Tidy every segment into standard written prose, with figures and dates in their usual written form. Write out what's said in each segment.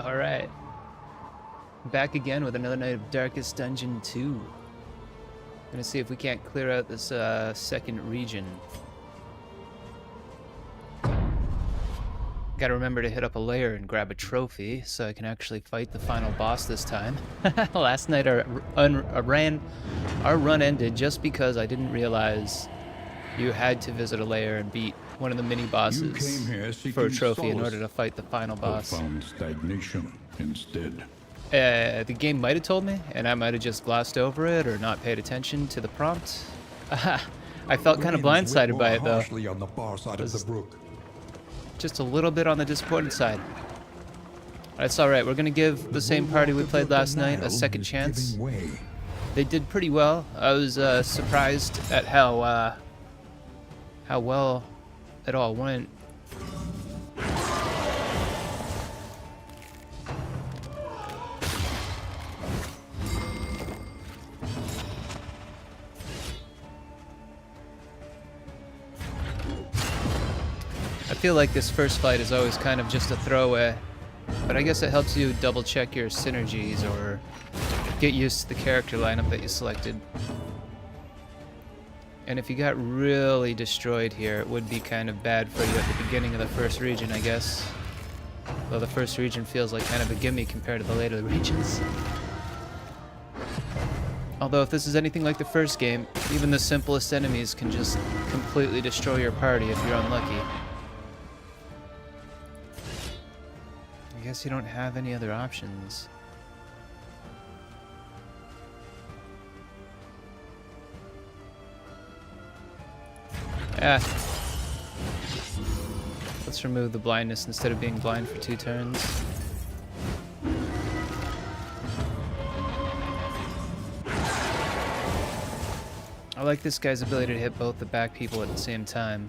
Alright. Back again with another night of Darkest Dungeon 2. Gonna see if we can't clear out this second region. Gotta remember to hit up a lair and grab a trophy so I can actually fight the final boss this time. Last night our run ended just because I didn't realize you had to visit a lair and beat one of the mini bosses for a trophy in order to fight the final boss. Found stagnation instead. The game might have told me, and I might have just glossed over it or not paid attention to the prompt. I felt kind of blindsided by it though. On the far side of the brook. Just a little bit on the disappointed side. That's alright, we're gonna give the same party we played last night a second chance. They did pretty well. I was surprised at how well it all went. I feel like this first fight is always kind of just a throwaway, but I guess it helps you double check your synergies or get used to the character lineup that you selected. And if you got really destroyed here, it would be kind of bad for you at the beginning of the first region, I guess. Though the first region feels like kind of a gimme compared to the later regions. Although if this is anything like the first game, even the simplest enemies can just completely destroy your party if you're unlucky. I guess you don't have any other options. Let's remove the blindness instead of being blind for 2 turns. I like this guy's ability to hit both the back people at the same time.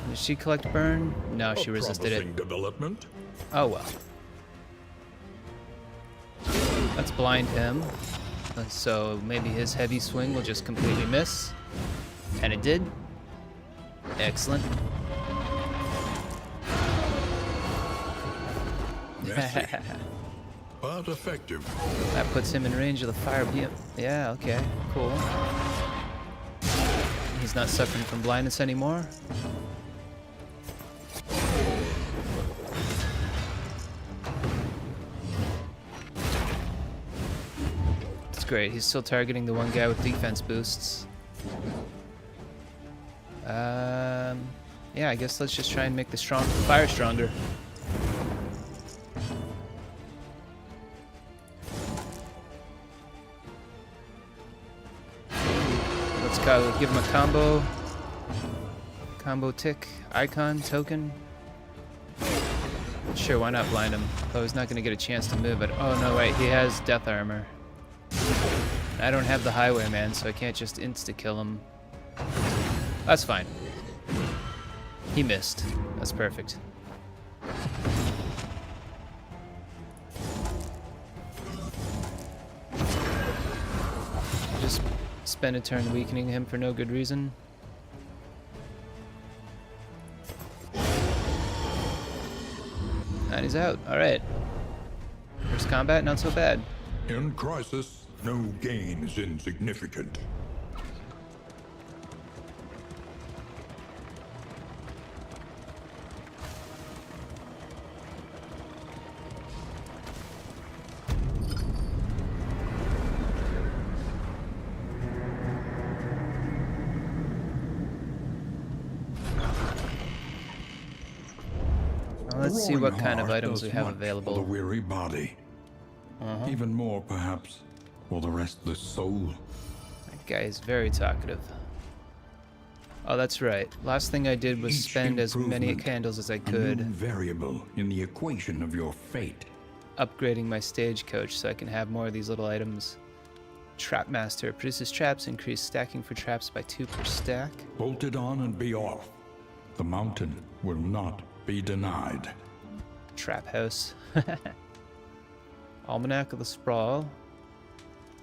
Did she collect burn? No, she resisted it. Development. Oh well. Let's blind him. So maybe his heavy swing will just completely miss. And it did. Excellent. But effective. That puts him in range of the fire beam. Yeah, okay, cool. He's not suffering from blindness anymore. It's great. He's still targeting the one guy with defense boosts. Yeah, I guess let's just try and make the fire stronger. Let's go give him a combo tick, icon, token. Sure, why not blind him? Oh, he's not gonna get a chance to move it. Oh no, wait, he has death armor. I don't have the highwayman, so I can't just insta-kill him. That's fine. He missed. That's perfect. Just spend a turn weakening him for no good reason. And he's out. Alright. First combat, not so bad. In crisis, no gain is insignificant. Let's see what kind of items we have available. For the weary body. Even more, perhaps, for the restless soul. That guy is very talkative. Oh, that's right. Last thing I did was spend as many candles as I could. A new variable in the equation of your fate. Upgrading my stagecoach so I can have more of these little items. Trap Master produces traps, increase stacking for traps by 2 per stack. Bolt it on and be off. The mountain will not be denied. Trap House. Almanac of the Sprawl.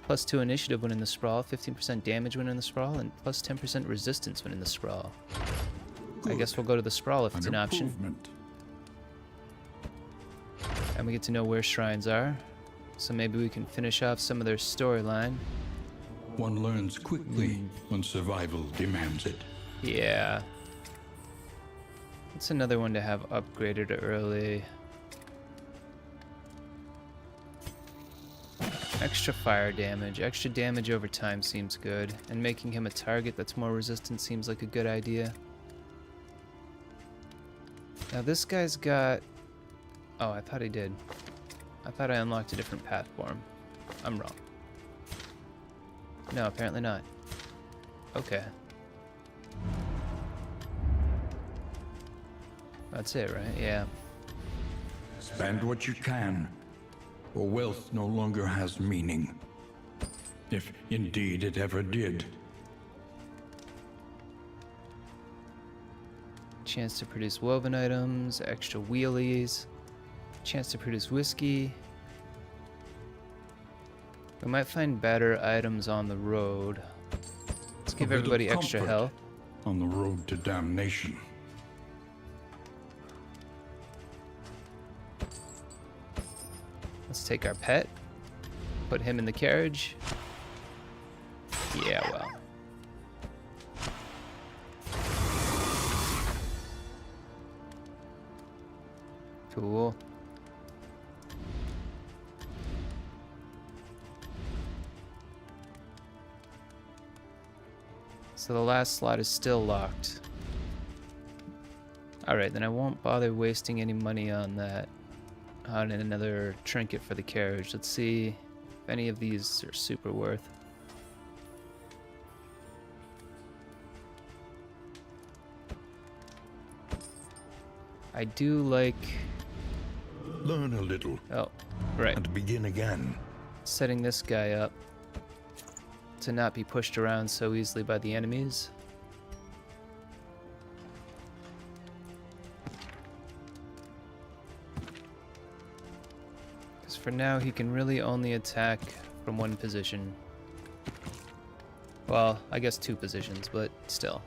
+2 initiative when in the sprawl, 15% damage when in the sprawl, and plus 10% resistance when in the sprawl. Good. I guess we'll go to the sprawl if it's an option. And we get to know where shrines are. So maybe we can finish off some of their storyline. One learns quickly when survival demands it. Yeah. It's another one to have upgraded early. Extra fire damage. Extra damage over time seems good. And making him a target that's more resistant seems like a good idea. Now this guy's got... Oh, I thought he did. I thought I unlocked a different path for him. I'm wrong. No, apparently not. Okay. That's it, right? Yeah. Spend what you can, or wealth no longer has meaning. If indeed it ever did. Chance to produce woven items, extra wheelies, chance to produce whiskey. We might find better items on the road. Let's give everybody extra health. On the road to damnation. Let's take our pet, put him in the carriage. Yeah, well. Cool. So the last slot is still locked. Alright, then I won't bother wasting any money on that. On another trinket for the carriage. Let's see if any of these are super worth. I do like... Learn a little. Oh, right. And begin again. Setting this guy up to not be pushed around so easily by the enemies. Because for now he can really only attack from one position. Well, I guess two positions, but still.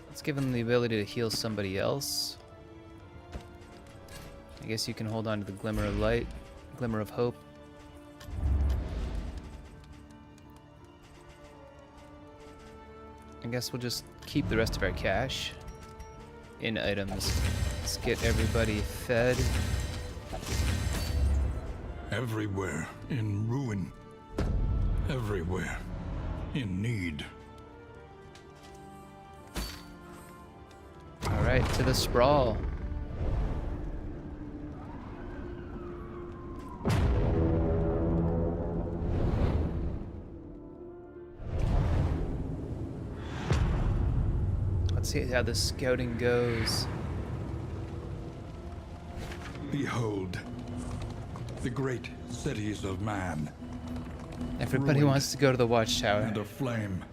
Let's give him the ability to heal somebody else. I guess you can hold on to the glimmer of light, glimmer of hope. I guess we'll just keep the rest of our cash in items. Let's get everybody fed. Everywhere in ruin. Everywhere in need. Alright, to the sprawl. Let's see how the scouting goes. Behold, the great cities of man. Everybody Ruined wants to go to the watchtower. and aflame.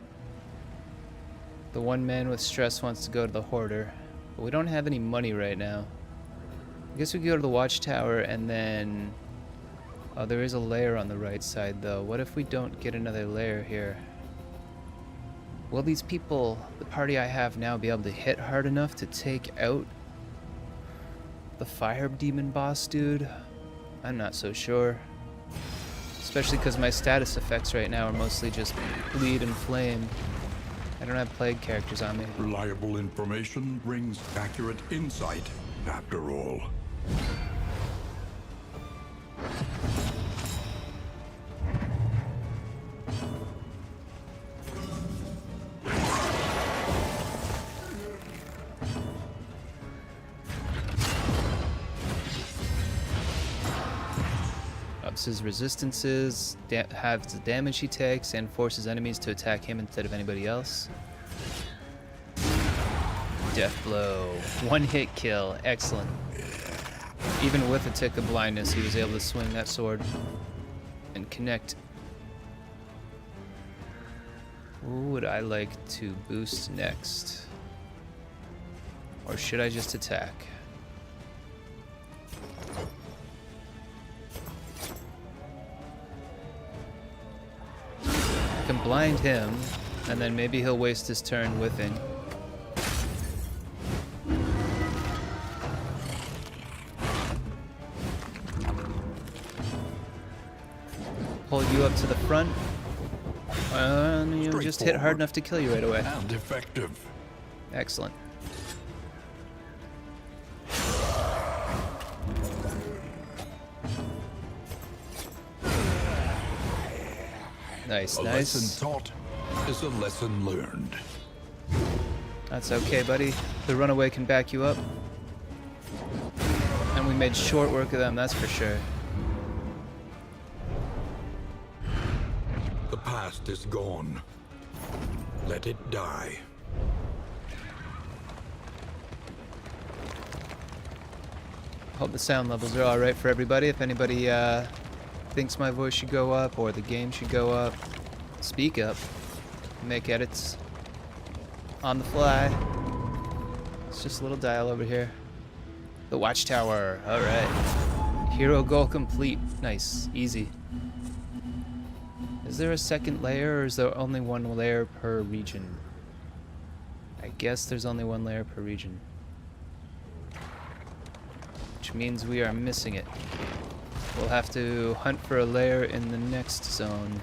The one man with stress wants to go to the hoarder. But we don't have any money right now. I guess we could go to the watchtower and then... Oh, there is a lair on the right side though. What if we don't get another lair here? Will these people, the party I have now, be able to hit hard enough to take out the fire demon boss dude? I'm not so sure. Especially because my status effects right now are mostly just bleed and flame. I don't have plague characters on me. Reliable information brings accurate insight, after all. Ups his resistances, halves the damage he takes, and forces enemies to attack him instead of anybody else. Death blow. One hit kill. Excellent. Even with a tick of blindness, he was able to swing that sword and connect. Who would I like to boost next? Or should I just attack? I can blind him, and then maybe he'll waste his turn whiffing. pull you up to the front. And you just hit hard enough to kill you right away. And effective. Excellent. Nice, A nice. lesson taught is a lesson learned. That's okay, buddy. The runaway can back you up. And we made short work of them, that's for sure. The past is gone. Let it die. Hope the sound levels are alright for everybody. If anybody thinks my voice should go up or the game should go up, speak up. Make edits on the fly. It's just a little dial over here. The watchtower. Alright. Hero goal complete. Nice. Easy. Is there a second layer or is there only one layer per region? I guess there's only one layer per region. Which means we are missing it. We'll have to hunt for a layer in the next zone.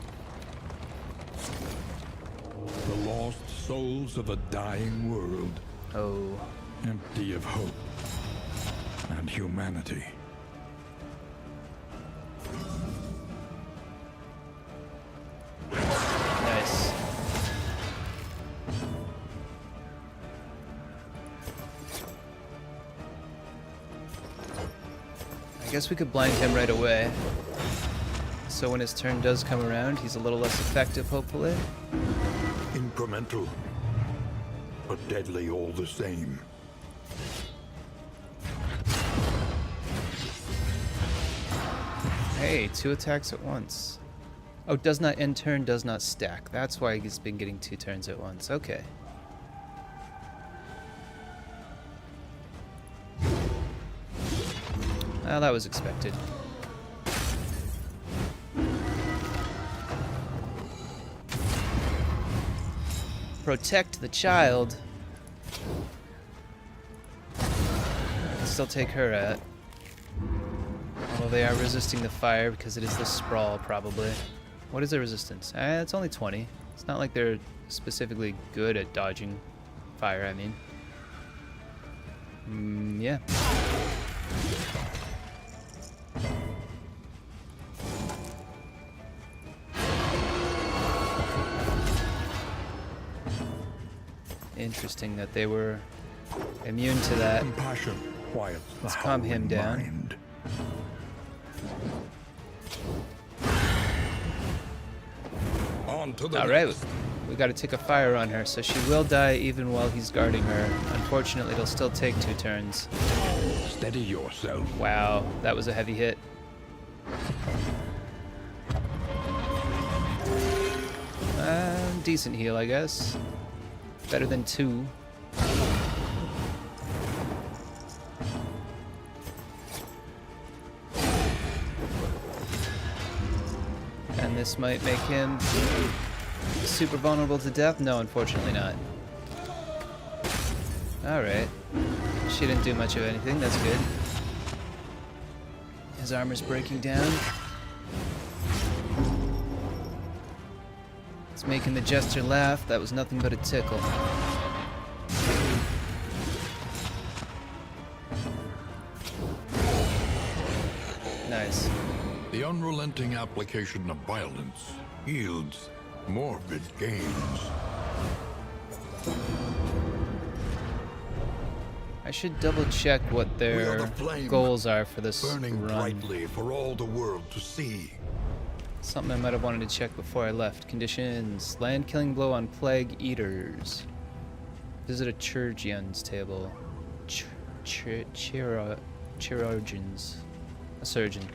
The lost souls of a dying world, Oh. empty of hope and humanity. Nice. I guess we could blind him right away. So when his turn does come around, he's a little less effective, hopefully. Incremental, but deadly all the same. Hey, 2 attacks at once. Oh, does not end turn, does not stack. That's why he's been getting 2 turns at once. Okay. Well, that was expected. Protect the child. I can still take her at. Although they are resisting the fire because it is the sprawl, probably. What is the resistance? It's only 20. It's not like they're specifically good at dodging fire, I mean. Yeah. Interesting that they were immune to that. Compassion quiets the Let's calm him howling down. mind. On to the Alright, next. we gotta take a fire on her, so she will die even while he's guarding her. Unfortunately, it'll still take 2 turns. Steady yourself. Wow, that was a heavy hit. Decent heal, I guess. Better than 2. And this might make him super vulnerable to death? No, unfortunately not. Alright. She didn't do much of anything, that's good. His armor's breaking down. It's making the jester laugh. That was nothing but a tickle. Nice. The unrelenting application of violence yields morbid gains. I should double check what We are their the flame, goals are for this burning run. brightly for all the world to see. Something I might have wanted to check before I left. Conditions. Land killing blow on plague eaters. Visit a Chirurgian's table. Chirurgeons. A surgeon.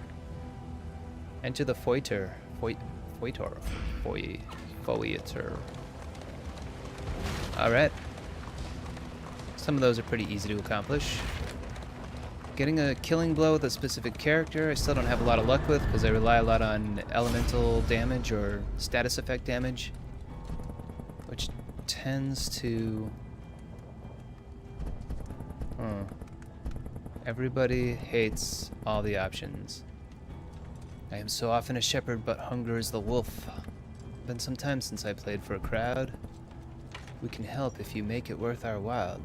Enter the Foiter. Foiter. Alright. Some of those are pretty easy to accomplish. Getting a killing blow with a specific character, I still don't have a lot of luck with because I rely a lot on elemental damage or status effect damage, which tends to... Everybody hates all the options. I am so often a shepherd, but hunger is the wolf. Been some time since I played for a crowd. We can help if you make it worth our while.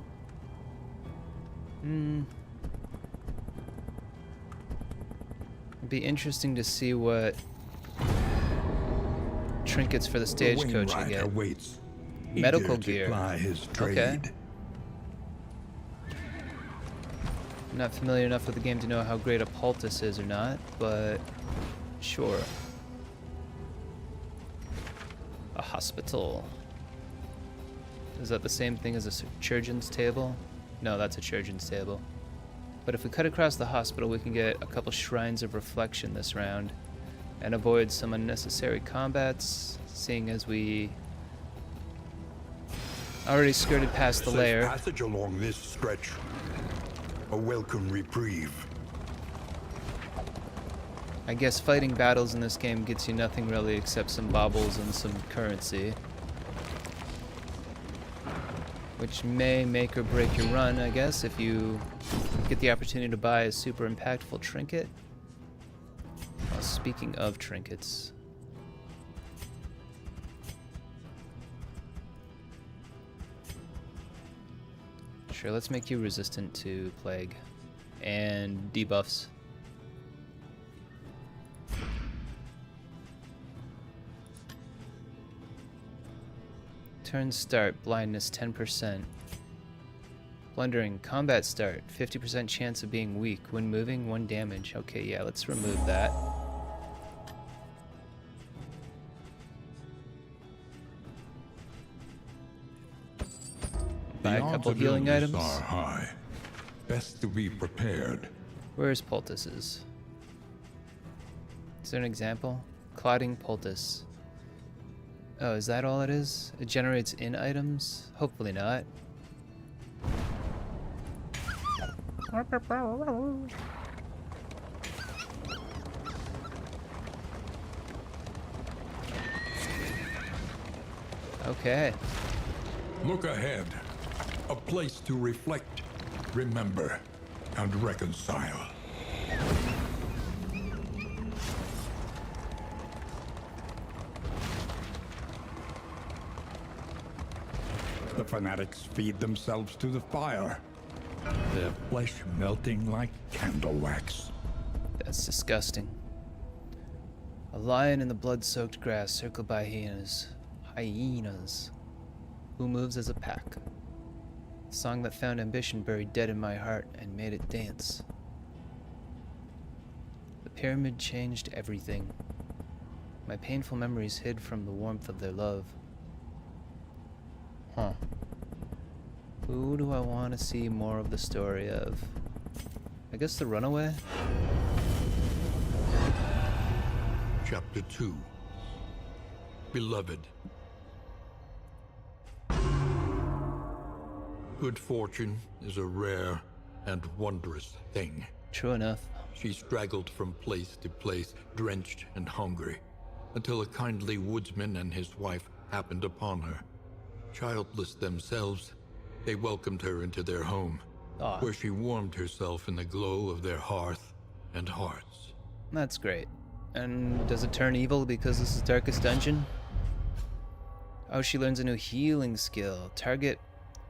It'd be interesting to see what trinkets for the stagecoach I Wainwright get. awaits, Medical eager to gear. ply his trade. Okay. I'm not familiar enough with the game to know how great a poultice is or not, but sure. A hospital. Is that the same thing as a surgeon's table? No, that's a surgeon's table. But if we cut across the hospital, we can get a couple shrines of reflection this round and avoid some unnecessary combats, seeing as we already skirted past the Safe lair. passage along this stretch. A welcome reprieve. I guess fighting battles in this game gets you nothing really except some baubles and some currency, which may make or break your run, I guess, if you get the opportunity to buy a super impactful trinket. Well, speaking of trinkets, sure, let's make you resistant to plague and debuffs. Turn start, blindness 10%. Blundering, combat start, 50% chance of being weak. When moving, 1 damage. Okay, yeah, let's remove that. Buy a The couple odds of healing illness items. are high. Best to be prepared. Where's poultices? Is there an example? Clotting poultice. Oh, is that all it is? It generates in items? Hopefully not. Okay. Look ahead. A place to reflect, remember, and reconcile. The fanatics feed themselves to the fire, their flesh melting like candle wax. That's disgusting. A lion in the blood-soaked grass circled by hyenas. Hyenas. Who moves as a pack? A song that found ambition buried dead in my heart and made it dance. The pyramid changed everything. My painful memories hid from the warmth of their love. Huh. Who do I want to see more of the story of? I guess the runaway? Chapter 2. Beloved. Good fortune is a rare and wondrous thing. True enough. She straggled from place to place, drenched and hungry, until a kindly woodsman and his wife happened upon her. Childless themselves, they welcomed her into their home, Aw. where she warmed herself in the glow of their hearth and hearts. That's great. And does it turn evil because this is Darkest Dungeon? Oh, she learns a new healing skill. Target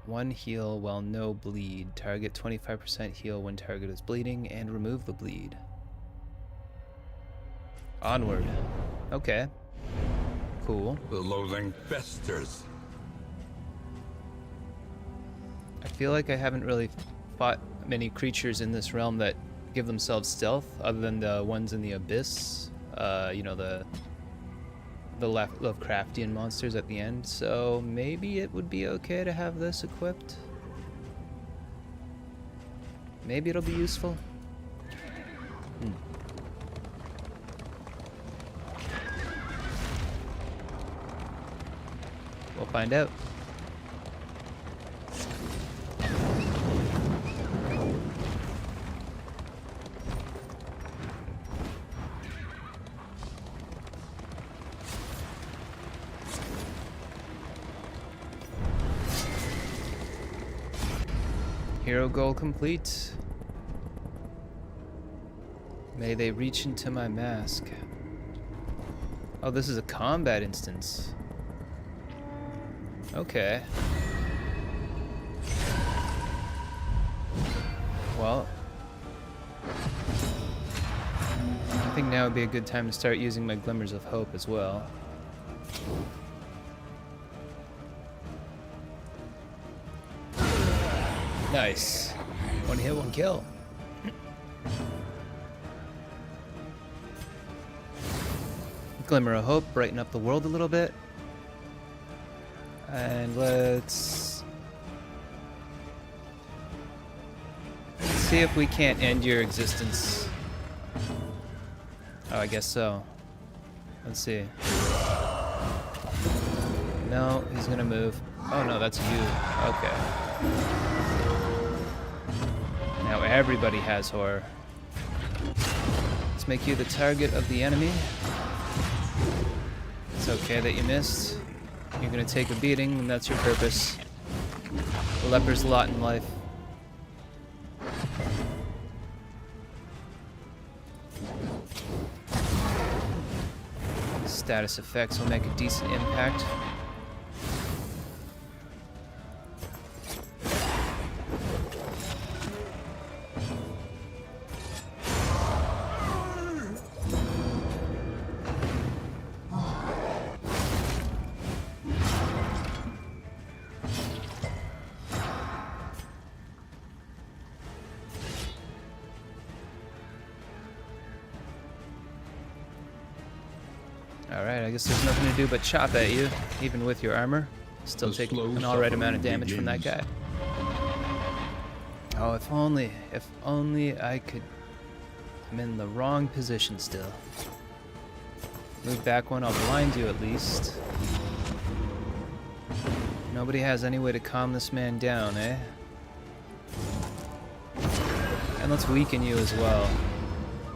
1 heal while no bleed. Target 25% heal when target is bleeding, and remove the bleed. Onward. Okay. Cool. The loathing festers. I feel like I haven't really fought many creatures in this realm that give themselves stealth, other than the ones in the abyss. You know, the Lovecraftian monsters at the end. So maybe it would be okay to have this equipped. Maybe it'll be useful. We'll find out. Hero goal complete. May they reach into my mask. Oh, this is a combat instance. Okay. Well, I think now would be a good time to start using my glimmers of hope as well. Nice. One hit, one kill. Glimmer of hope, brighten up the world a little bit. And let's see if we can't end your existence. Oh, I guess so. Let's see. No, he's gonna move. Oh no, that's you. Okay. Now everybody has horror. Let's make you the target of the enemy. It's okay that you missed. You're gonna take a beating, and that's your purpose. The leper's lot in life. Status effects will make a decent impact. Alright, I guess there's nothing to do but chop at you, even with your armor. Still taking an alright amount of damage from that guy. Oh, if only I could... I'm in the wrong position still. Move back one, I'll blind you at least. Nobody has any way to calm this man down, eh? And let's weaken you as well.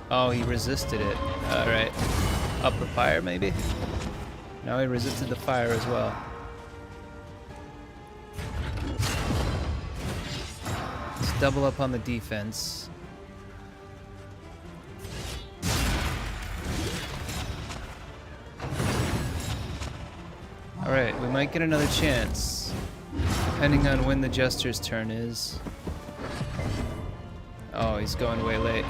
Oh, he resisted it. Alright. Up the fire, maybe? No, he resisted the fire as well. Let's double up on the defense. Alright, we might get another chance, depending on when the Jester's turn is. Oh, he's going way late.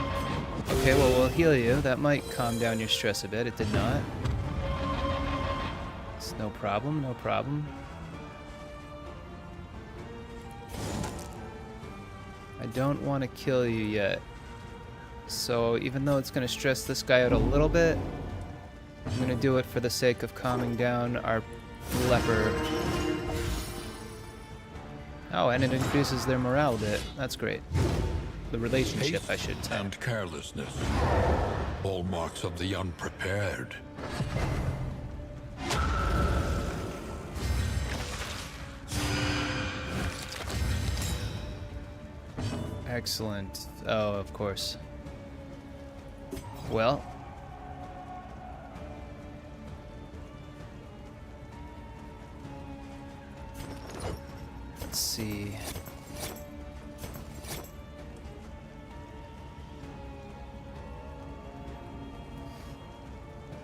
Okay, well, we'll heal you. That might calm down your stress a bit. It did not. It's no problem, no problem. I don't want to kill you yet. So even though it's going to stress this guy out a little bit, I'm going to do it for the sake of calming down our leper. Oh, and it increases their morale a bit. That's great. The relationship, I should say. And carelessness, hallmarks of the unprepared. Excellent. Oh, of course. Well. Let's see.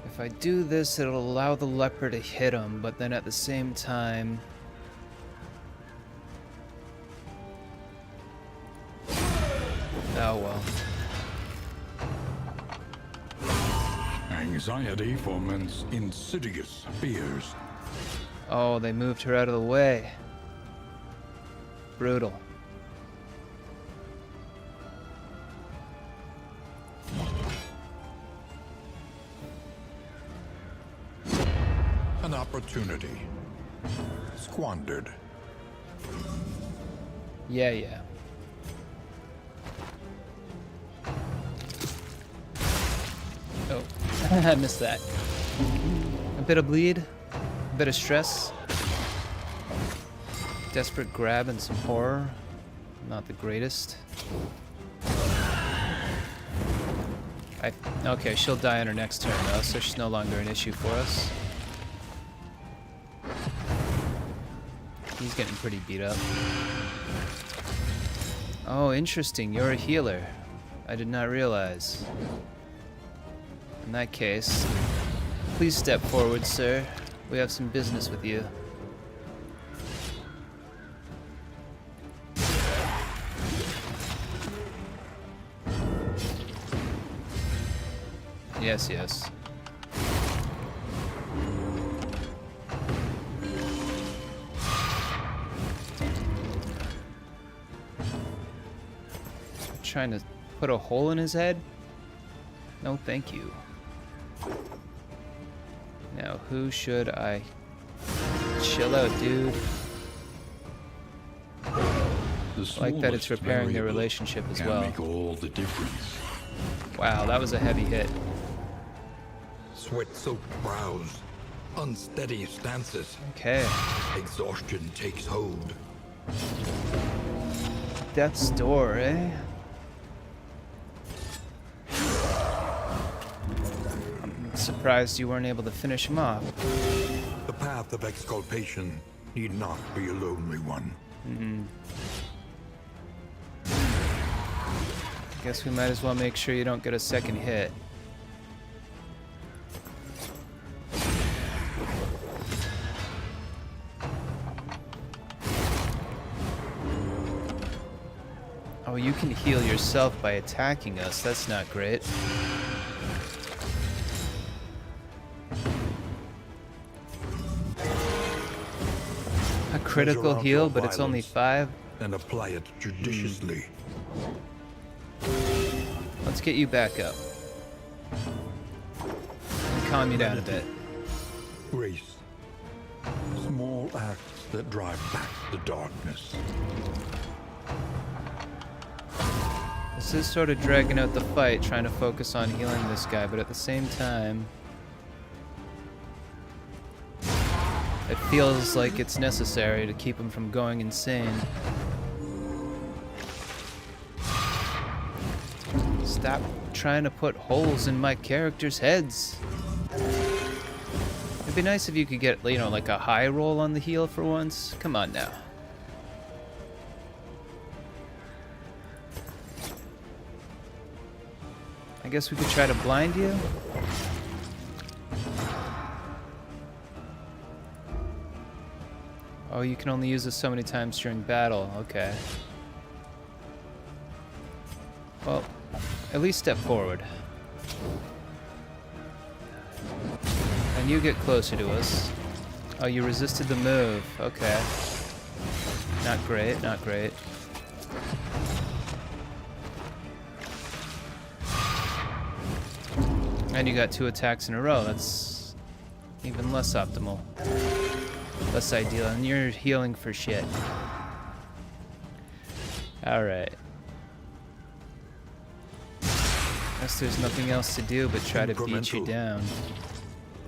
If I do this, it'll allow the leper to hit him, but then at the same time... Oh well. Anxiety foments insidious fears. Oh, they moved her out of the way. Brutal. An opportunity squandered. Yeah. Oh, I missed that. A bit of bleed, a bit of stress. Desperate grab and some horror. Not the greatest. Okay, she'll die on her next turn though, so she's no longer an issue for us. He's getting pretty beat up. Oh, interesting. You're a healer. I did not realize. that case, please step forward, sir. We have some business with you. Yes, yes. Trying to put a hole in his head? No, thank you. Now, who should I... Chill out, dude. I like that it's repairing their relationship as well. Make all the difference. Wow, that was a heavy hit. Sweat-soaked brows, unsteady stances. Okay. Exhaustion takes hold. Death's door, eh? I'm surprised you weren't able to finish him off. The path of exculpation need not be a lonely one. Guess we might as well make sure you don't get a second hit. Oh, you can heal yourself by attacking us. That's not great. A critical heal, but it's only 5. And apply it judiciously. Let's get you back up. And calm you down a bit. Grace. Small acts that drive back the darkness. This is sort of dragging out the fight, trying to focus on healing this guy, but at the same time, it feels like it's necessary to keep him from going insane. Stop trying to put holes in my characters' heads. It'd be nice if you could get, you know, like a high roll on the heal for once. Come on now. I guess we could try to blind you. Oh, you can only use this so many times during battle. Okay. Well, at least step forward. And you get closer to us. Oh, you resisted the move. Okay. Not great, not great. And you got 2 attacks in a row. That's even less optimal. Less ideal. And you're healing for shit. Alright. Guess there's nothing else to do but try to beat you down.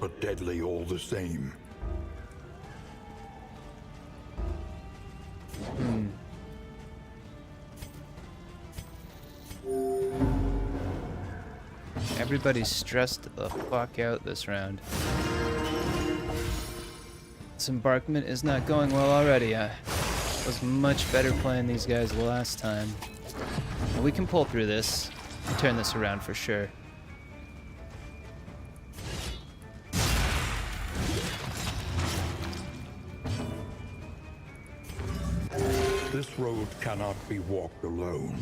But deadly all the same. Everybody's stressed the fuck out this round. This embarkment is not going well already. I was much better playing these guys the last time. But we can pull through this. Turn this around for sure. This road cannot be walked alone.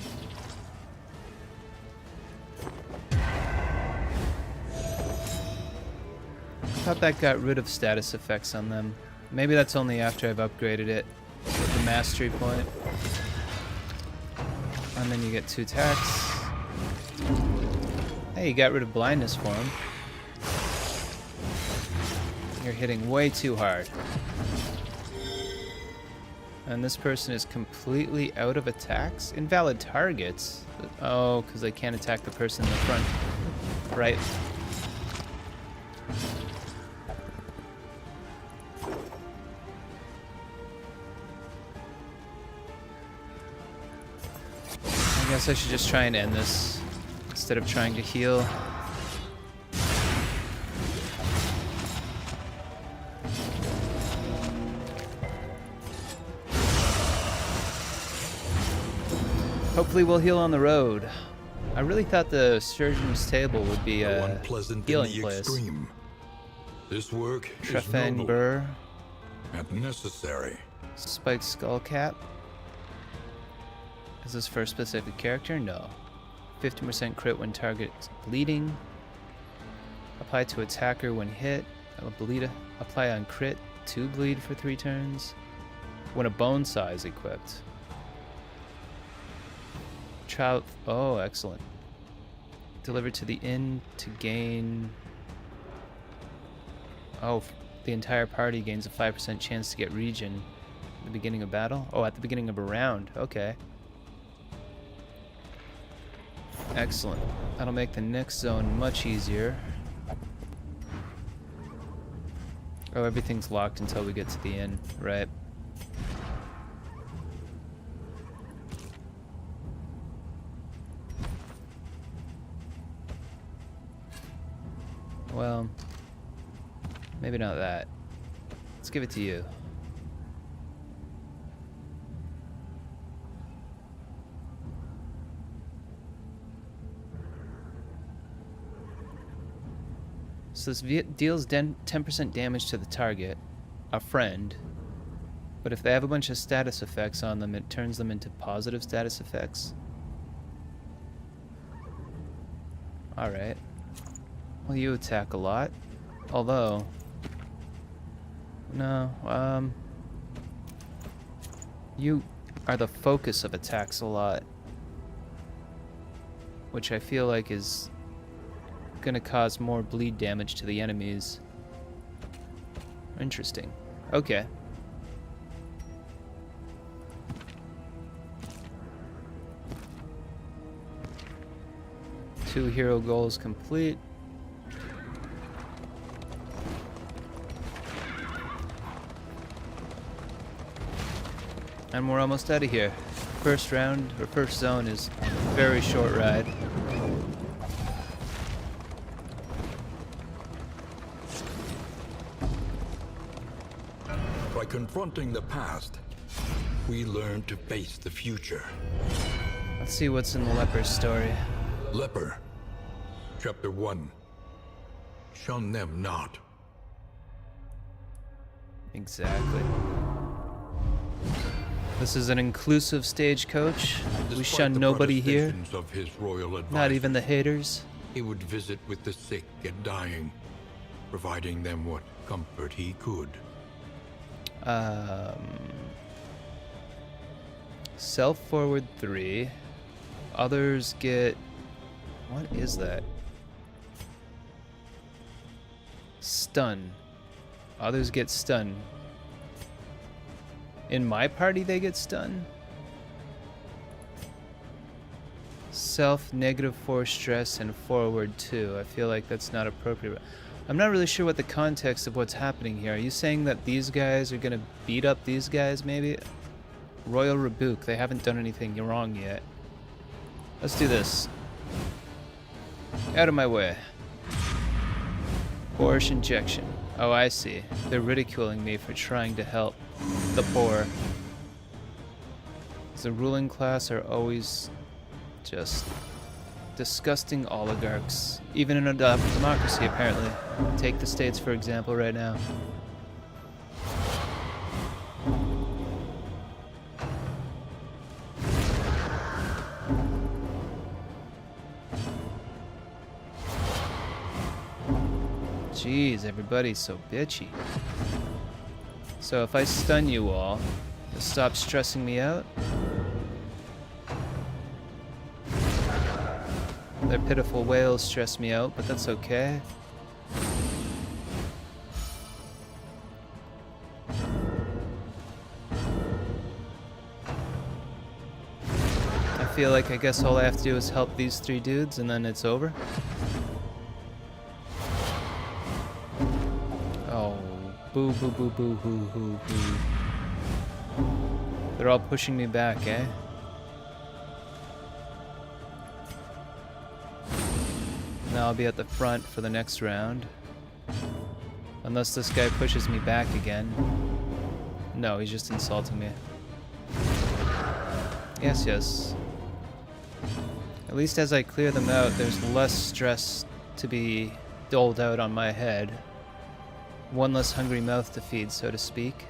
I thought that got rid of status effects on them. Maybe that's only after I've upgraded it with the mastery point. And then you get 2 attacks. Hey, you got rid of blindness for him. You're hitting way too hard. And this person is completely out of attacks? Invalid targets? Oh, because they can't attack the person in the front. Right. I guess I should just try and end this instead of trying to heal. Hopefully we'll heal on the road. I really thought the surgeon's table would be Though a unpleasant healing in the place. extreme, this work is Trefane noble Burr, and necessary. Spiked Skull Cap. Is this for a specific character? No. 50% crit when target is bleeding. Apply to attacker when hit. Apply on crit. 2 bleed for 3 turns. When a bone saw is equipped. Oh, excellent. Delivered to the inn to gain... Oh, the entire party gains a 5% chance to get regen at the beginning of battle? Oh, at the beginning of a round. Okay. Excellent. That'll make the next zone much easier. Oh, everything's locked until we get to the inn, right? Well, maybe not that. Let's give it to you. So this deals 10% damage to the target, a friend, but if they have a bunch of status effects on them, it turns them into positive status effects. Alright. Well, you attack a lot. Although... No, you are the focus of attacks a lot. Which I feel like is gonna cause more bleed damage to the enemies. Interesting. Okay. Two hero goals complete. And we're almost out of here. First round, or first zone, is a very short ride. By confronting the past, we learn to face the future. Let's see what's in the leper's story. Leper, Chapter 1. Shun them not. Exactly. This is an inclusive stagecoach. We Despite shun the nobody here. protestations of his royal Not advisors, even the haters. he would visit with the sick and dying, providing them what comfort he could. Self-forward 3. Others get... What is that? Stun. Others get stun. In my party they get stun? Self, -4 stress, and forward 2. I feel like that's not appropriate. I'm not really sure what the context of what's happening here. Are you saying that these guys are gonna beat up these guys, maybe? Royal Rebuke. They haven't done anything wrong yet. Let's do this. Out of my way. Boorish injection. Oh, I see. They're ridiculing me for trying to help the poor. The ruling class are always just disgusting oligarchs. Even in a democracy, apparently. Take the States, for example, right now. Jeez, everybody's so bitchy. So if I stun you all, you'll stop stressing me out? Their pitiful wails stress me out, but that's okay. I feel like I guess all I have to do is help these 3 dudes and then it's over. Oh, boo boo boo boo hoo hoo hoo. They're all pushing me back, eh? Now I'll be at the front for the next round. Unless this guy pushes me back again. No, he's just insulting me. Yes, yes. At least as I clear them out, there's less stress to be doled out on my head. One less hungry mouth to feed, so to speak.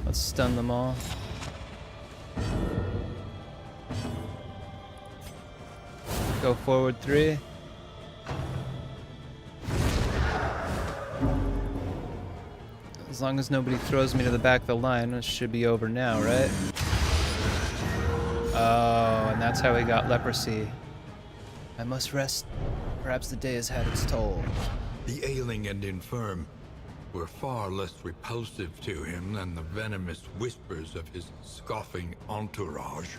Let's stun them all. Go forward 3. As long as nobody throws me to the back of the line, it should be over now, right? Oh, and that's how he got leprosy. I must rest. Perhaps the day has had its toll. The ailing and infirm were far less repulsive to him than the venomous whispers of his scoffing entourage.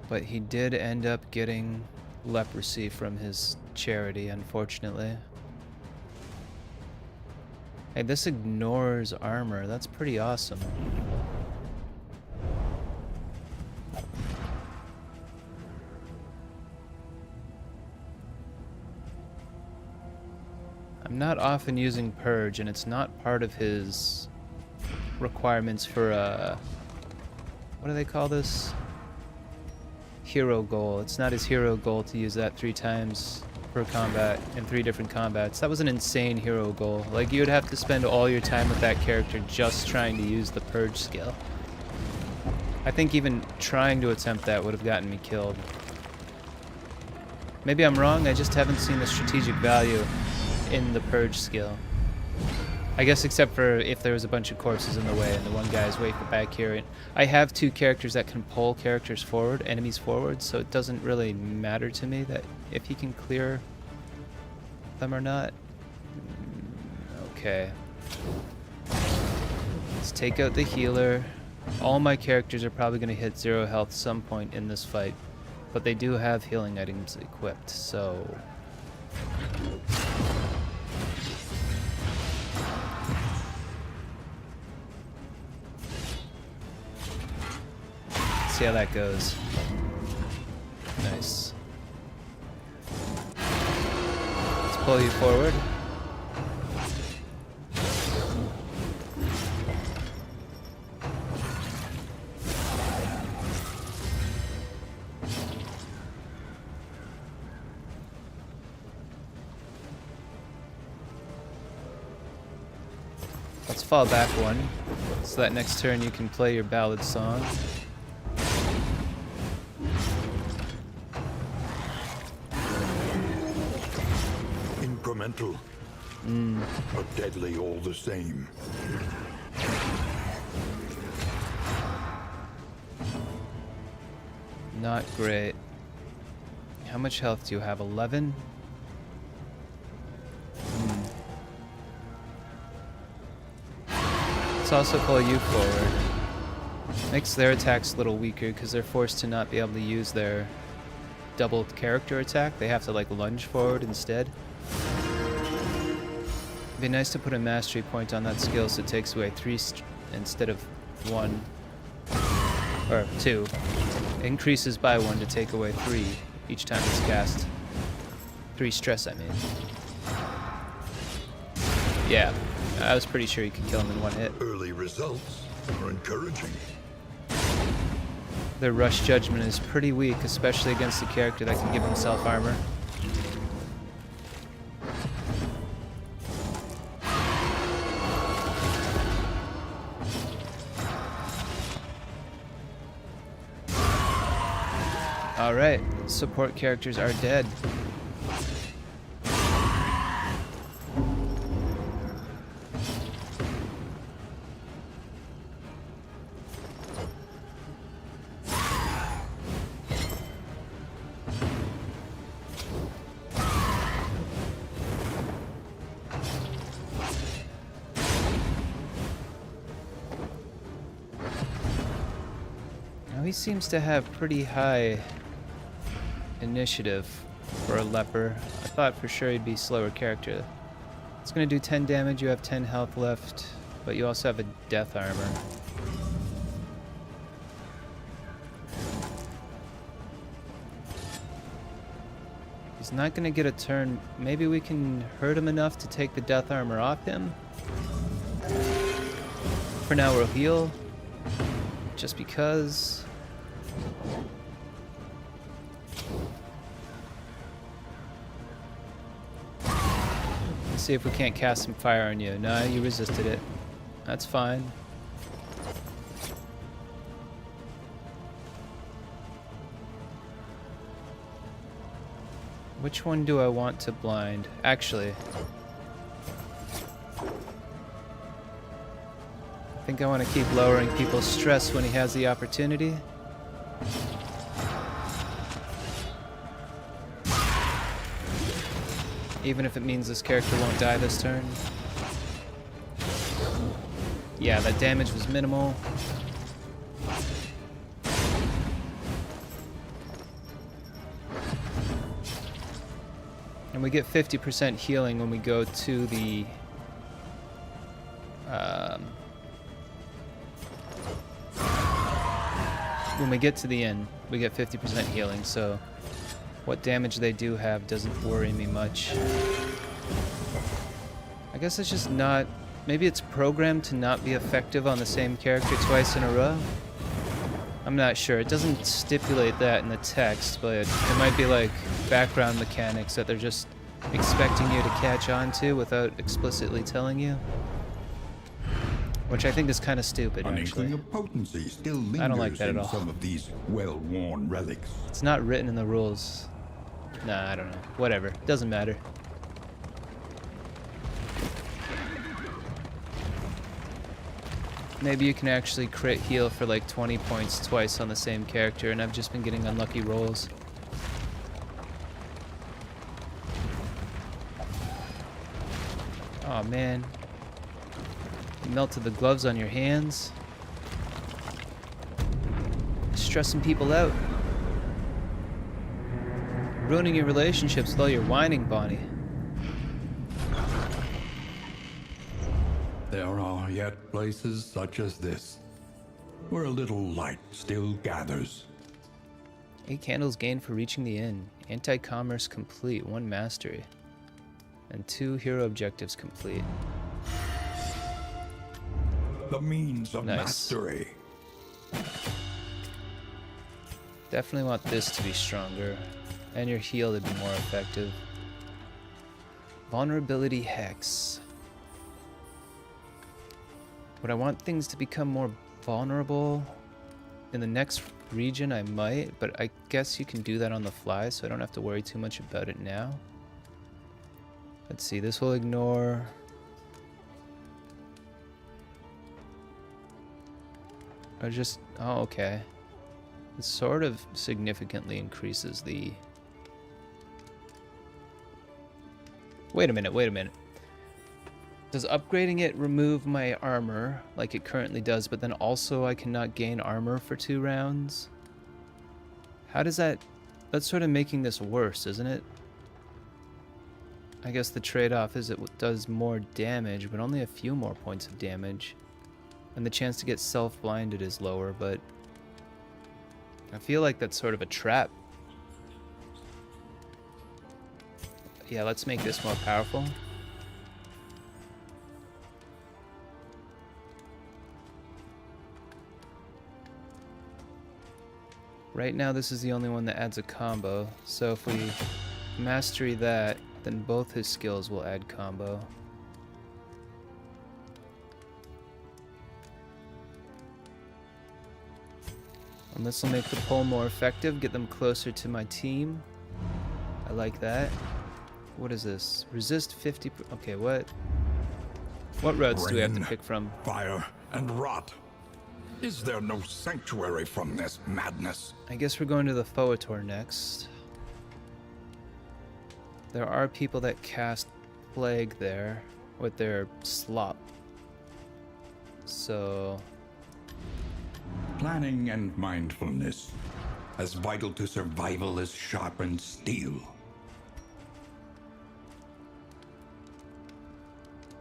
But he did end up getting leprosy from his charity, unfortunately. Hey, this ignores armor. That's pretty awesome. I'm not often using Purge, and it's not part of his requirements for what do they call this? Hero goal. It's not his hero goal to use that 3 times per combat in 3 different combats. That was an insane hero goal. Like, you would have to spend all your time with that character just trying to use the Purge skill. I think even trying to attempt that would have gotten me killed. Maybe I'm wrong, I just haven't seen the strategic value in the Purge skill. I guess except for if there was a bunch of corpses in the way and the one guy's way back here. And I have 2 characters that can pull characters forward, enemies forward, so it doesn't really matter to me that if he can clear them or not. Okay. Let's take out the healer. All my characters are probably going to hit 0 health some point in this fight, but they do have healing items equipped, so... see how that goes. Nice. Let's pull you forward. Let's fall back 1, so that next turn you can play your ballad song. Incremental, but deadly all the same. Not great. How much health do you have? 11? Let's also pull you forward. Makes their attacks a little weaker because they're forced to not be able to use their double character attack. They have to like lunge forward instead. It'd be nice to put a mastery point on that skill so it takes away 3 instead of 1. Or 2. Increases by 1 to take away 3 each time it's cast. 3 stress, I mean. Yeah, I was pretty sure you could kill him in 1 hit. Early results are encouraging. Their rush judgment is pretty weak, especially against a character that can give himself armor. Alright, support characters are dead. Now he seems to have pretty high initiative for a leper. I thought for sure he'd be a slower character. It's gonna do 10 damage, you have 10 health left, but you also have a death armor. He's not gonna get a turn. Maybe we can hurt him enough to take the death armor off him. For now, we'll heal. Just because. Let's see if we can't cast some fire on you. No, you resisted it. That's fine. Which one do I want to blind? Actually, I think I want to keep lowering people's stress when he has the opportunity. Even if it means this character won't die this turn. Yeah, that damage was minimal. And we get 50% healing when we go to the when we get to the end, we get 50% healing, so what damage they do have doesn't worry me much. I guess it's just not... Maybe it's programmed to not be effective on the same character twice in a row? I'm not sure. It doesn't stipulate that in the text, but it might be like background mechanics that they're just expecting you to catch on to without explicitly telling you. Which I think is kind of stupid, An actually. inkling of potency still lingers I don't like that at in all. some of these well-worn relics. It's not written in the rules. Nah, I don't know. Whatever. Doesn't matter. Maybe you can actually crit heal for like 20 points twice on the same character, and I've just been getting unlucky rolls. Oh man. You melted the gloves on your hands. Stressing people out. Ruining your relationships with all your whining, Bonnie. There are yet places such as this, where a little light still gathers. 8 candles gained for reaching the inn. Anti-commerce complete. 1 mastery. And 2 hero objectives complete. The means of Nice. mastery. Definitely want this to be stronger. And your heal to be more effective. Vulnerability Hex. Would I want things to become more vulnerable? In the next region I might, but I guess you can do that on the fly, so I don't have to worry too much about it now. Let's see, this will ignore... Or just... Oh, okay. It sort of significantly increases the... Wait a minute. Does upgrading it remove my armor, like it currently does, but then also I cannot gain armor for 2 rounds? How does that... That's sort of making this worse, isn't it? I guess the trade-off is it does more damage, but only a few more points of damage. And the chance to get self-blinded is lower, but... I feel like that's sort of a trap. Yeah, let's make this more powerful. Right now this is the only one that adds a combo, so if we mastery that, then both his skills will add combo. And this will make the pull more effective, get them closer to my team. I like that. What is this? Resist 50... Okay, what roads do we have to Rain, pick from? Fire and rot. Is there no sanctuary from this madness? I guess we're going to the Foator next. There are people that cast Plague there with their slop. So... Planning and mindfulness, as vital to survival as sharpened steel.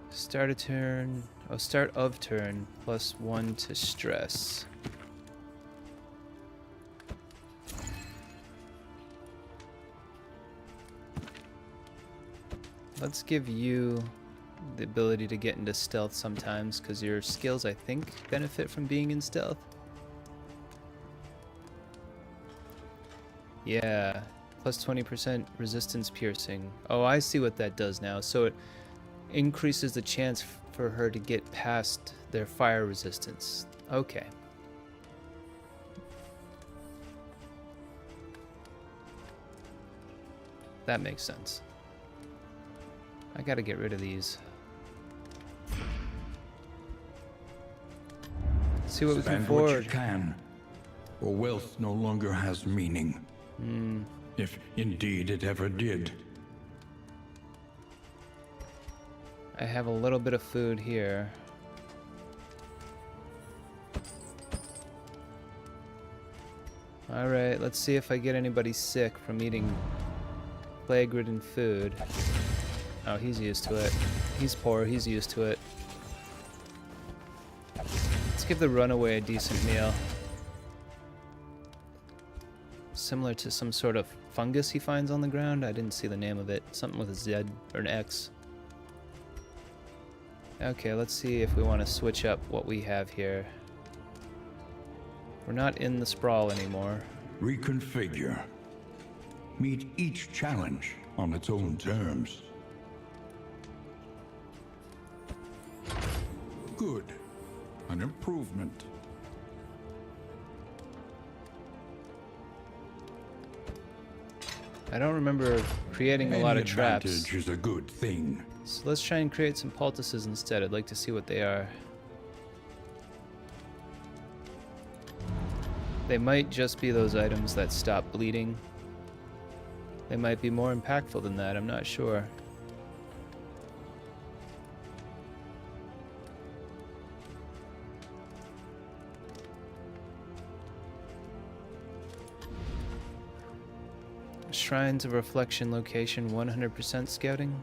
Start a turn... Oh, start of turn, +1 to stress. Let's give you the ability to get into stealth sometimes, because your skills, I think, benefit from being in stealth. Yeah, plus 20% resistance piercing. Oh, I see what that does now. So it increases the chance for her to get past their fire resistance. Okay. That makes sense. I gotta get rid of these. See what we can Spend what you afford. can, or wealth no longer has meaning. If indeed it ever did. I have a little bit of food here. Alright, let's see if I get anybody sick from eating plague-ridden food. Oh, he's used to it. He's poor, he's used to it. Let's give the runaway a decent meal. Similar to some sort of fungus he finds on the ground. I didn't see the name of it. Something with a Z or an X. Okay, let's see if we want to switch up what we have here. We're not in the sprawl anymore. Reconfigure. Meet each challenge on its own terms. Good. An improvement. I don't remember creating a lot of traps. Advantage is a good thing. So let's try and create some poultices instead. I'd like to see what they are. They might just be those items that stop bleeding. They might be more impactful than that, I'm not sure. Shrines of Reflection location 100% scouting.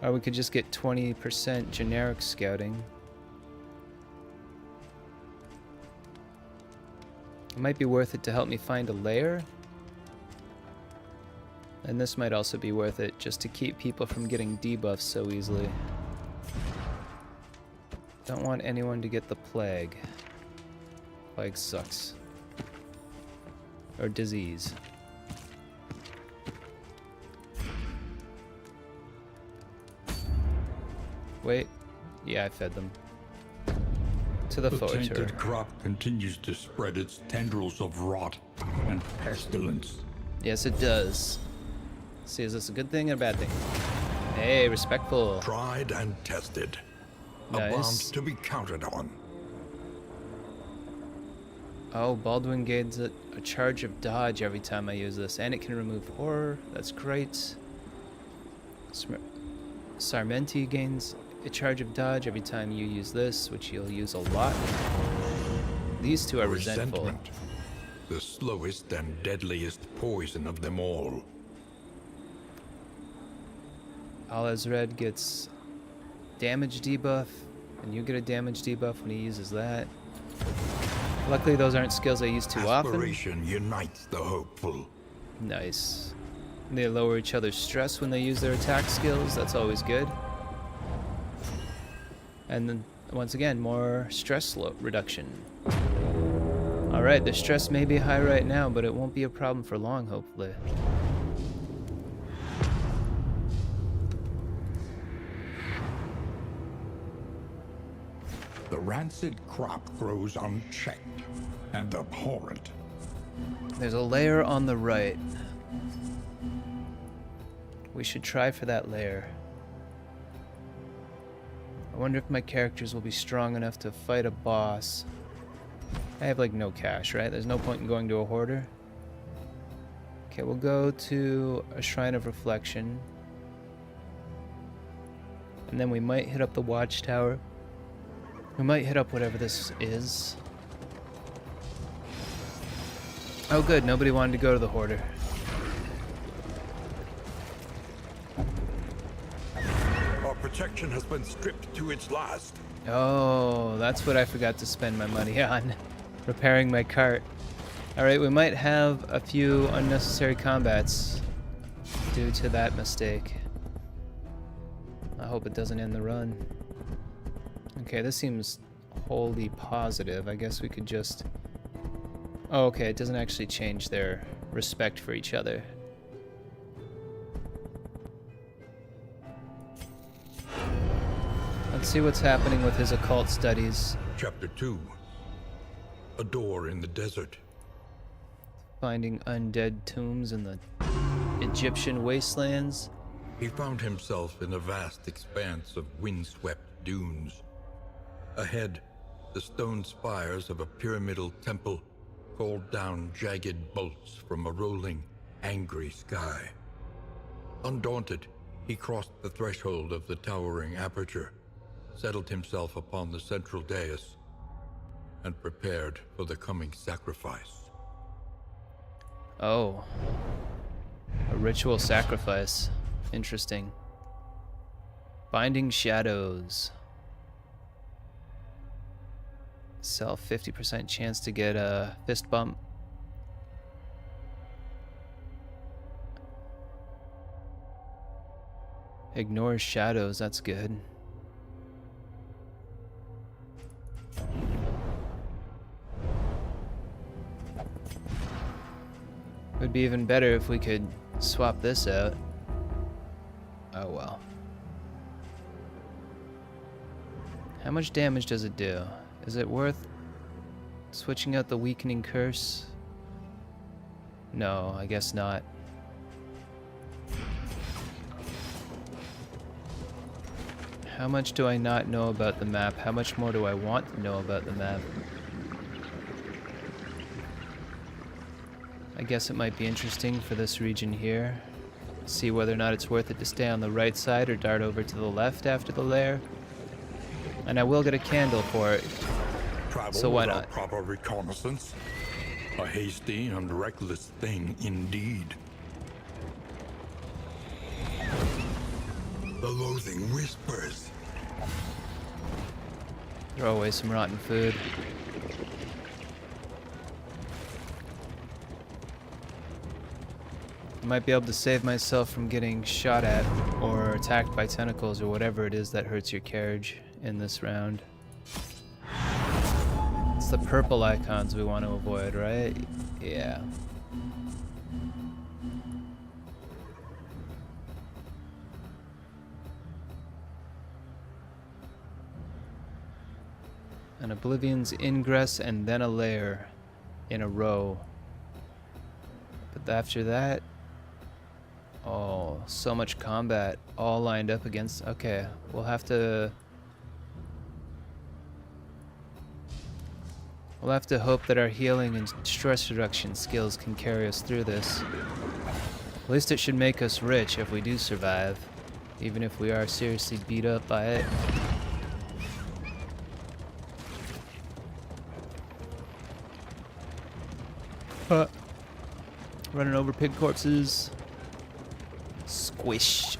Or we could just get 20% generic scouting. It might be worth it to help me find a lair. And this might also be worth it just to keep people from getting debuffs so easily. Don't want anyone to get the plague. Plague sucks. Or disease. Wait. Yeah, I fed them. To the The Foetor. tainted crop continues to spread its tendrils of rot and pestilence. Yes, it does. See, is this a good thing or a bad thing? Hey, respectful. Tried and tested. A Nice. bond to be counted on. Oh, Baldwin gains a charge of dodge every time I use this, and it can remove horror. That's great. Sarmenti gains a charge of dodge every time you use this, which you'll use a lot. These two are resentful. Resentment. The slowest and deadliest poison of them all. Alazred gets damage debuff, and you get a damage debuff when he uses that. Luckily, those aren't skills I use too often. Aspiration unites the hopeful. Nice. They lower each other's stress when they use their attack skills. That's always good. And then, once again, more stress reduction. Alright, the stress may be high right now, but it won't be a problem for long, hopefully. The rancid crop grows unchecked and abhorrent. There's a layer on the right. We should try for that layer. I wonder if my characters will be strong enough to fight a boss. I have like no cash, right? There's no point in going to a hoarder. Okay, we'll go to a Shrine of Reflection. And then we might hit up the Watchtower. We might hit up whatever this is. Oh good, nobody wanted to go to the hoarder. Our protection has been stripped to its last. Oh, that's what I forgot to spend my money on. Repairing my cart. Alright, we might have a few unnecessary combats due to that mistake. I hope it doesn't end the run. Okay, this seems wholly positive. I guess we could just... Oh, okay, it doesn't actually change their respect for each other. Let's see what's happening with his occult studies. Chapter 2. A door in the desert. Finding undead tombs in the Egyptian wastelands. He found himself in a vast expanse of windswept dunes. Ahead, the stone spires of a pyramidal temple called down jagged bolts from a rolling, angry sky. Undaunted, he crossed the threshold of the towering aperture, settled himself upon the central dais, and prepared for the coming sacrifice. Oh. A ritual sacrifice. Interesting. Binding shadows. Sell 50% chance to get a fist bump. Ignore shadows, that's good. Would be even better if we could swap this out. Oh well. How much damage does it do? Is it worth switching out the weakening curse? No, I guess not. How much do I not know about the map? How much more do I want to know about the map? I guess it might be interesting for this region here. See whether or not it's worth it to stay on the right side or dart over to the left after the lair. And I will get a candle for it. Travel So why without not? proper reconnaissance? A hasty and reckless thing indeed. The loathing whispers. Throw away some rotten food. I might be able to save myself from getting shot at or attacked by tentacles or whatever it is that hurts your carriage in this round. It's the purple icons we want to avoid, right? Yeah. An Oblivion's ingress and then a lair in a row. But after that, oh, so much combat all lined up against... Okay, we'll have to hope that our healing and stress reduction skills can carry us through this. At least it should make us rich if we do survive, even if we are seriously beat up by it. Running over pig corpses. Squish.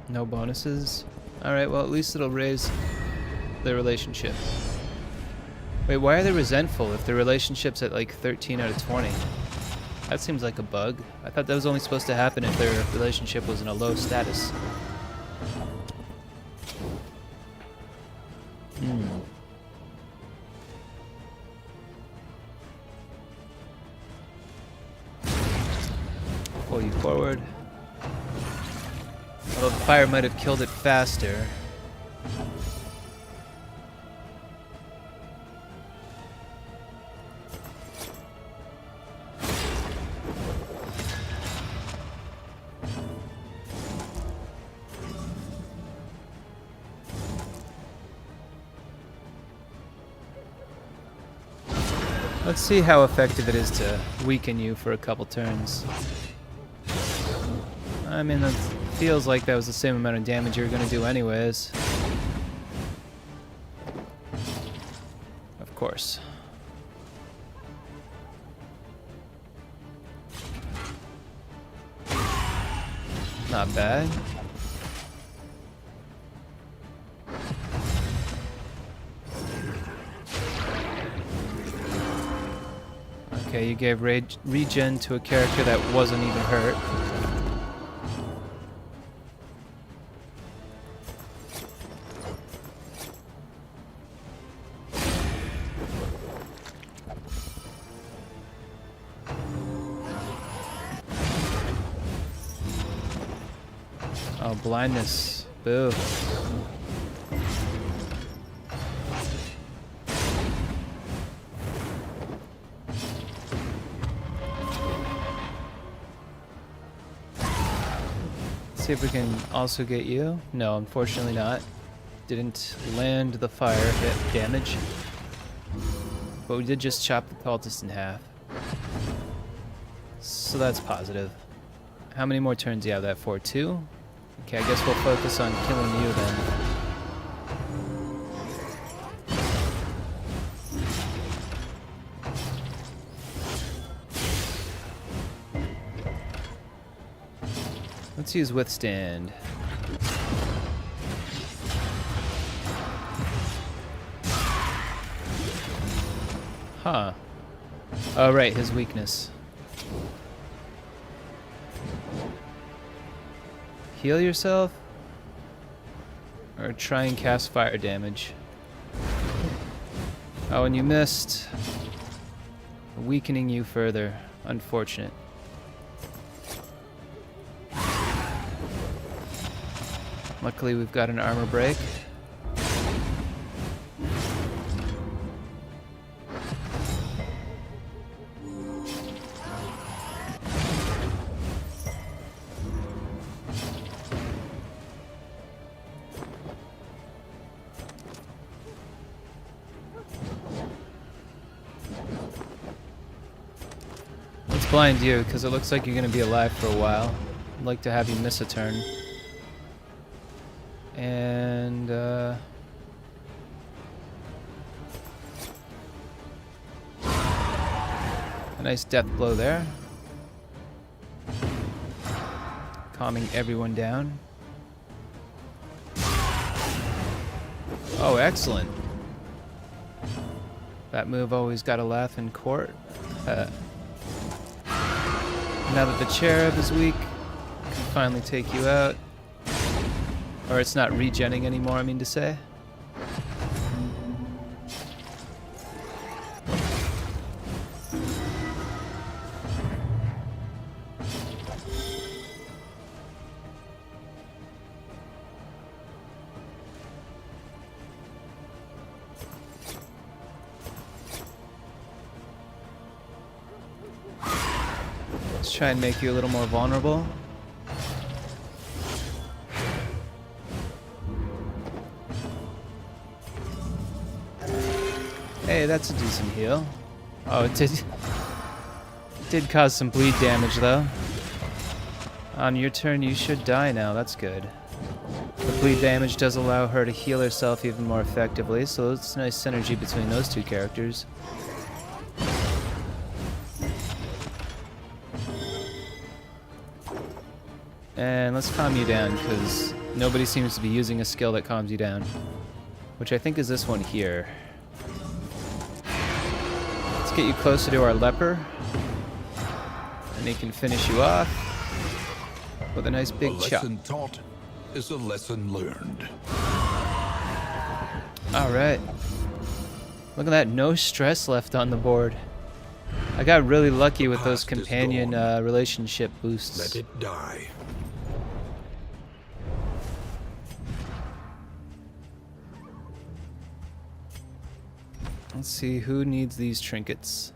No bonuses? Alright, well at least it'll raise their relationship. Wait, why are they resentful if their relationship's at like 13 out of 20? That seems like a bug. I thought that was only supposed to happen if their relationship was in a low status. Pull you forward. Although the fire might have killed it faster. Let's see how effective it is to weaken you for a couple turns. I mean, it feels like that was the same amount of damage you were going to do anyways. Of course. Not bad. Okay, you gave regen to a character that wasn't even hurt. Oh, blindness. Boo. See if we can also get you. No, unfortunately not. Didn't land the fire hit damage. But we did just chop the cultist in half. So that's positive. How many more turns do you have that for? 2? Okay, I guess we'll focus on killing you then. Let's use withstand. Huh. Oh, right, his weakness. Heal yourself? Or try and cast fire damage? Oh, and you missed. Weakening you further. Unfortunate. Luckily, we've got an armor break. Let's blind you, because it looks like you're going to be alive for a while. I'd like to have you miss a turn. And, a nice death blow there. Calming everyone down. Oh, excellent. That move always got a laugh in court. Now that the cherub is weak, I can finally take you out. Or it's not regenning anymore, I mean to say. Let's try and make you a little more vulnerable. Hey, that's a decent heal. Oh, it did cause some bleed damage, though. On your turn, you should die now. That's good. The bleed damage does allow her to heal herself even more effectively, so it's nice synergy between those two characters. And let's calm you down, because nobody seems to be using a skill that calms you down. Which I think is this one here. Get you closer to our leper, and he can finish you off with a nice big chop. A lesson taught is a lesson learned. All right. Look at that, no stress left on the board. I got really lucky with those companion relationship boosts. Let it die. Let's see who needs these trinkets.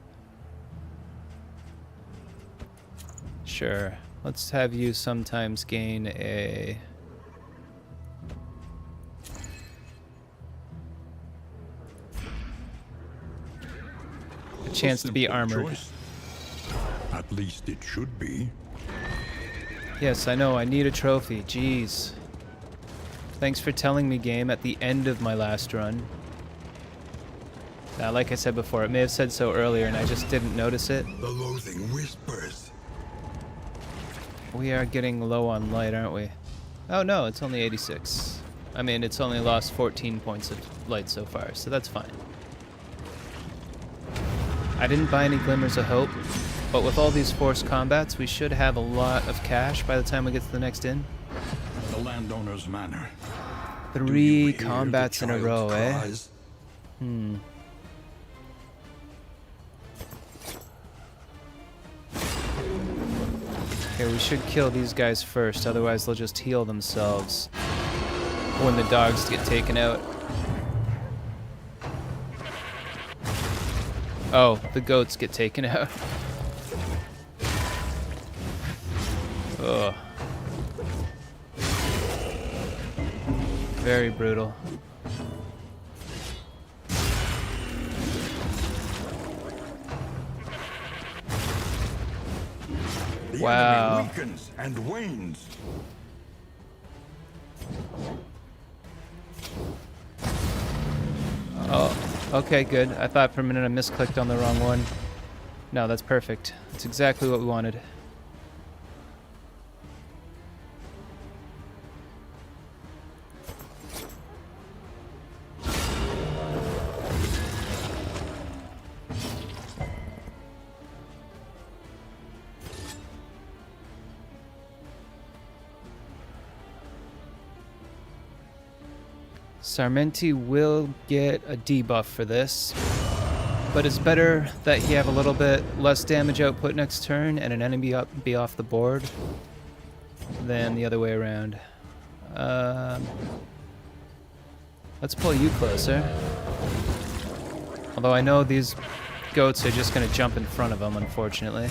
Sure. Let's have you sometimes gain a chance to be armored. Choice. At least it should be. Yes, I know. I need a trophy. Jeez. Thanks for telling me, game, at the end of my last run. Now, like I said before, it may have said so earlier and I just didn't notice it. The loathing whispers. We are getting low on light, aren't we? Oh no, it's only 86. I mean, it's only lost 14 points of light so far, so that's fine. I didn't buy any glimmers of hope, but with all these forced combats, we should have a lot of cash by the time we get to the next inn. The landowner's manor. 3 combats in a row, eh? Okay, we should kill these guys first, otherwise they'll just heal themselves when the dogs get taken out. Oh, the goats get taken out. Ugh. Very brutal. The Wow. enemy weakens and wanes. Oh, okay, good. I thought for a minute I misclicked on the wrong one. No, that's perfect. That's exactly what we wanted. Sarmenti will get a debuff for this, but it's better that he have a little bit less damage output next turn and an enemy be off the board than the other way around. Let's pull you closer. Although I know these goats are just going to jump in front of him, unfortunately.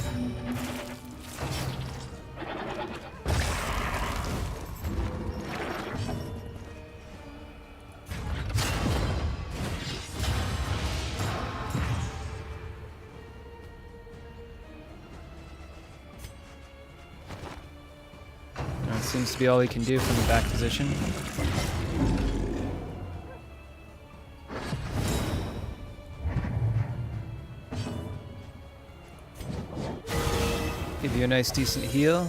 That seems to be all he can do from the back position. Give you a nice decent heal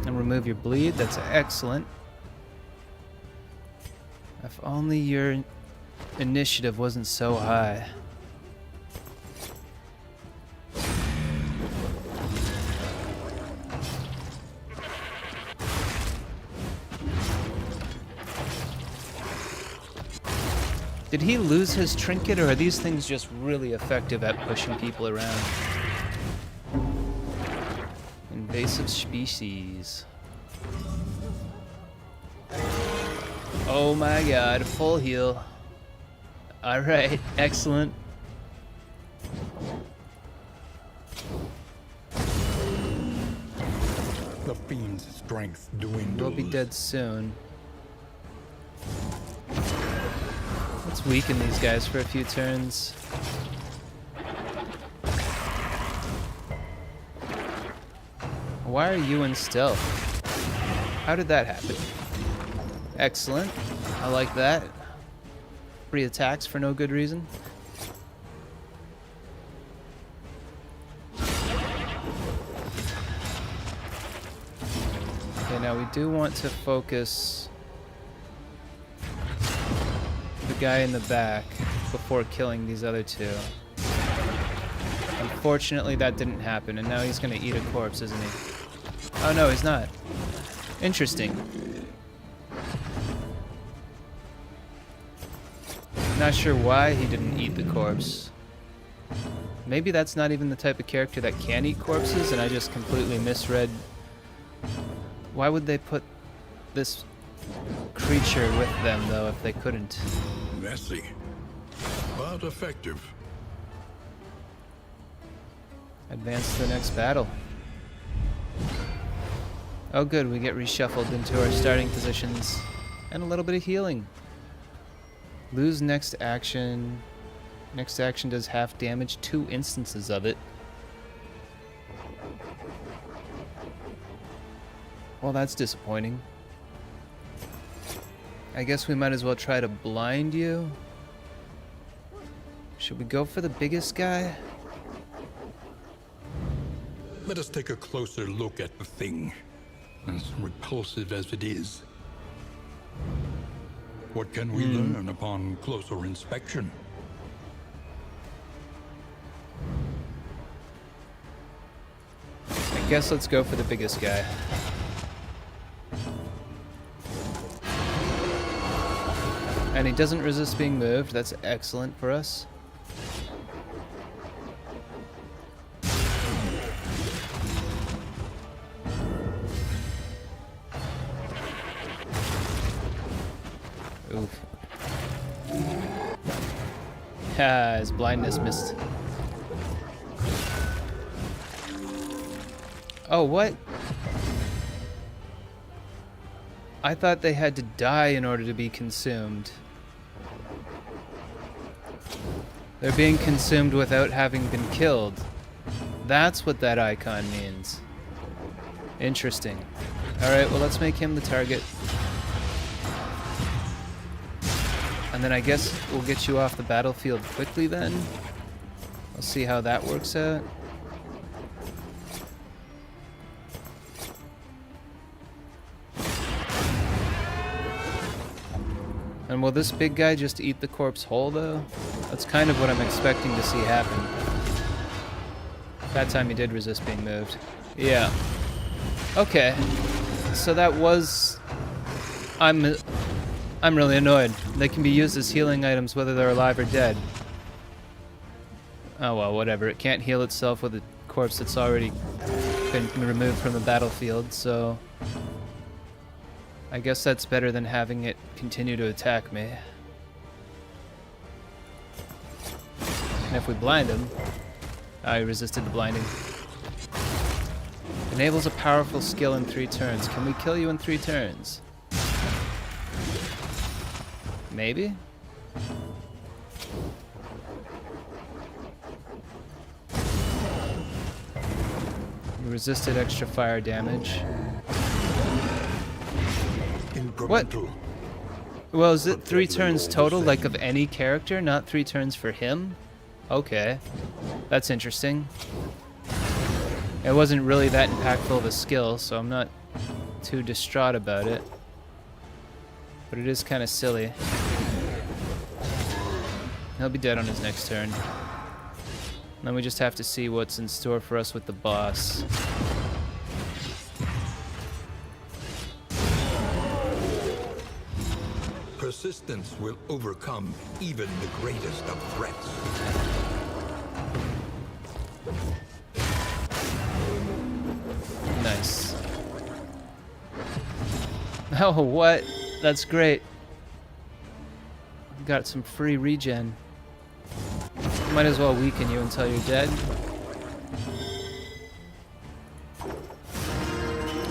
and remove your bleed. That's excellent. If only your initiative wasn't so high. Did he lose his trinket, or are these things just really effective at pushing people around? Invasive species. Oh my god, full heal. Alright, excellent. The fiend's strength dwindles. We'll be dead soon. Let's weaken these guys for a few turns. Why are you in stealth? How did that happen? Excellent. I like that. Free attacks for no good reason. Okay, now we do want to focus the guy in the back before killing these other two. Unfortunately, that didn't happen, and now he's gonna eat a corpse, isn't he? Oh no, he's not. Interesting. Not sure why he didn't eat the corpse. Maybe that's not even the type of character that can eat corpses, and I just completely misread. Why would they put this creature with them, though, if they couldn't? Messy, but effective. Advance to the next battle. Oh good, we get reshuffled into our starting positions. And a little bit of healing. Lose next action. Next action does half damage, 2 instances of it. Well, that's disappointing. I guess we might as well try to blind you. Should we go for the biggest guy? Let us take a closer look at the thing, as repulsive as it is. What can we learn upon closer inspection? Guess let's go for the biggest guy. And he doesn't resist being moved. That's excellent for us. Oof. Ah, his blindness missed. Oh, what? I thought they had to die in order to be consumed. They're being consumed without having been killed. That's what that icon means. Interesting. Alright, well, let's make him the target. And then I guess we'll get you off the battlefield quickly then. We'll see how that works out. And will this big guy just eat the corpse whole, though? That's kind of what I'm expecting to see happen. That time he did resist being moved. Yeah. Okay. So that was... I'm really annoyed. They can be used as healing items whether they're alive or dead. Oh well, whatever. It can't heal itself with a corpse that's already been removed from the battlefield, so... I guess that's better than having it continue to attack me. And if we blind him... I resisted the blinding. Enables a powerful skill in 3 turns. Can we kill you in 3 turns? Maybe? You resisted extra fire damage. What? Well, is it 3 turns total, like of any character, not 3 turns for him? Okay. That's interesting. It wasn't really that impactful of a skill, so I'm not too distraught about it. But it is kind of silly. He'll be dead on his next turn. Then we just have to see what's in store for us with the boss. Persistence will overcome even the greatest of threats. Nice. Oh, what? That's great. Got some free regen. Might as well weaken you until you're dead.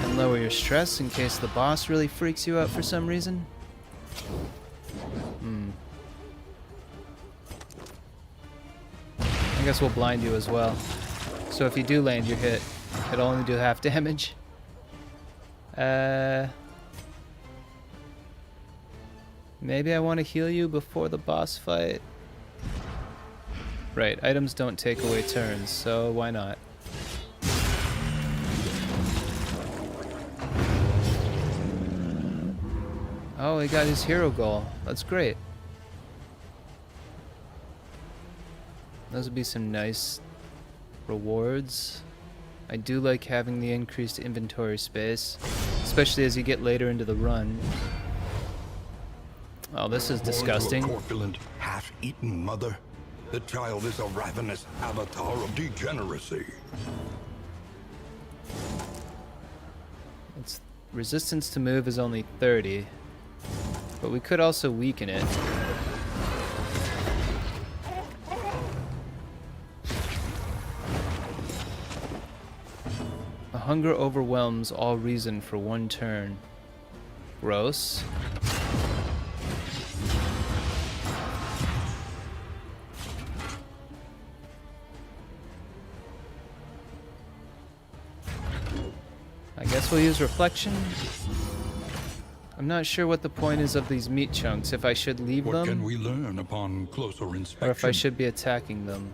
And lower your stress in case the boss really freaks you out for some reason. I guess we'll blind you as well. So if you do land your hit, it'll only do half damage. Maybe I want to heal you before the boss fight. Right, items don't take away turns, so why not? Oh, he got his hero goal. That's great. Those would be some nice rewards. I do like having the increased inventory space, especially as you get later into the run. Oh, this is disgusting. Corpulent, half-eaten mother. The child is a ravenous avatar of degeneracy. Its resistance to move is only 30, but we could also weaken it. A hunger overwhelms all reason for 1 turn. Gross. I guess we'll use reflection. I'm not sure what the point is of these meat chunks, if I should leave them. What can we learn upon closer inspection? Or if I should be attacking them.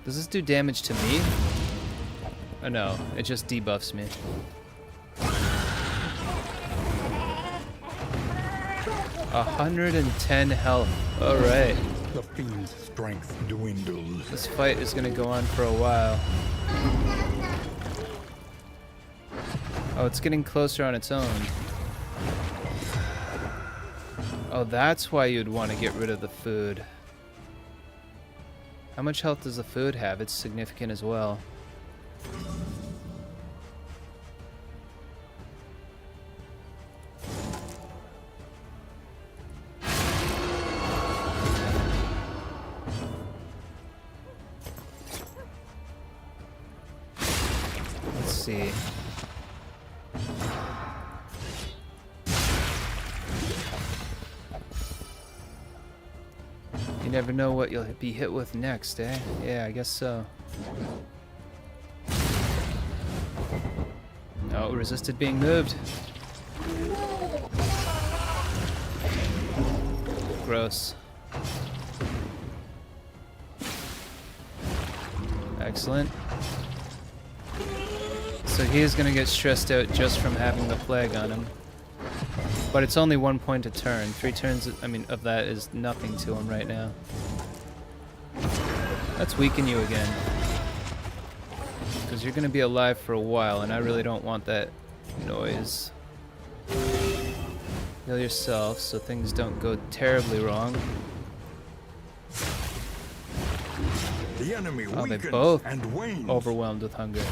Does this do damage to me? Oh no, it just debuffs me. 110 health. Alright. The fiend's strength dwindles. This fight is gonna go on for a while. Oh, it's getting closer on its own. Oh, that's why you'd want to get rid of the food. How much health does the food have? It's significant as well. Let's see. You never know what you'll be hit with next, eh? Yeah, I guess so. Oh, resisted being moved. Gross. Excellent. So he is going to get stressed out just from having the plague on him. But it's only 1 point a turn. 3 turns, I mean, of that is nothing to him right now. Let's weaken you again. Because you're going to be alive for a while, and I really don't want that noise. Heal yourself so things don't go terribly wrong. The enemy Oh, they weakens both and wanes. overwhelmed with hunger.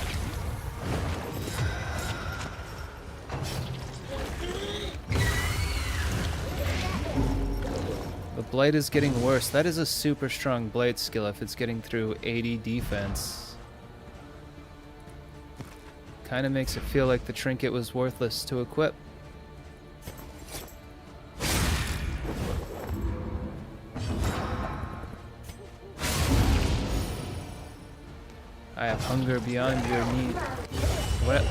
The blade is getting worse. That is a super strong blade skill if it's getting through 80 defense. Kind of makes it feel like the trinket was worthless to equip. I have hunger beyond your need. What?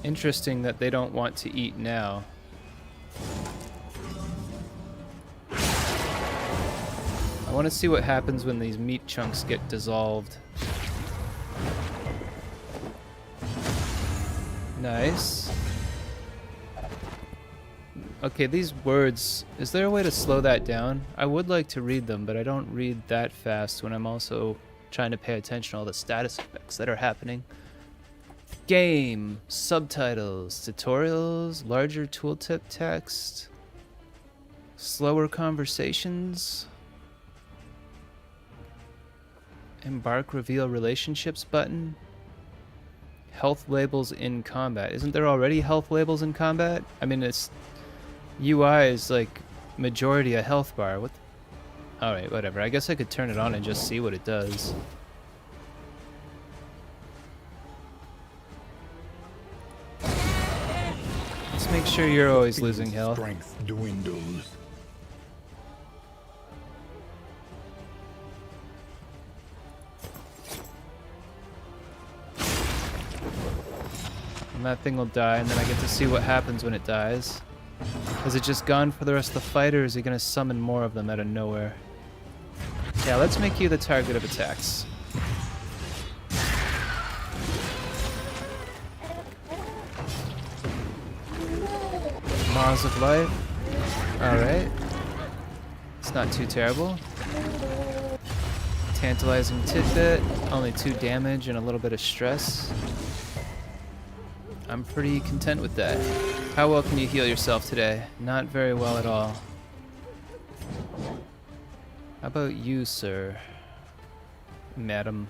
Interesting that they don't want to eat now. I want to see what happens when these meat chunks get dissolved. Nice. Okay, these words, is there a way to slow that down? I would like to read them, but I don't read that fast when I'm also trying to pay attention to all the status effects that are happening. Game, subtitles, tutorials, larger tooltip text, slower conversations, embark reveal relationships button, health labels in combat. Isn't there already health labels in combat? I mean, it's UI is like majority a health bar. What? Alright, whatever. I guess I could turn it on and just see what it does. Let's make sure you're always losing health. Strength dwindles. And that thing will die, and then I get to see what happens when it dies. Is it just gone for the rest of the fight, or is he gonna summon more of them out of nowhere? Yeah, let's make you the target of attacks. Maws of Life. Alright. It's not too terrible. Tantalizing Tidbit. Only 2 damage and a little bit of stress. I'm pretty content with that. How well can you heal yourself today? Not very well at all. How about you, sir? Madam.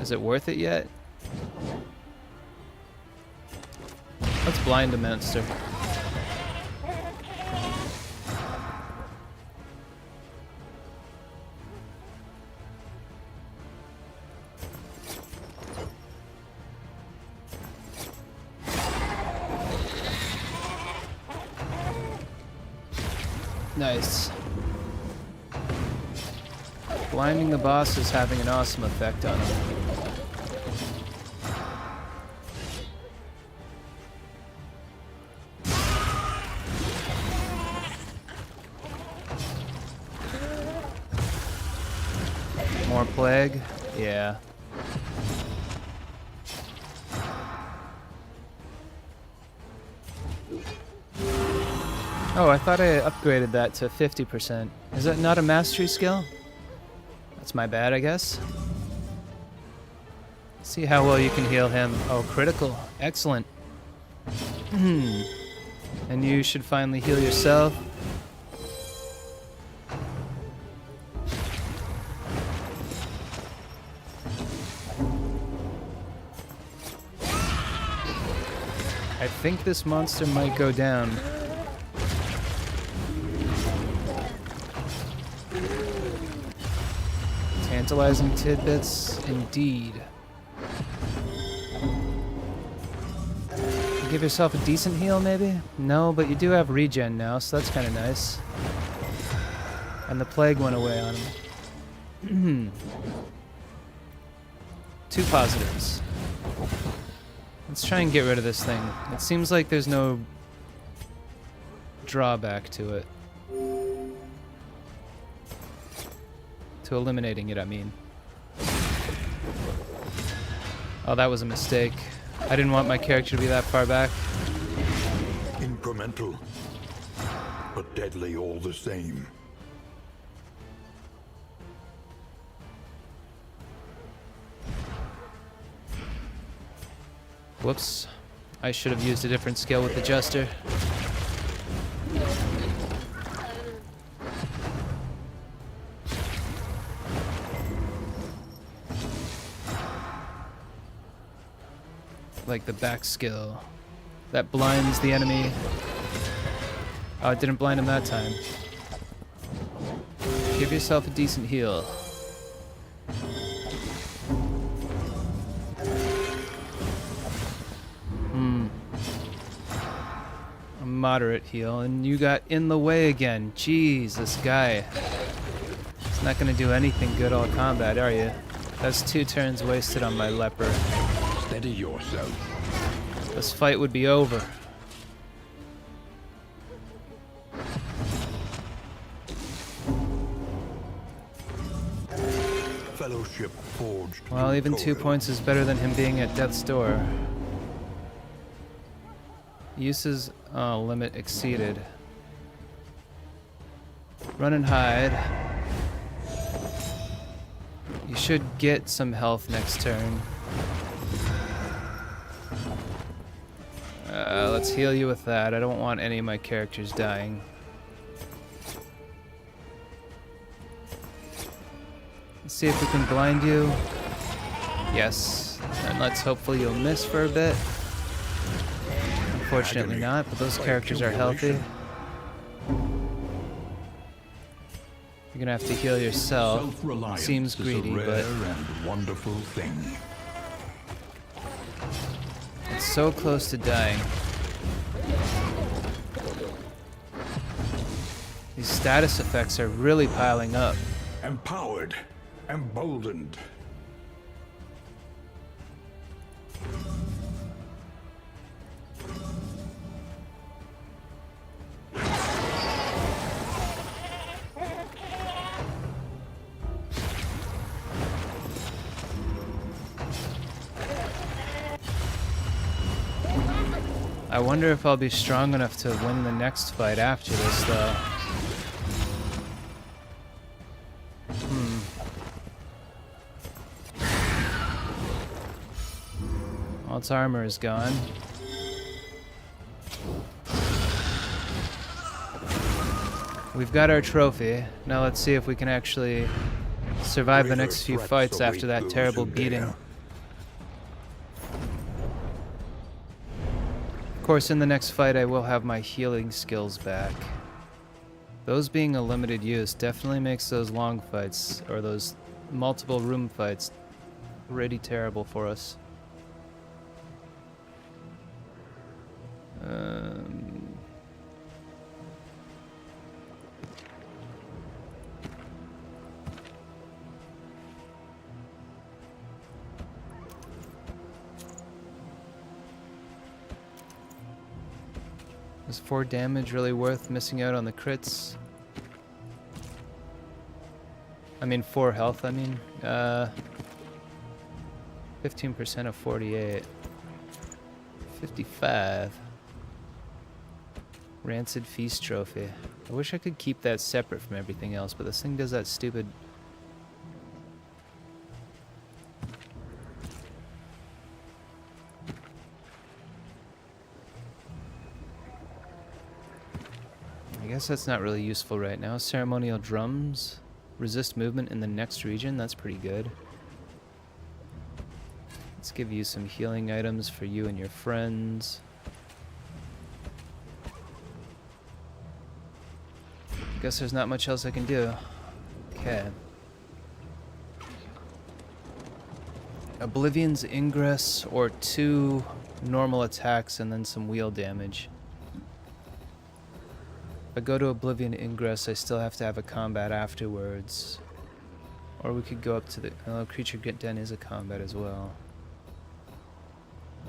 Is it worth it yet? Let's blind a monster. Nice. Blinding the boss is having an awesome effect on him. More plague? Yeah. Oh, I thought I upgraded that to 50%. Is that not a mastery skill? That's my bad, I guess. See how well you can heal him. Oh, critical. Excellent. And you should finally heal yourself. I think this monster might go down. Tantalizing tidbits, indeed. Give yourself a decent heal, maybe? No, but you do have regen now, so that's kind of nice. And the plague went away on him. 2 positives. Let's try and get rid of this thing. It seems like there's no drawback to it. To eliminating it, I mean. Oh, that was a mistake. I didn't want my character to be that far back. Incremental, but deadly all the same. Whoops. I should have used a different skill with the Jester. Like the back skill. That blinds the enemy. Oh, it didn't blind him that time. Give yourself a decent heal. A moderate heal, and you got in the way again. Jeez, this guy. He's not gonna do anything good all combat, are you? That's 2 turns wasted on my leper. Steady yourself. This fight would be over. Fellowship forged. Well, through even 2 toil. points is better than him being at death's door. Uses limit exceeded. Run and hide. You should get some health next turn. Let's heal you with that. I don't want any of my characters dying. Let's see if we can blind you. Yes. And let's hopefully you'll miss for a bit. Unfortunately not, but those characters are healthy. You're gonna have to heal yourself. Self-reliance Seems greedy, is a rare but and wonderful thing. it's so close to dying. These status effects are really piling up. Empowered, emboldened. I wonder if I'll be strong enough to win the next fight after this, though. All its armor is gone. We've got our trophy. Now let's see if we can actually survive the next few fights after that terrible beating. Of course, in the next fight, I will have my healing skills back. Those being a limited use definitely makes those long fights, or those multiple room fights, pretty terrible for us. Is 4 damage really worth missing out on the crits? I mean 4 health, I mean. 15% of 48. 55. Rancid Feast Trophy. I wish I could keep that separate from everything else, but this thing does that stupid... I guess that's not really useful right now. Ceremonial drums. Resist movement in the next region. That's pretty good. Let's give you some healing items for you and your friends. Guess there's not much else I can do. Okay. Oblivion's Ingress or 2 normal attacks and then some wheel damage. If I go to Oblivion Ingress, I still have to have a combat afterwards. Or we could go up to the... Oh, Creature Get Den is a combat as well.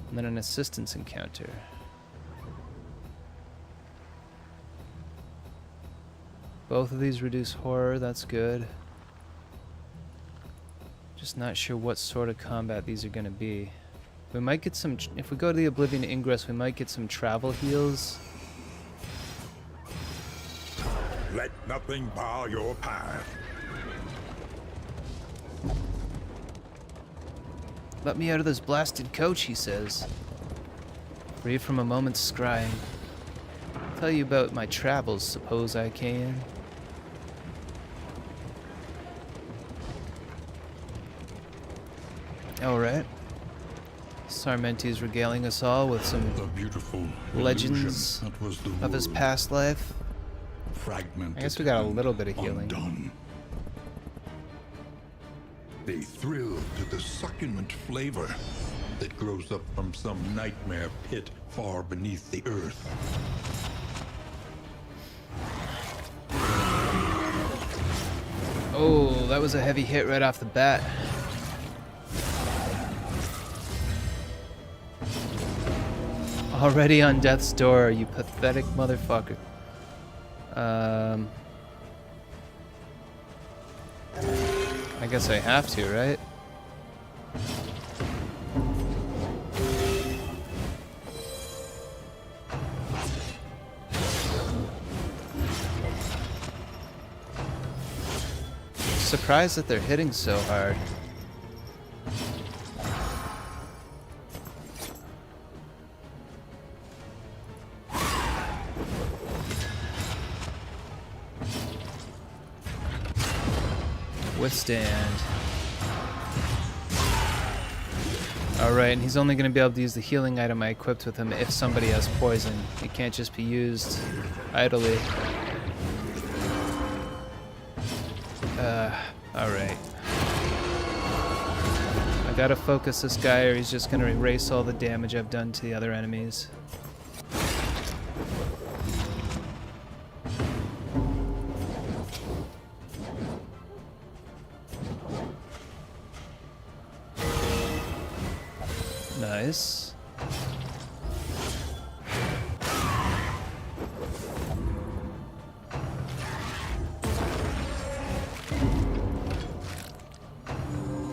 And then an assistance encounter. Both of these reduce horror, that's good. Just not sure what sort of combat these are going to be. We might get some... If we go to the Oblivion Ingress, we might get some travel heals. Let nothing bar your path. Let me out of this blasted coach, he says. Free from a moment's scrying. Tell you about my travels, suppose I can. Alright. Sarmenti's regaling us all with some The beautiful legends illusion that was the of his world, past life. fragmented I guess we got a and little bit of healing. undone. They thrill to the succulent flavor that grows up from some nightmare pit far beneath the earth. Oh, that was a heavy hit right off the bat. Already on death's door, you pathetic motherfucker. I guess I have to, right? Surprised that they're hitting so hard. Withstand. Alright, and he's only going to be able to use the healing item I equipped with him if somebody has poison. It can't just be used idly. Alright. I gotta focus this guy or he's just gonna erase all the damage I've done to the other enemies. Nice.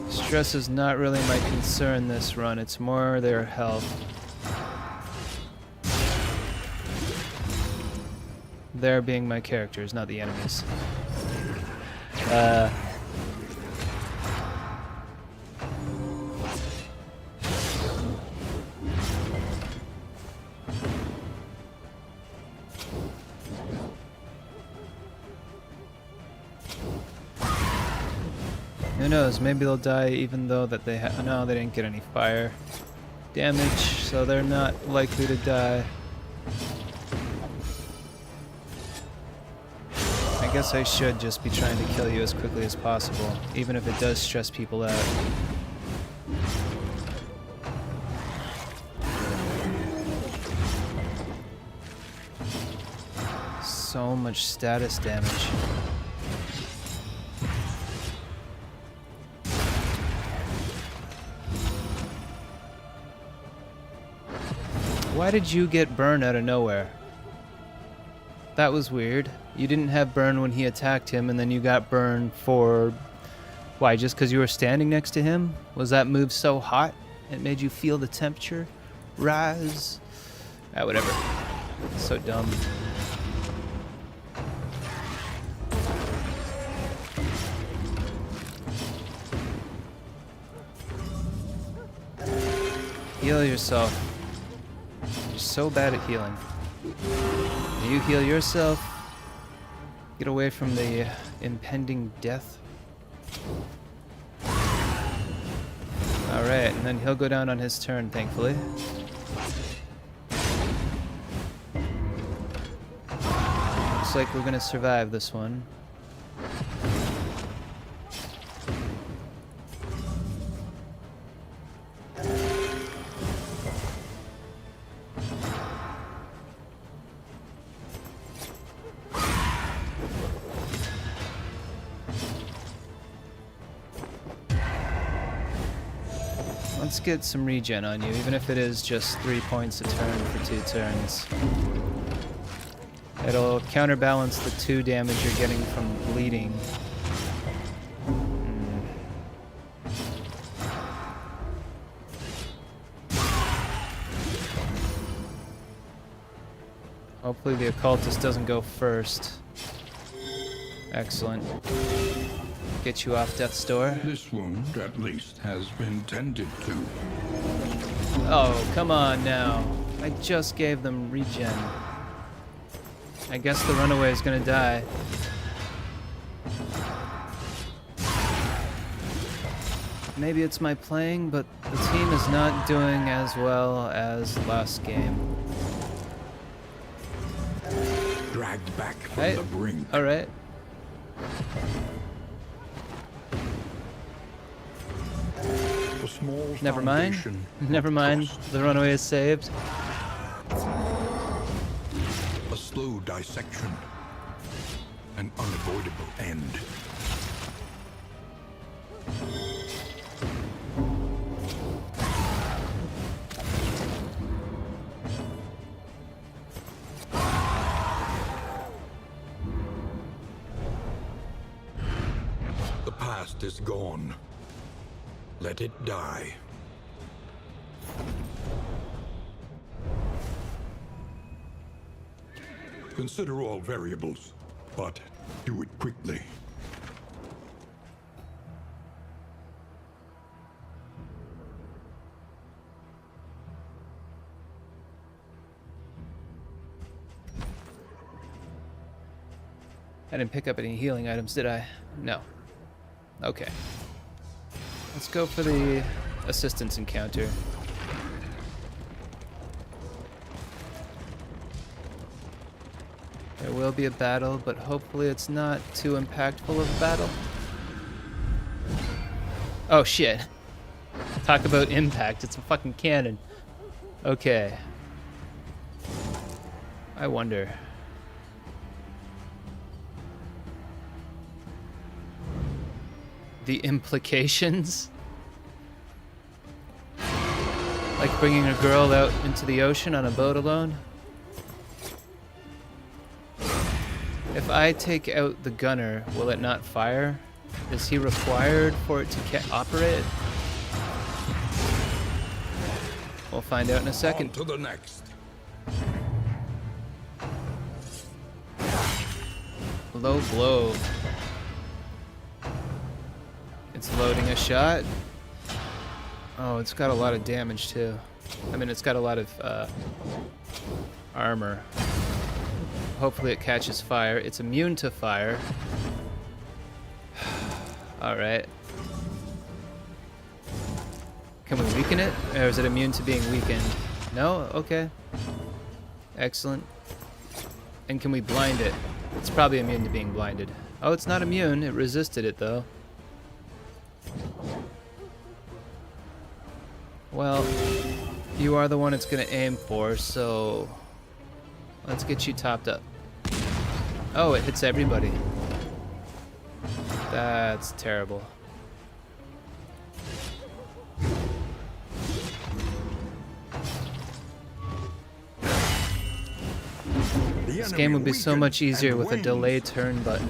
Stress is not really my concern this run, it's more their health. They're being my characters, not the enemies. Who knows, maybe they'll die even though that they no, they didn't get any fire damage, so they're not likely to die. I guess I should just be trying to kill you as quickly as possible, even if it does stress people out. So much status damage. Why did you get burned out of nowhere? That was weird. You didn't have burn when he attacked him, and then you got burned for... Why, just because you were standing next to him? Was that move so hot it made you feel the temperature rise? Ah, whatever. So dumb. Heal yourself. You're so bad at healing. You heal yourself. Get away from the impending death. Alright, and then he'll go down on his turn, thankfully. Looks like we're gonna survive this one. Let's get some regen on you, even if it is just 3 points a turn for 2 turns. It'll counterbalance the 2 damage you're getting from bleeding. Hopefully the occultist doesn't go first. Excellent. Get you off death's door. This wound, at least, has been tended to. Oh, come on now. I just gave them regen. I guess the runaway is gonna die. Maybe it's my playing, but the team is not doing as well as last game. Dragged back from Hey, the brink. alright. A small Never mind. foundation Never of mind. trust. The runaway is saved. A slow dissection. An unavoidable end. The past is gone. Let it die. Consider all variables, but do it quickly. I didn't pick up any healing items, did I? No. Okay. Let's go for the assistance encounter. There will be a battle, but hopefully it's not too impactful of a battle. Oh shit. Talk about impact, it's a fucking cannon. Okay. I wonder. The implications? Like bringing a girl out into the ocean on a boat alone? If I take out the gunner, will it not fire? Is he required for it to operate? We'll find out in a On second. to the next. Low blow. It's loading a shot. Oh, it's got a lot of damage too. I mean, it's got a lot of armor. Hopefully it catches fire. It's immune to fire. Alright. Can we weaken it? Or is it immune to being weakened? No? Okay. Excellent. And can we blind it? It's probably immune to being blinded. Oh, it's not immune. It resisted it though. Well, you are the one it's gonna aim for, so let's get you topped up. Oh, it hits everybody. That's terrible. This game would be so much easier with a delay turn button.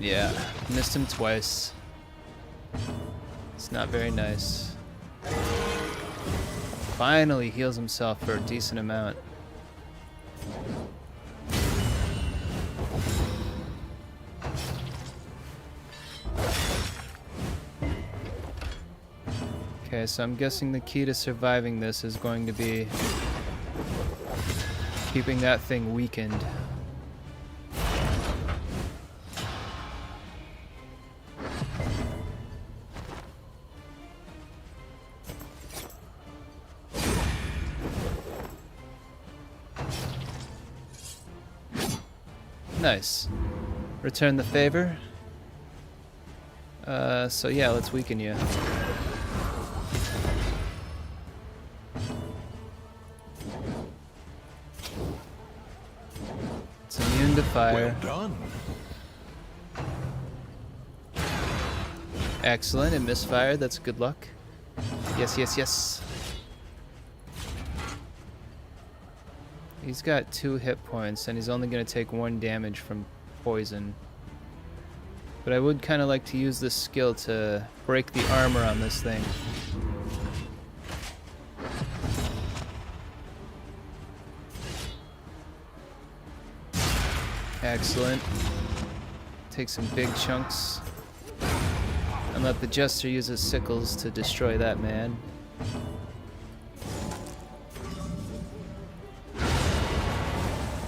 Yeah, missed him twice. It's not very nice. Finally heals himself for a decent amount. Okay, so I'm guessing the key to surviving this is going to be keeping that thing weakened. Nice. Return the favor. So yeah, let's weaken you. It's immune to fire. Well done. Excellent, it misfired. That's good luck. Yes, yes, yes. He's got 2 hit points, and he's only going to take 1 damage from poison. But I would kind of like to use this skill to break the armor on this thing. Excellent. Take some big chunks. And let the Jester use his sickles to destroy that man.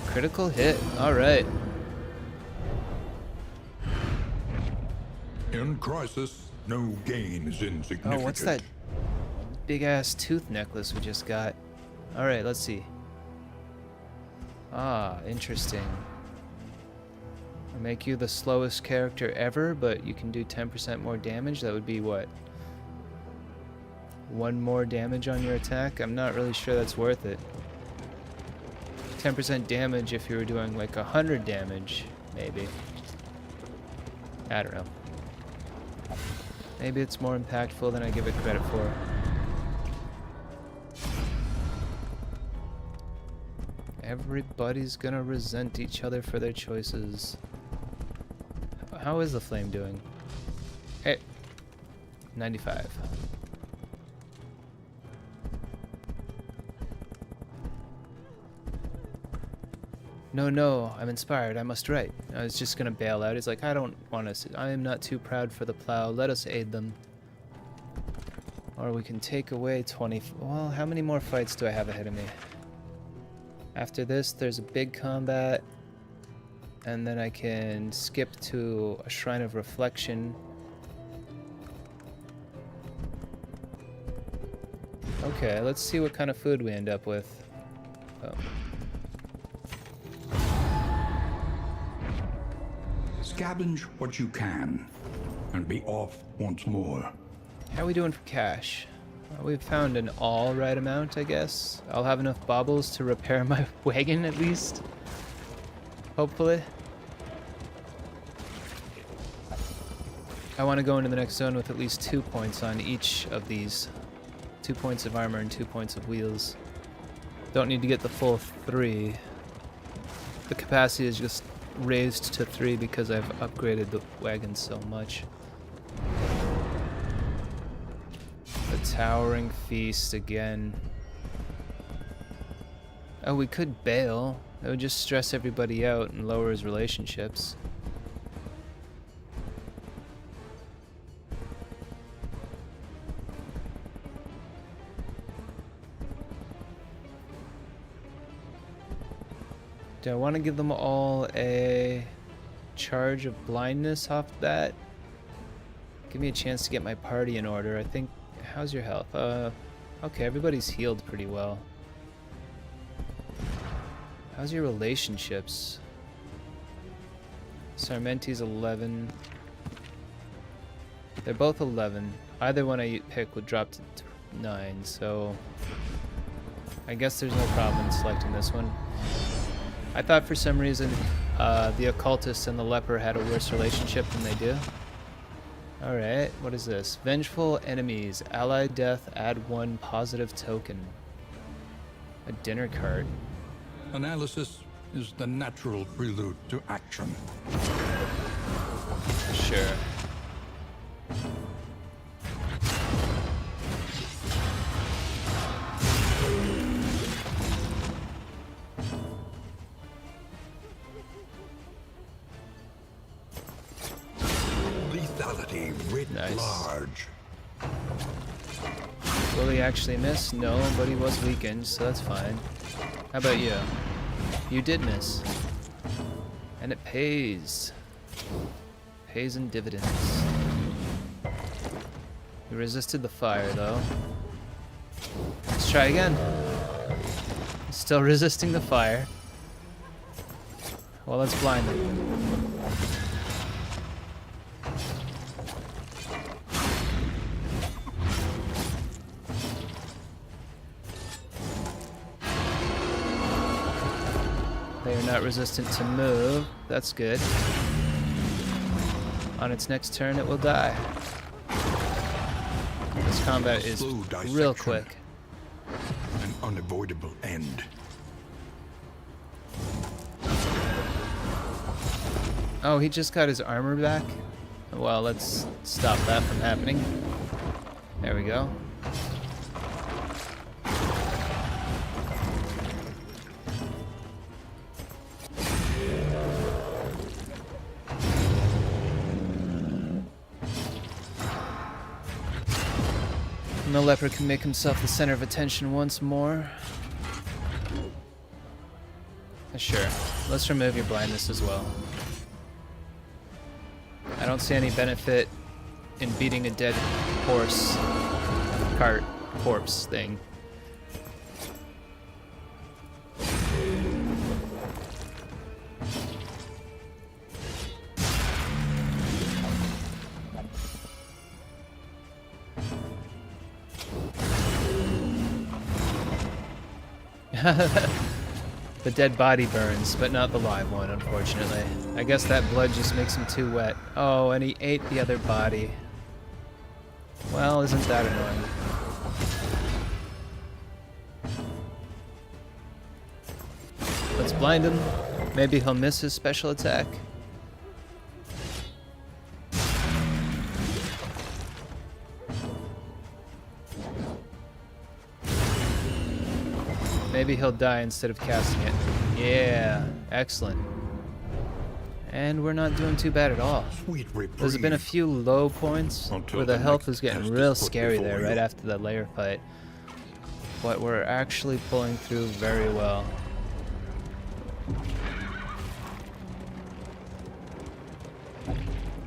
Critical hit. Alright. In crisis, no gain is insignificant. Oh, what's that big ass tooth necklace we just got? Alright, let's see. Ah, interesting. I'll make you the slowest character ever, but you can do 10% more damage. That would be what? 1 more damage on your attack? I'm not really sure that's worth it. 10% damage if you were doing like 100 damage, maybe. I don't know. Maybe it's more impactful than I give it credit for. Everybody's gonna resent each other for their choices. How is the flame doing? Hey, 95. No, I'm inspired. I must write. I was just gonna bail out. He's like, I don't want us. I am not too proud for the plow. Let us aid them. Or we can take away 20. Well, how many more fights do I have ahead of me? After this, there's a big combat. And then I can skip to a Shrine of Reflection. Okay, let's see what kind of food we end up with. Oh. Scavenge what you can, and be off once more. How are we doing for cash? We've found an all right amount, I guess. I'll have enough baubles to repair my wagon at least. Hopefully. I want to go into the next zone with at least 2 points on each of these. 2 points of armor and 2 points of wheels. Don't need to get the full 3. The capacity is just raised to 3 because I've upgraded the wagon so much. The Towering Feast again. Oh, we could bail. That would just stress everybody out and lower his relationships. Do I want to give them all a charge of blindness off that? Give me a chance to get my party in order. I think... How's your health? Okay, everybody's healed pretty well. How's your relationships? Sarmenti's 11. They're both 11. Either one I pick would drop to 9, so... I guess there's no problem in selecting this one. I thought for some reason the occultist and the leper had a worse relationship than they do. Alright, what is this? Vengeful enemies. Ally death, add 1 positive token. A dinner cart. Analysis is the natural prelude to action. Sure. writ Nice. large. Will he actually miss? No, but he was weakened, so that's fine. How about you? You did miss. And it pays. Pays in dividends. You resisted the fire, though. Let's try again. Still resisting the fire. Well, let's blind them. They are not resistant to move. That's good. On its next turn, it will die. This combat is Slow real dissection. quick. An unavoidable end. Oh, he just got his armor back? Well, let's stop that from happening. There we go. And the leper can make himself the center of attention once more. Sure, let's remove your blindness as well. I don't see any benefit in beating a dead horse, cart, corpse thing. The dead body burns, but not the live one, unfortunately. I guess that blood just makes him too wet. Oh, and he ate the other body. Well, isn't that annoying? Let's blind him. Maybe he'll miss his special attack. Maybe he'll die instead of casting it. Yeah, excellent. And we're not doing too bad at all. Sweet There's been a few low points Until where the the health next was getting test real is put scary before there you. right after that layer fight. But we're actually pulling through very well.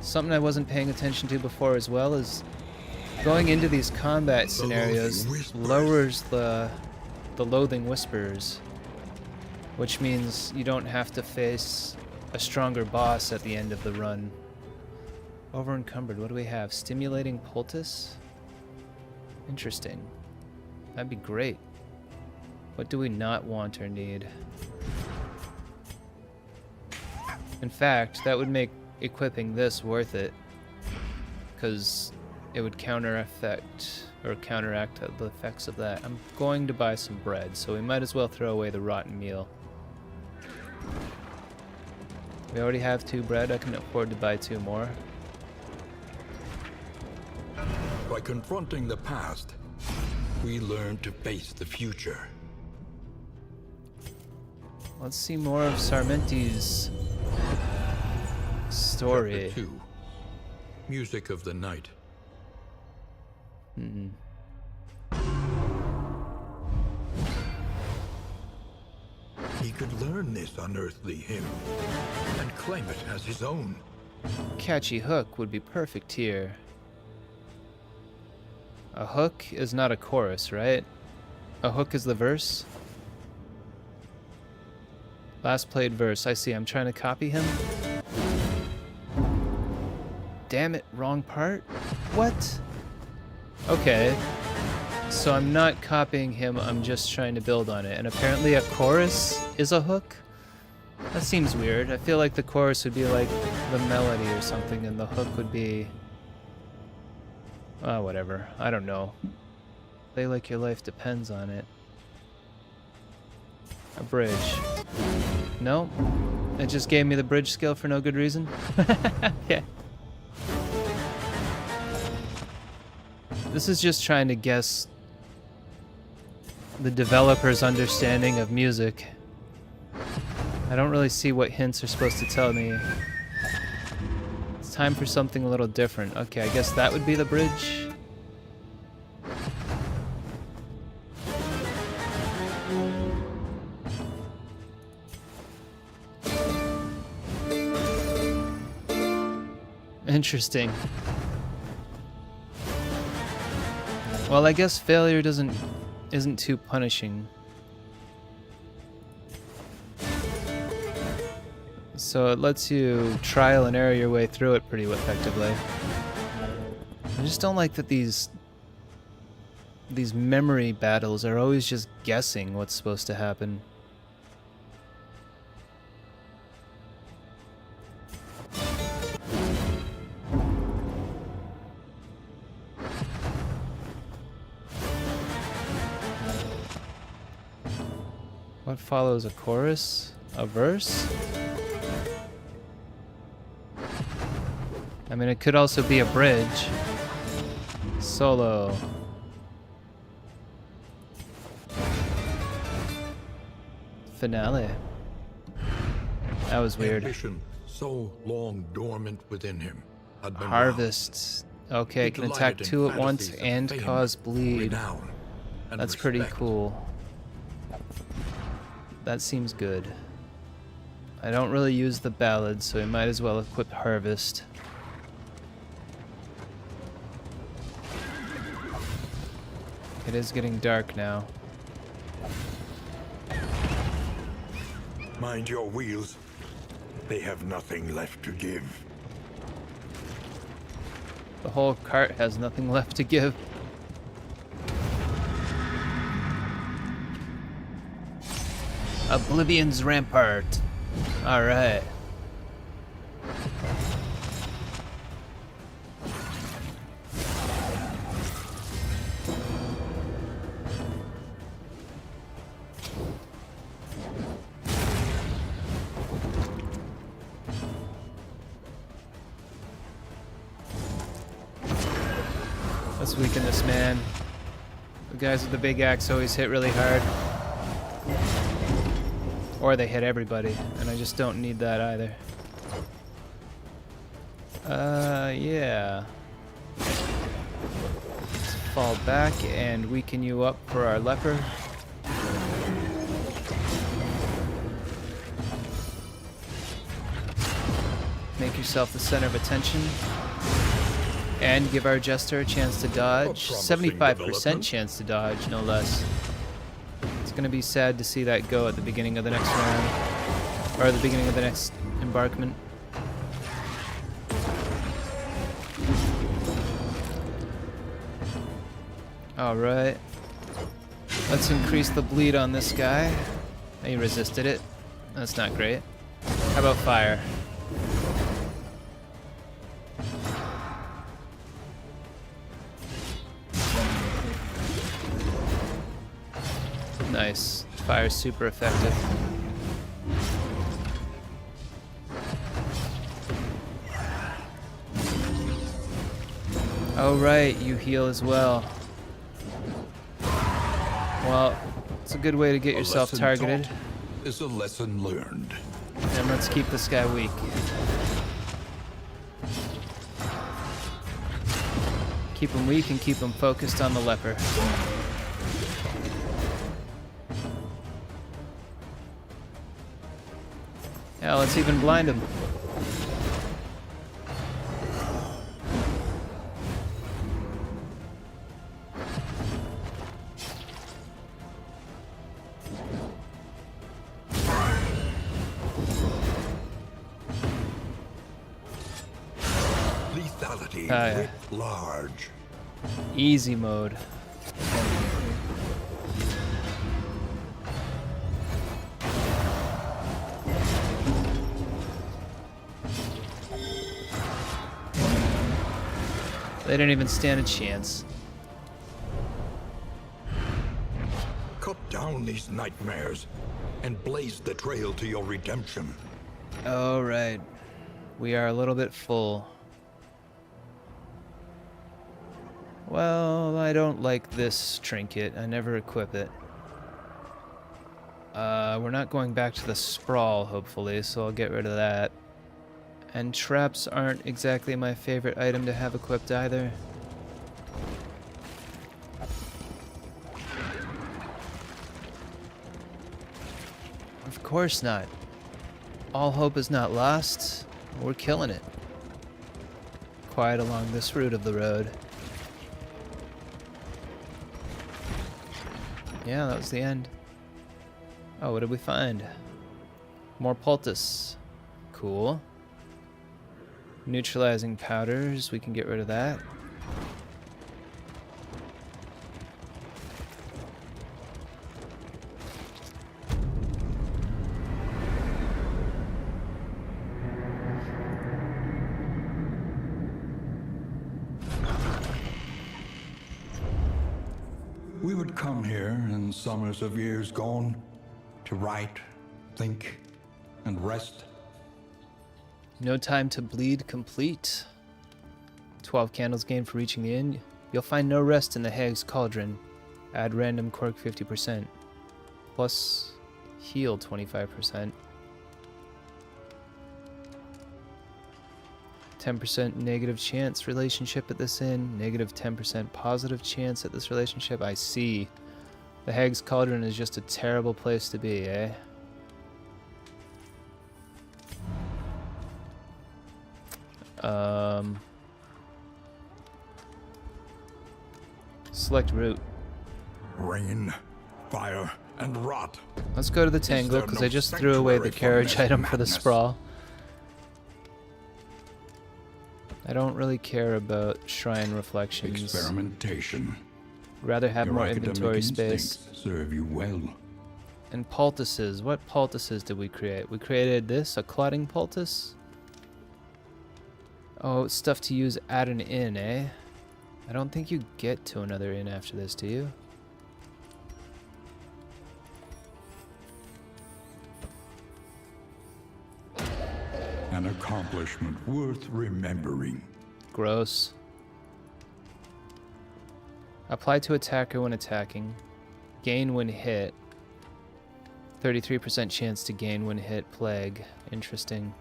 Something I wasn't paying attention to before as well is going into these combat scenarios Whispers. lowers the loathing whispers, which means you don't have to face a stronger boss at the end of the run. Over encumbered, what do we have? Stimulating poultice? Interesting. That'd be great. What do we not want or need? In fact, that would make equipping this worth it, because it would counteract the effects of that. I'm going to buy some bread, so we might as well throw away the rotten meal. We already have 2 bread. I can afford to buy 2 more. By confronting the past, we learn to face the future. Let's see more of Sarmenti's story. Chapter 2. Music of the Night. He could learn this unearthly hymn and claim it as his own. Catchy hook would be perfect here. A hook is not a chorus, right? A hook is the verse? Last played verse. I see. I'm trying to copy him. Damn it, wrong part? What? Okay. So I'm not copying him, I'm just trying to build on it. And apparently a chorus is a hook? That seems weird. I feel like the chorus would be like the melody or something, and the hook would be... oh, whatever. I don't know. Play like your life depends on it. A bridge. No? It just gave me the bridge skill for no good reason? Yeah. This is just trying to guess the developer's understanding of music. I don't really see what hints are supposed to tell me. time for something a little different. Okay, I guess that would be the bridge. Interesting. Well, I guess failure isn't too punishing. So it lets you trial and error your way through it pretty effectively. I just don't like that these memory battles are always just guessing what's supposed to happen. What follows a chorus? A verse? I mean, it could also be a bridge. Solo. Finale. That was weird. Ambition, so long dormant within him, had been Harvest. Okay, He it can attack delighted in 2 at once fantasies of and fame, cause bleed. renown, and That's pretty respect. cool. That seems good. I don't really use the ballad, so we might as well equip Harvest. It is getting dark now. Mind your wheels. They have nothing left to give. The whole cart has nothing left to give. Oblivion's Rampart. Alright. Let's weaken this man. The guys with the big axe always hit really hard. Or they hit everybody, and I just don't need that either. Yeah. Let's fall back and weaken you up for our leper. Make yourself the center of attention. And give our jester a chance to dodge. promising 75% development. chance to dodge, no less. It's gonna be sad to see that go at the beginning of the next round. Or the beginning of the next embarkment. Alright. Let's increase the bleed on this guy. He resisted it. That's not great. How about fire? Nice. Fire's super effective. Oh right, you heal as well. Well, it's a good way to get A yourself lesson targeted. taught is a lesson learned. And let's keep this guy weak. Keep him weak and keep him focused on the leper. Yeah, let's even blind him. Lethality yeah. writ large. Easy mode. They didn't even stand a chance. Cut down these nightmares and blaze the trail to your redemption. All right. We are a little bit full. Well, I don't like this trinket. I never equip it. We're not going back to the sprawl, hopefully, so I'll get rid of that. And traps aren't exactly my favorite item to have equipped either. Of course not. All hope is not lost. We're killing it. Quiet along this route of the road. Yeah, that was the end. Oh, what did we find? More poultice. Cool. Neutralizing powders, we can get rid of that. We would come here in summers of years gone to write, think, and rest. No time to bleed complete. 12 candles gained for reaching the inn. You'll find no rest in the Hag's Cauldron. Add random quirk 50%. Plus heal 25%. 10% negative chance relationship at this inn. Negative 10% positive chance at this relationship. I see. The Hag's Cauldron is just a terrible place to be, eh? Select route. Rain, fire, and rot. Let's go to the Tangle, there because no I just threw away the sanctuary for carriage this item for the madness? Sprawl. I don't really care about Shrine Reflections. Experimentation. Rather have Your more academic inventory space. instincts serve you well. And poultices. What poultices did we create? We created this, a clotting poultice. Oh, it's stuff to use at an inn, eh? I don't think you get to another inn after this, do you? An accomplishment worth remembering. Gross. Apply to attacker when attacking. Gain when hit. 33% chance to gain when hit. Plague. Interesting.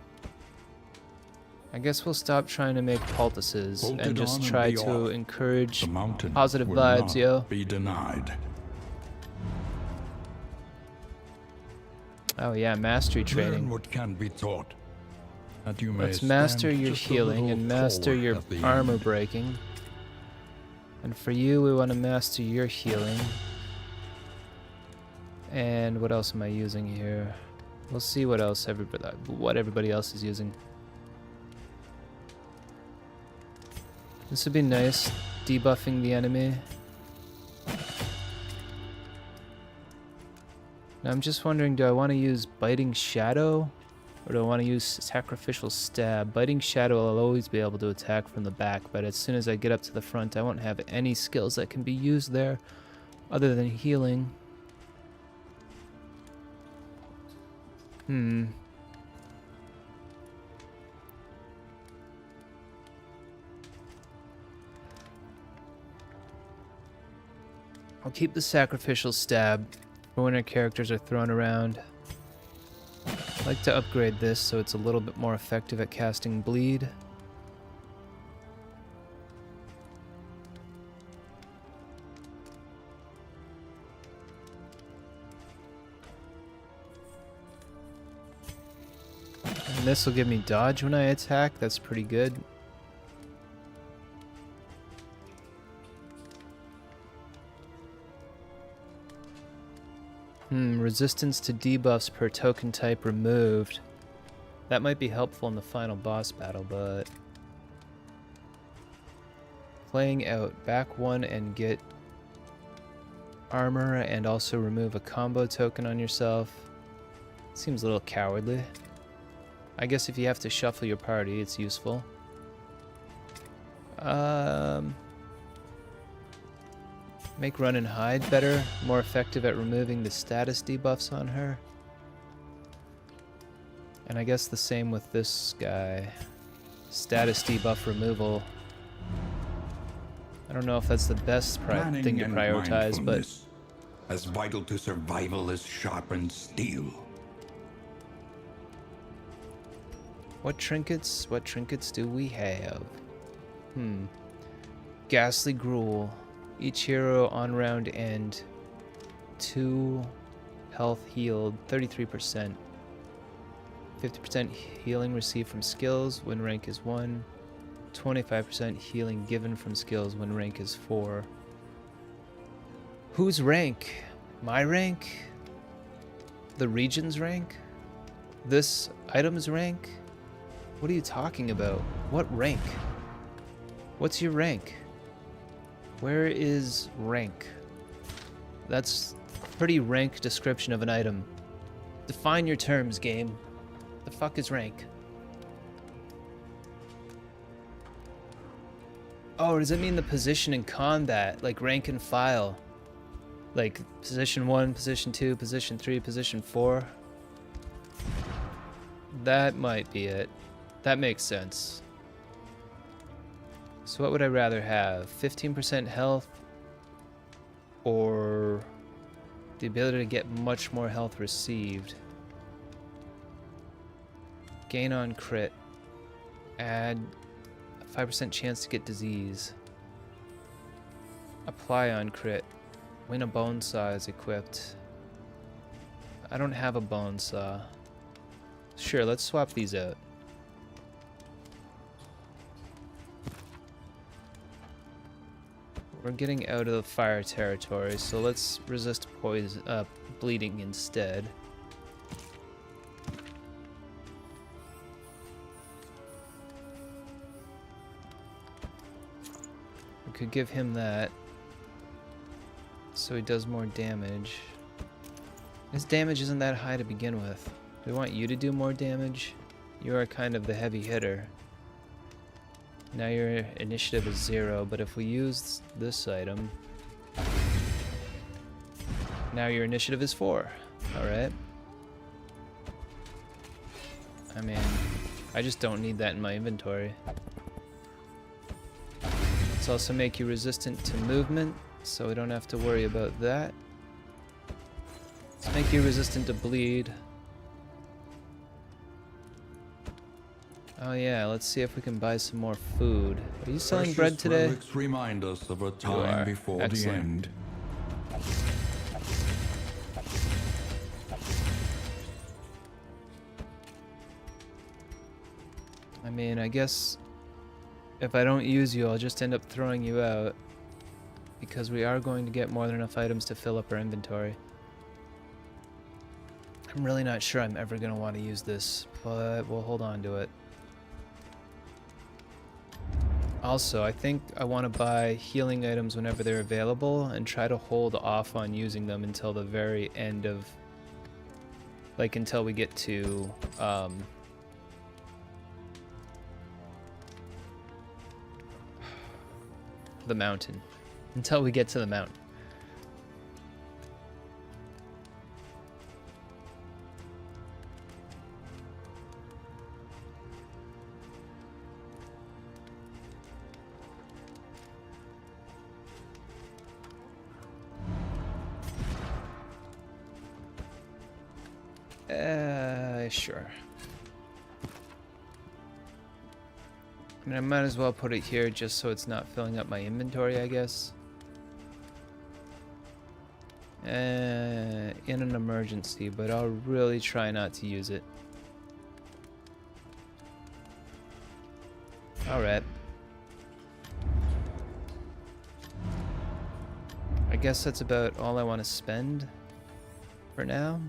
I guess we'll stop trying to make poultices Bolt and it just on and try be to off. encourage The mountain positive will vibes, not yo. be denied. Oh yeah, mastery Learn training. what can be taught, that you may Let's master stand your just a healing little and master forward your at the armor end. breaking. And for you, we want to master your healing. And what else am I using here? We'll see what else everybody else is using. This would be nice, debuffing the enemy. Now I'm just wondering, do I want to use Biting Shadow? Or do I want to use Sacrificial Stab? Biting Shadow, I'll always be able to attack from the back, but as soon as I get up to the front, I won't have any skills that can be used there other than healing. I'll keep the Sacrificial Stab for when our characters are thrown around. I'd like to upgrade this so it's a little bit more effective at casting bleed. And this will give me dodge when I attack. That's pretty good. Resistance to debuffs per token type removed. That might be helpful in the final boss battle, but... Playing out. Back one and get armor and also remove a combo token on yourself. Seems a little cowardly. I guess if you have to shuffle your party, it's useful. Make run and hide better, more effective at removing the status debuffs on her. And I guess the same with this guy. Status debuff removal. I don't know if that's the best Planning thing to and prioritize, but mindfulness, as vital to survival as sharpened steel. What trinkets do we have? Ghastly Gruel. Each hero on round end. 2 health healed, 33%. 50% healing received from skills when rank is 1. 25% healing given from skills when rank is 4. Whose rank? My rank? The region's rank? This item's rank? What are you talking about? What rank? What's your rank? Where is rank? That's a pretty rank description of an item. Define your terms, game. The fuck is rank? Oh, does it mean the position in combat? Like rank and file? Like position 1, position 2, position 3, position 4? That might be it. That makes sense. So what would I rather have? 15% health or the ability to get much more health received? Gain on crit. Add a 5% chance to get disease. Apply on crit. Win a bone saw is equipped. I don't have a bone saw. Sure, let's swap these out. We're getting out of the fire territory, so let's resist poison, bleeding instead. We could give him that, so he does more damage. His damage isn't that high to begin with. Do we want you to do more damage? You are kind of the heavy hitter. Now your initiative is 0, but if we use this item, now your initiative is 4. Alright. I mean, I just don't need that in my inventory. Let's also make you resistant to movement, so we don't have to worry about that. Let's make you resistant to bleed. Oh yeah, let's see if we can buy some more food. Are you selling bread today? Relics remind us of a time before Excellent. the end. I mean, I guess if I don't use you, I'll just end up throwing you out, because we are going to get more than enough items to fill up our inventory. I'm really not sure I'm ever going to want to use this, but we'll hold on to it. Also, I think I want to buy healing items whenever they're available and try to hold off on using them until the very end of, like, until we get to the mountain. Until we get to the mountain. Sure. I mean, I might as well put it here just so it's not filling up my inventory, I guess. In an emergency, but I'll really try not to use it. Alright. I guess that's about all I want to spend for now.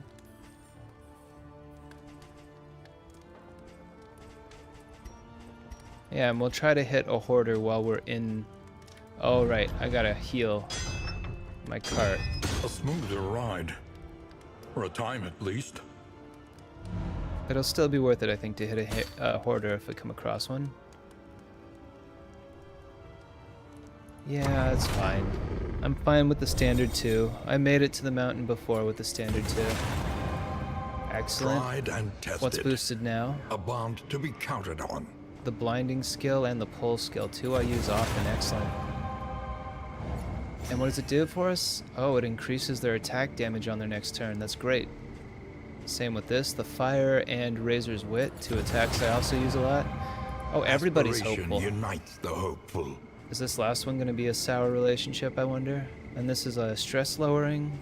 Yeah, and we'll try to hit a hoarder while we're in... Oh, right, I gotta heal my cart. A smoother ride. For a time, at least. It'll still be worth it, I think, to hit a hoarder if we come across one. Yeah, it's fine. I'm fine with the standard 2. I made it to the mountain before with the standard 2. Excellent. Tried and tested. What's boosted now? A bond to be counted on. The blinding skill and the pull skill, 2 I use often. Excellent. And what does it do for us? Oh, it increases their attack damage on their next turn. That's great. Same with this. The fire and Razor's Wit, two attacks I also use a lot. Oh, everybody's Aspiration hopeful. unites the hopeful. Is this last one going to be a sour relationship, I wonder? And this is a stress lowering.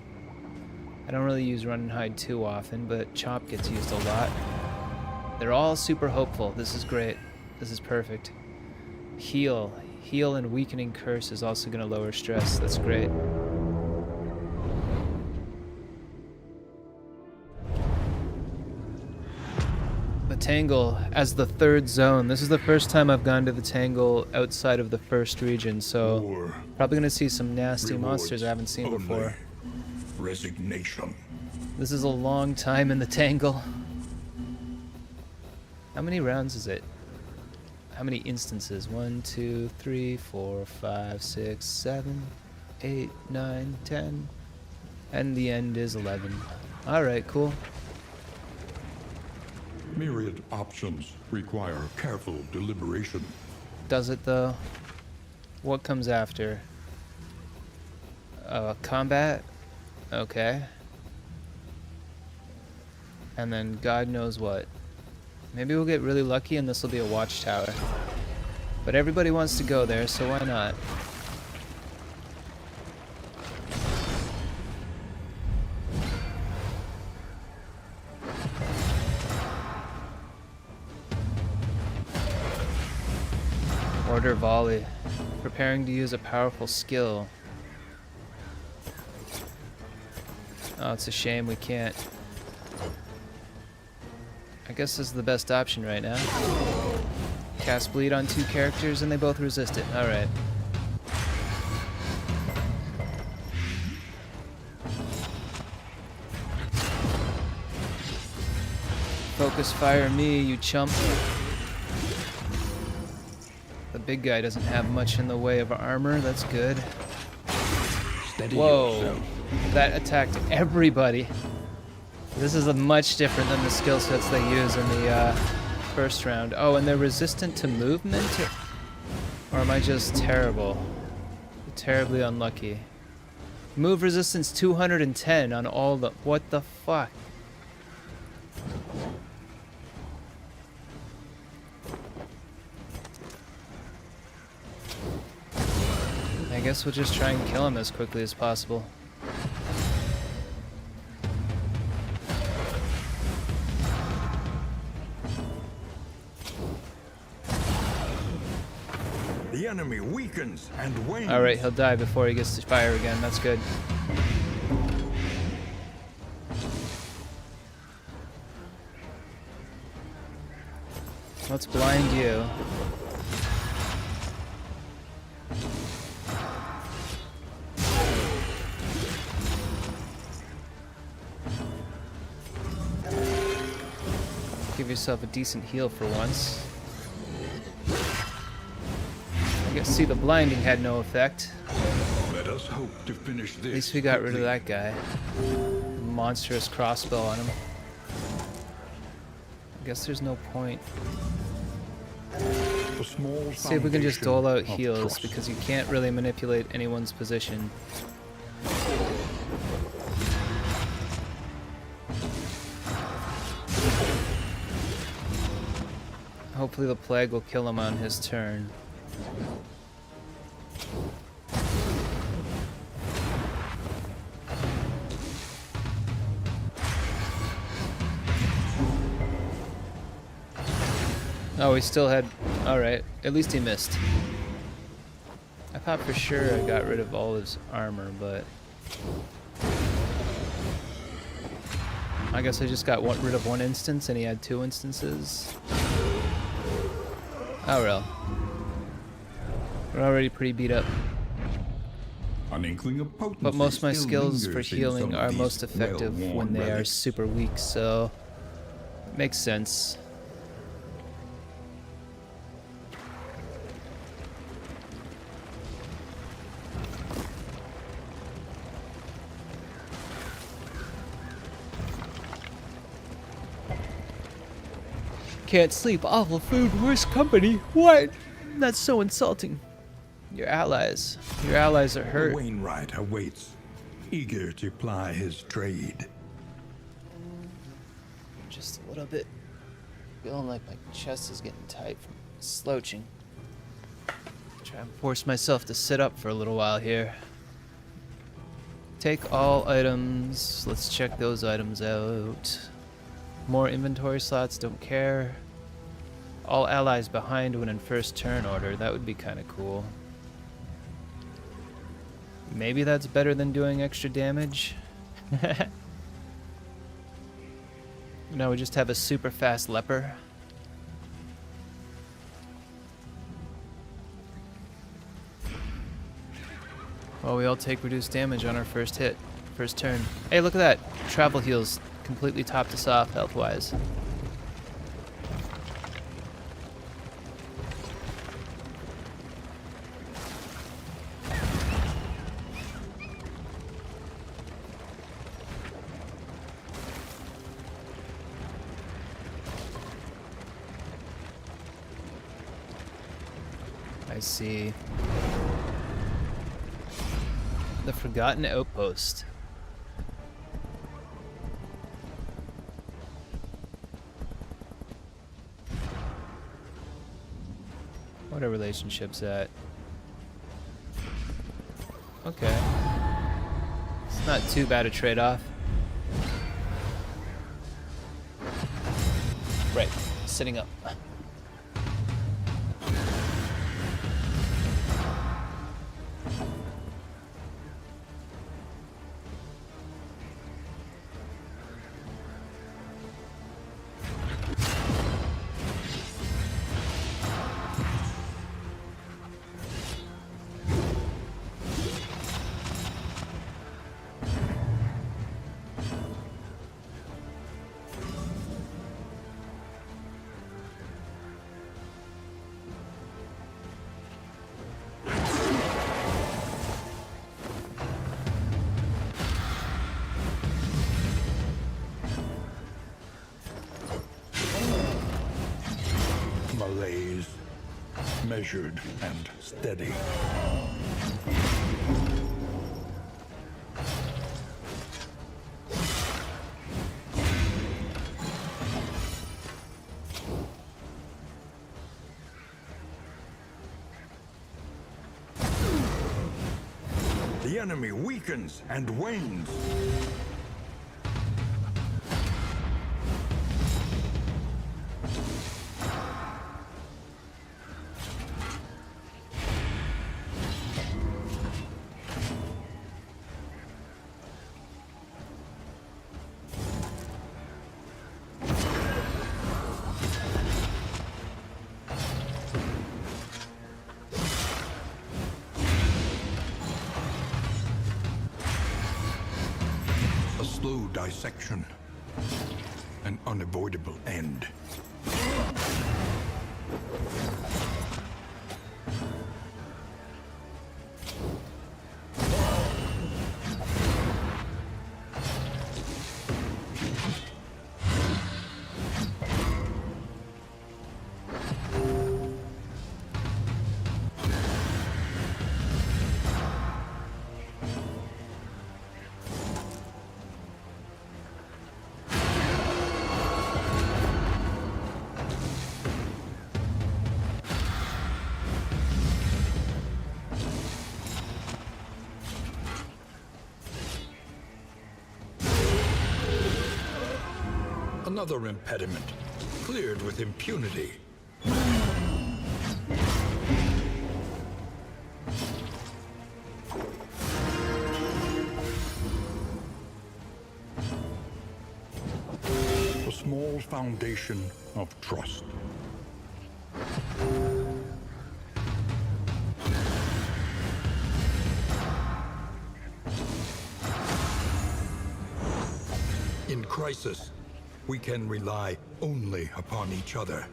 I don't really use Run and Hide too often, but Chop gets used a lot. They're all super hopeful. This is great. This is perfect. Heal. Heal and Weakening Curse is also going to lower stress. That's great. The Tangle as the third zone. This is the first time I've gone to the Tangle outside of the first region, so War probably going to see some nasty rewards monsters I haven't seen only before. Resignation. This is a long time in the Tangle. How many rounds is it? How many instances? 1, 2, 3, 4, 5, 6, 7, 8, 9, 10. And the end is 11. Alright, cool. Myriad options require careful deliberation. Does it though? What comes after? Combat? Okay. And then God knows what. Maybe we'll get really lucky and this will be a watchtower. But everybody wants to go there, so why not? Order volley. Preparing to use a powerful skill. Oh, it's a shame we can't. I guess this is the best option right now. Cast bleed on 2 characters and they both resist it. Alright. Focus fire me, you chump. The big guy doesn't have much in the way of armor. That's good. Steady Whoa. yourself. That attacked everybody. This is a much different than the skill sets they use in the first round. Oh, and they're resistant to movement? Or am I just terrible? Terribly unlucky. Move resistance 210 on all the... What the fuck? I guess we'll just try and kill him as quickly as possible. The enemy weakens and wanes. Alright, he'll die before he gets to fire again. That's good. Let's blind you. Give yourself a decent heal for once. I guess, see, the blinding had no effect. Let us hope to finish this. At least we got rid of that guy. Monstrous crossbow on him. I guess there's no point. A small See if we can just dole out foundation of heals, trust. because you can't really manipulate anyone's position. Hopefully the plague will kill him on his turn. Oh, he still had... Alright, at least he missed. I thought for sure I got rid of all his armor, but... I guess I just got rid of 1 instance and he had 2 instances. Oh well. We're already pretty beat up. An inkling of potency But most of my still skills for lingers in healing some of are these most effective well-worn when they are relics. super weak, so... Makes sense. Can't sleep, awful food, worse company. What? That's so insulting. Your allies are hurt. Wainwright awaits, eager to ply his trade. just a little bit. Feeling like my chest is getting tight from slouching. Try and force myself to sit up for a little while here. Take all items. Let's check those items out. More inventory slots, don't care. All allies behind when in first turn order. That would be kind of cool. Maybe that's better than doing extra damage. Now we just have a super fast leper. Well, we all take reduced damage on our first hit, first turn. Hey, look at that. Travel heals completely topped us off health-wise. I see. The Forgotten Outpost. What are relationships at? Okay. It's not too bad a trade-off. Right, sitting up. Malaise, measured and steady. The enemy weakens and wanes. A slow dissection. An unavoidable end. Another impediment, cleared with impunity. A small foundation of trust. In crisis, we can rely only upon each other.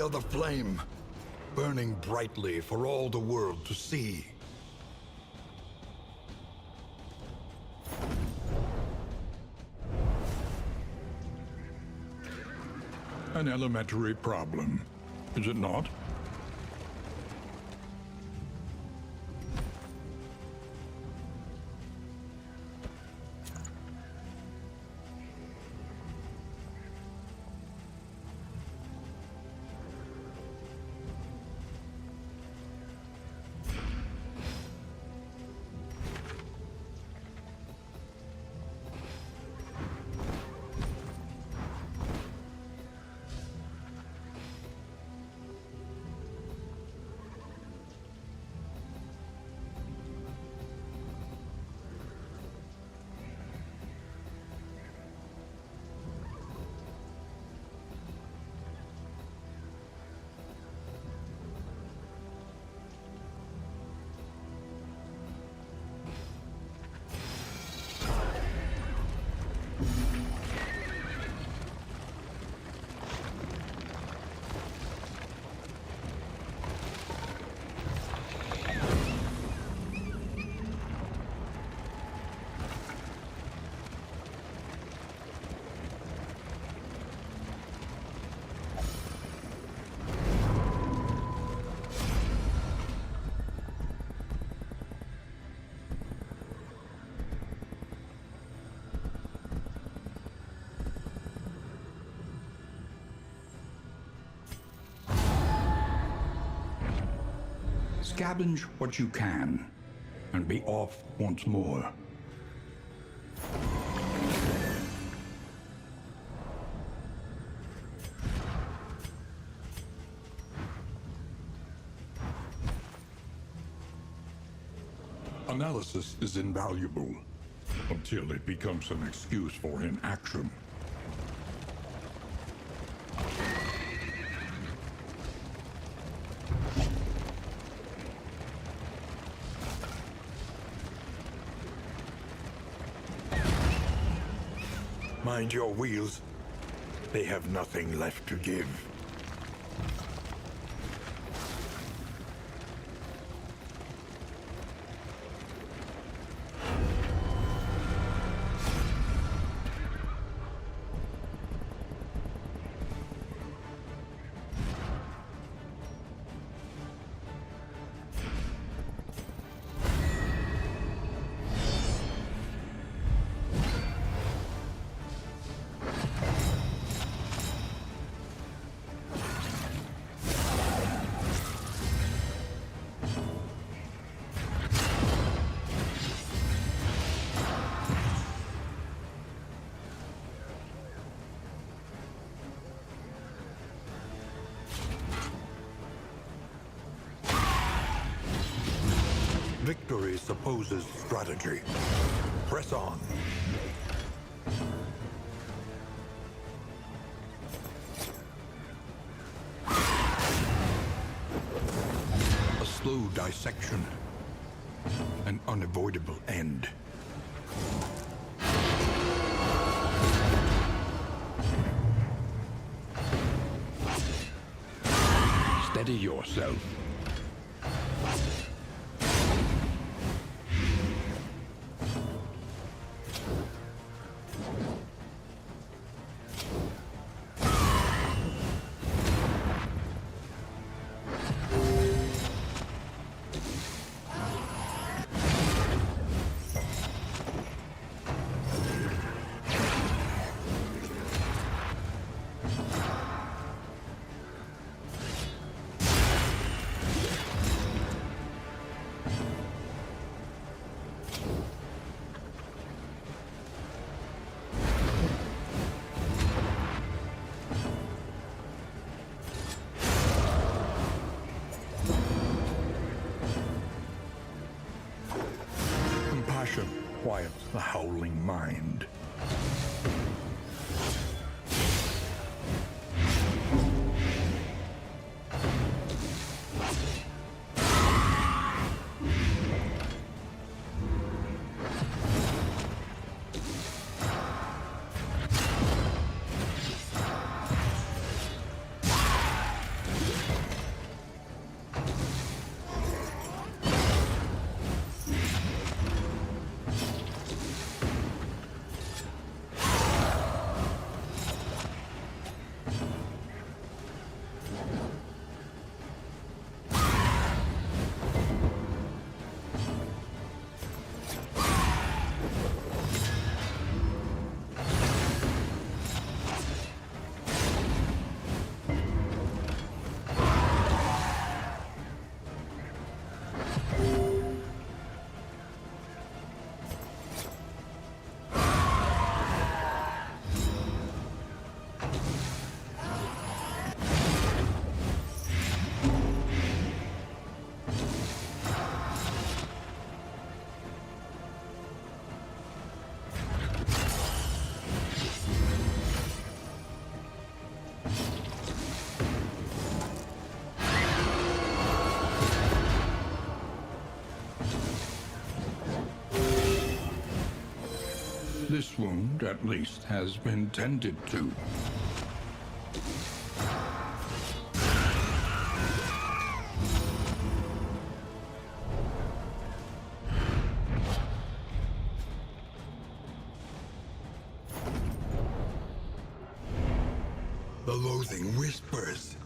are the flame, burning brightly for all the world to see. An elementary problem, is it not? Scavenge what you can, and be off once more. Analysis is invaluable, until it becomes an excuse for inaction. Mind your wheels. They have nothing left to give. Victory supposes strategy. Press on. A slow dissection. An unavoidable end. Steady yourself. Compassion quiets the howling mind. This wound, at least, has been tended to. The loathing whispers.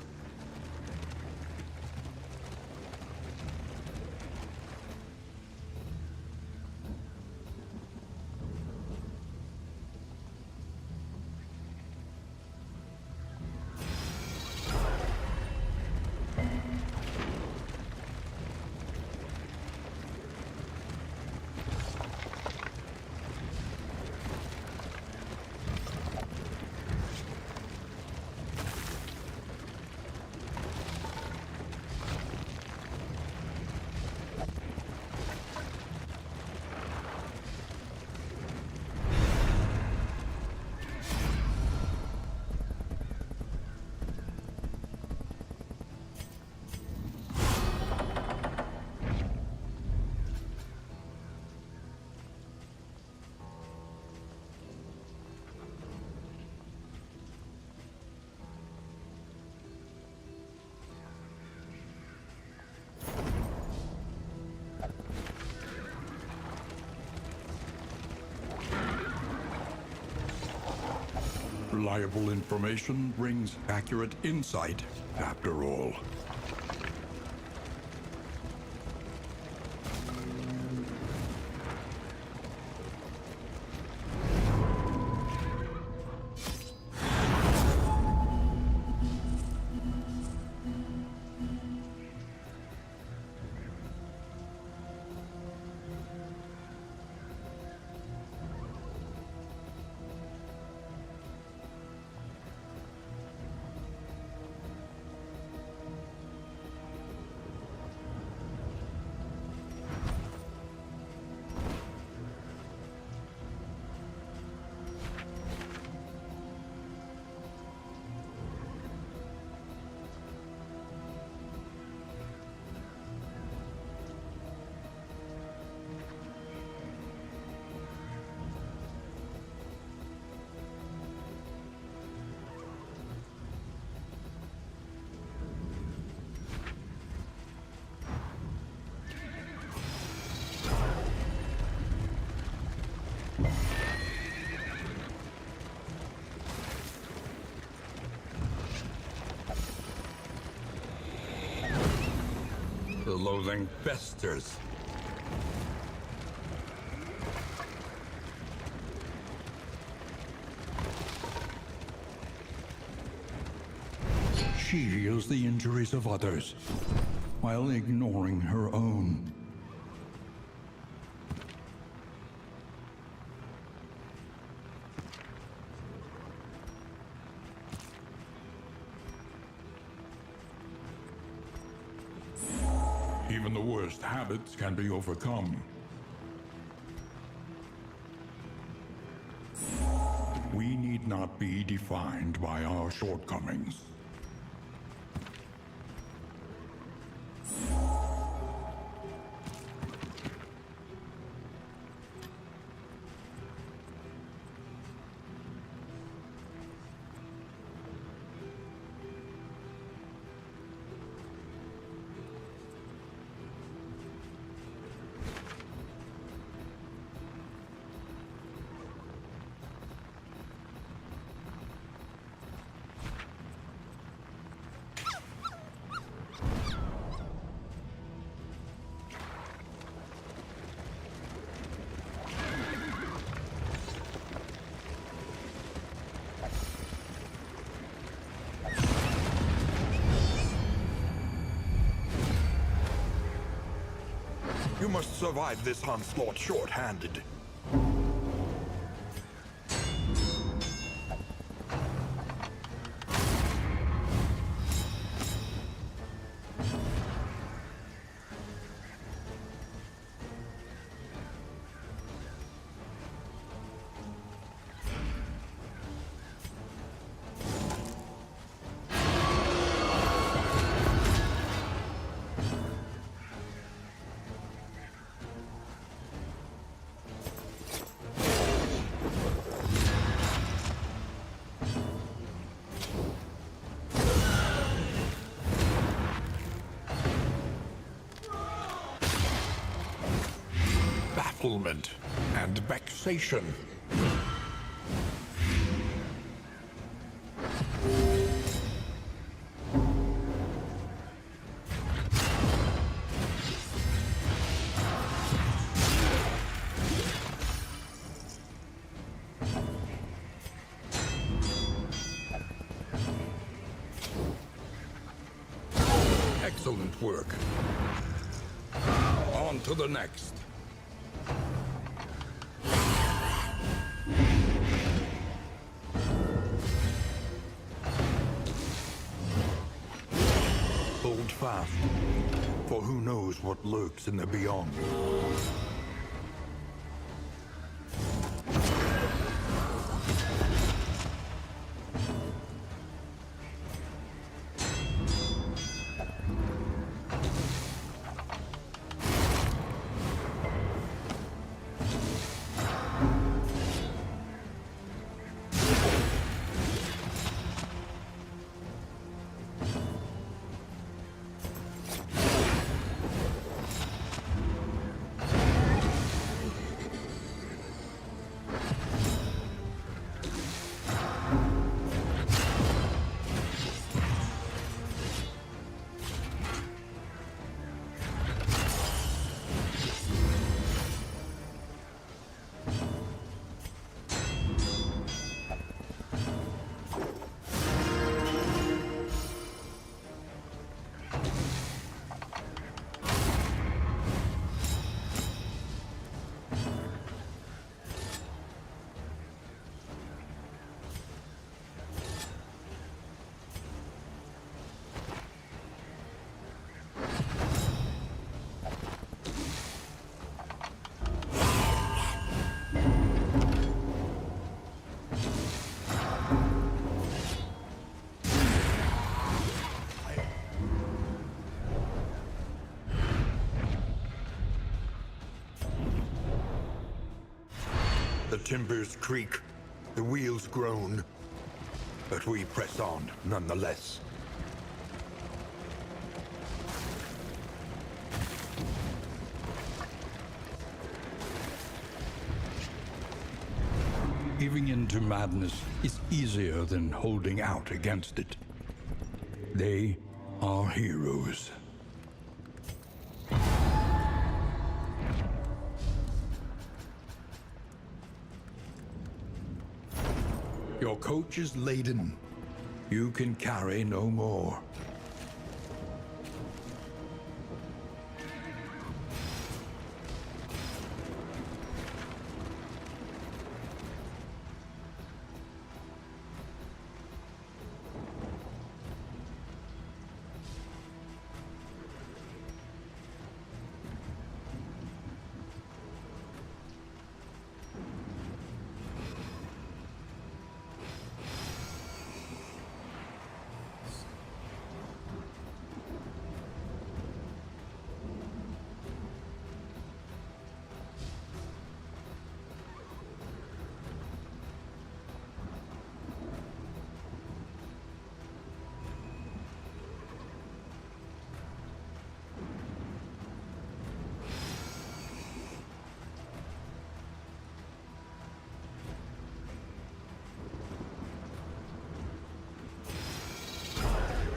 Reliable information brings accurate insight, after all. The loathing festers. She heals the injuries of others, while ignoring her own. Even the worst habits can be overcome. We need not be defined by our shortcomings. You must survive this onslaught short-handed. bafflement and vexation. Excellent work. On to the next. Hold fast, for who knows what lurks in the beyond. The timbers creak, the wheels groan, but we press on nonetheless. Giving in to madness is easier than holding out against it. They are heroes. Your coach is laden. You can carry no more.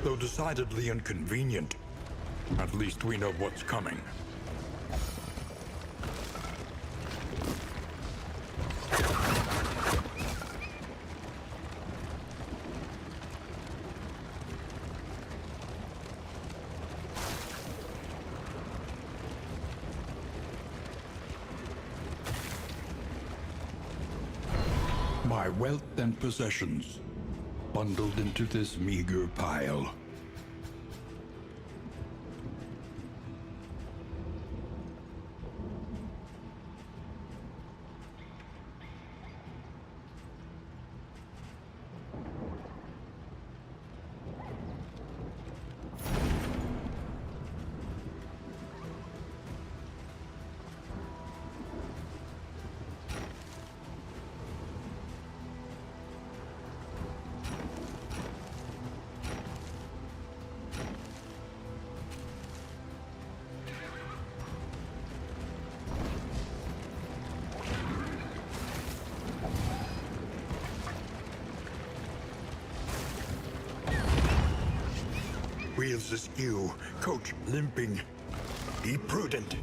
Though decidedly inconvenient, at least we know what's coming. My wealth and possessions, bundled into this meager pile. Wheels askew, coach limping. Be prudent.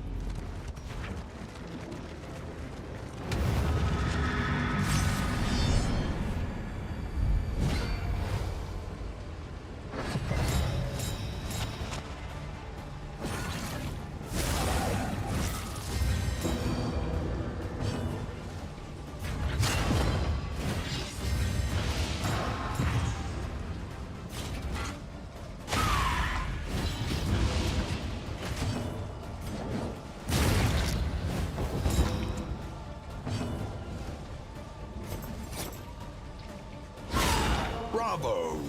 Bravo!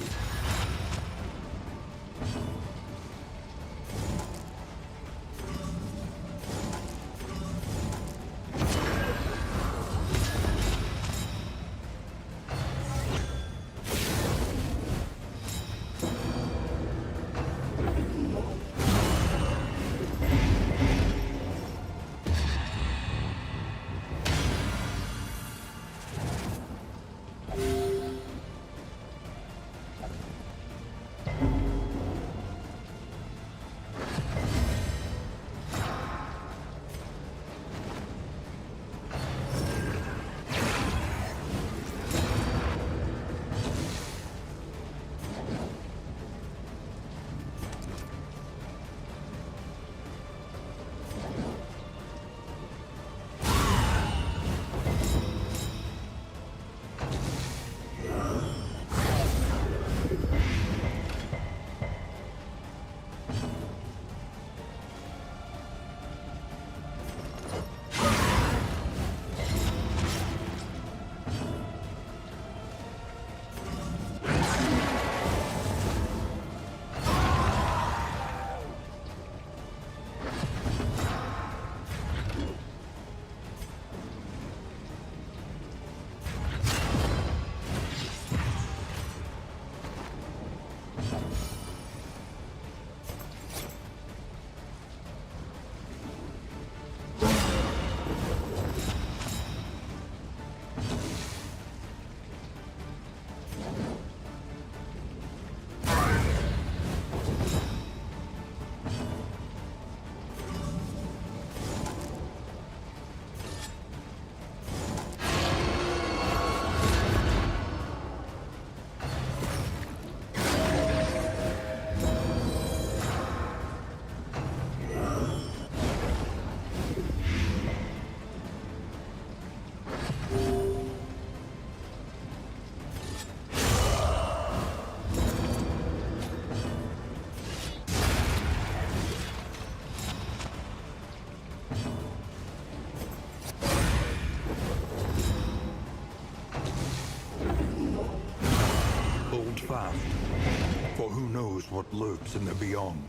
Fast, for who knows what lurks in the beyond.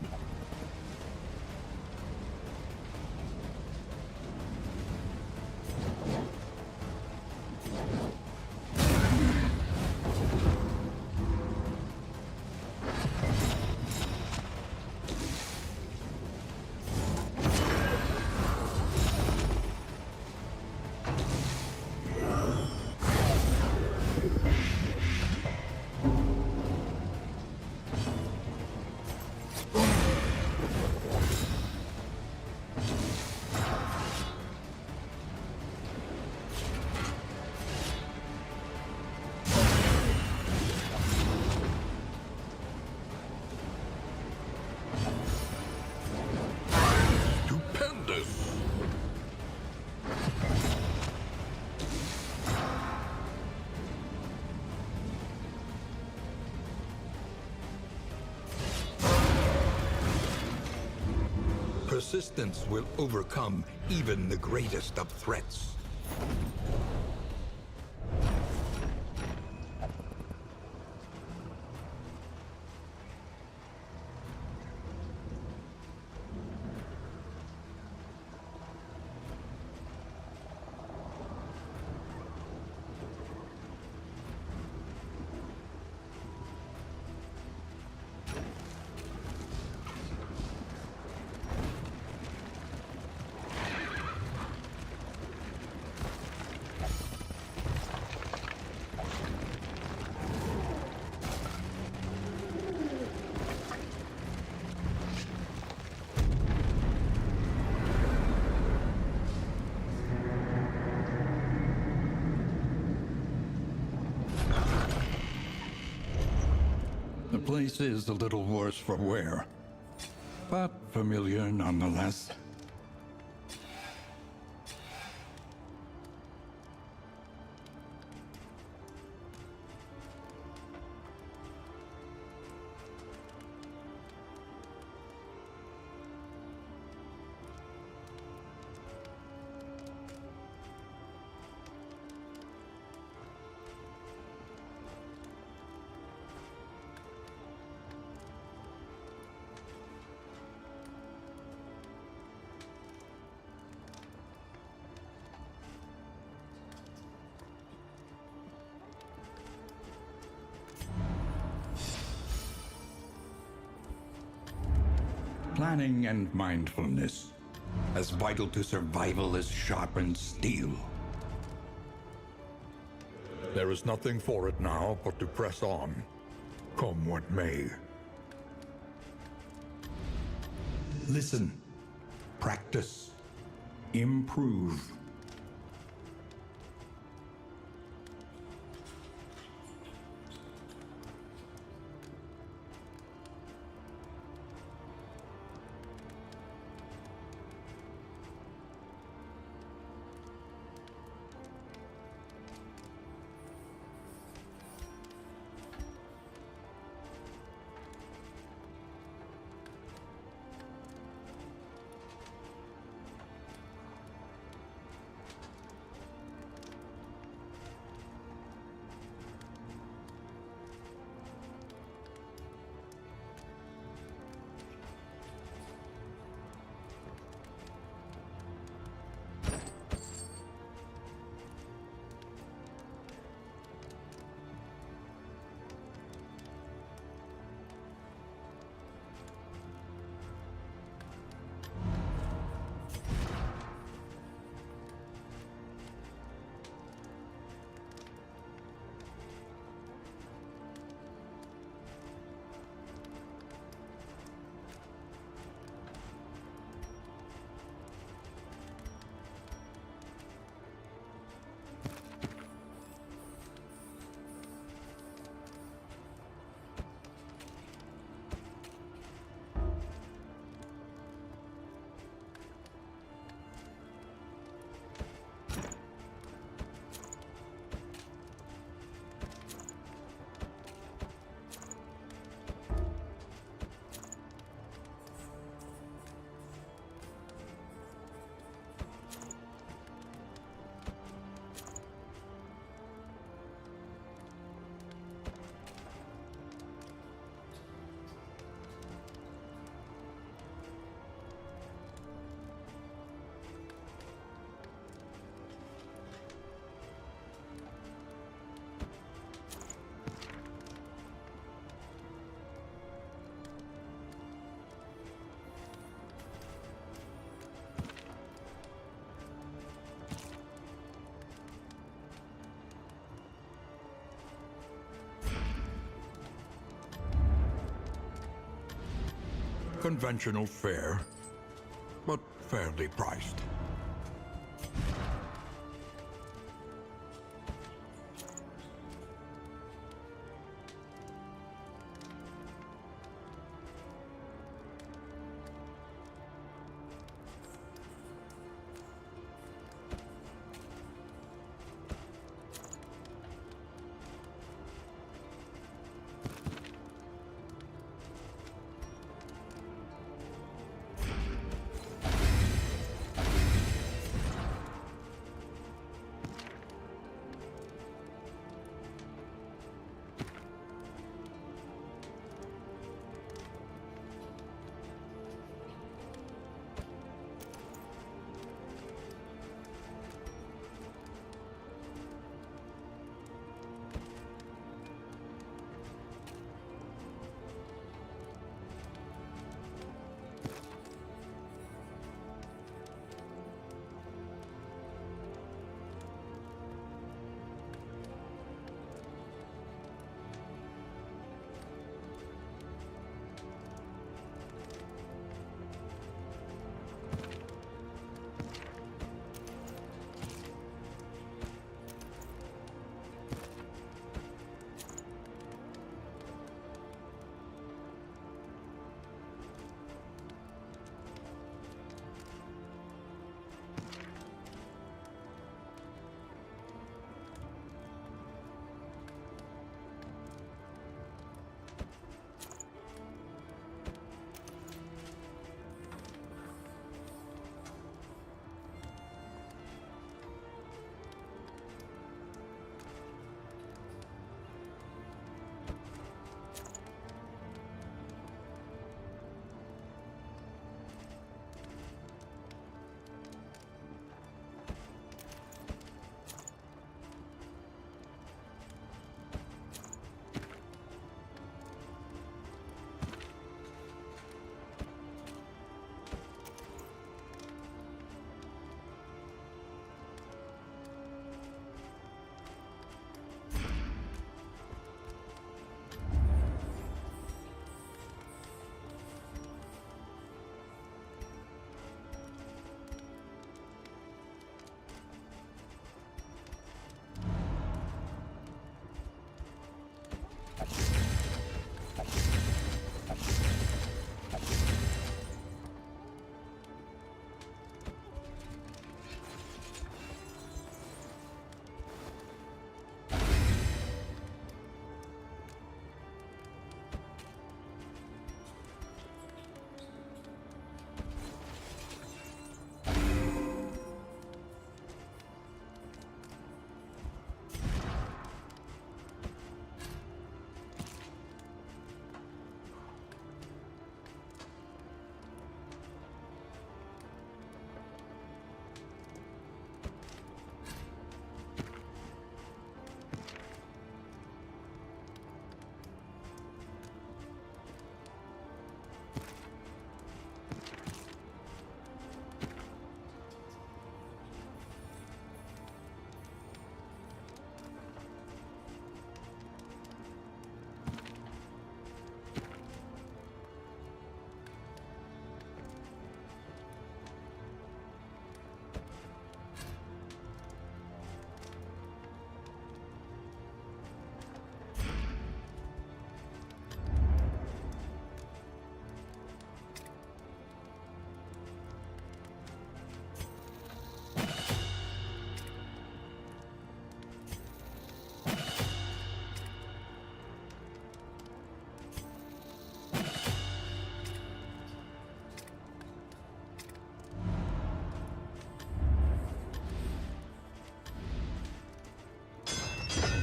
Persistence will overcome even the greatest of threats. place is a little worse for wear, but familiar nonetheless. Planning and mindfulness, as vital to survival as sharpened steel. There is nothing for it now but to press on, come what may. Listen, practice, improve. Conventional fare, but fairly priced.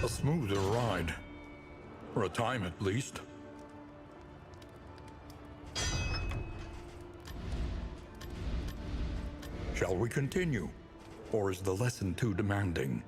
A smoother ride. For a time, at least. Shall we continue? Or is the lesson too demanding?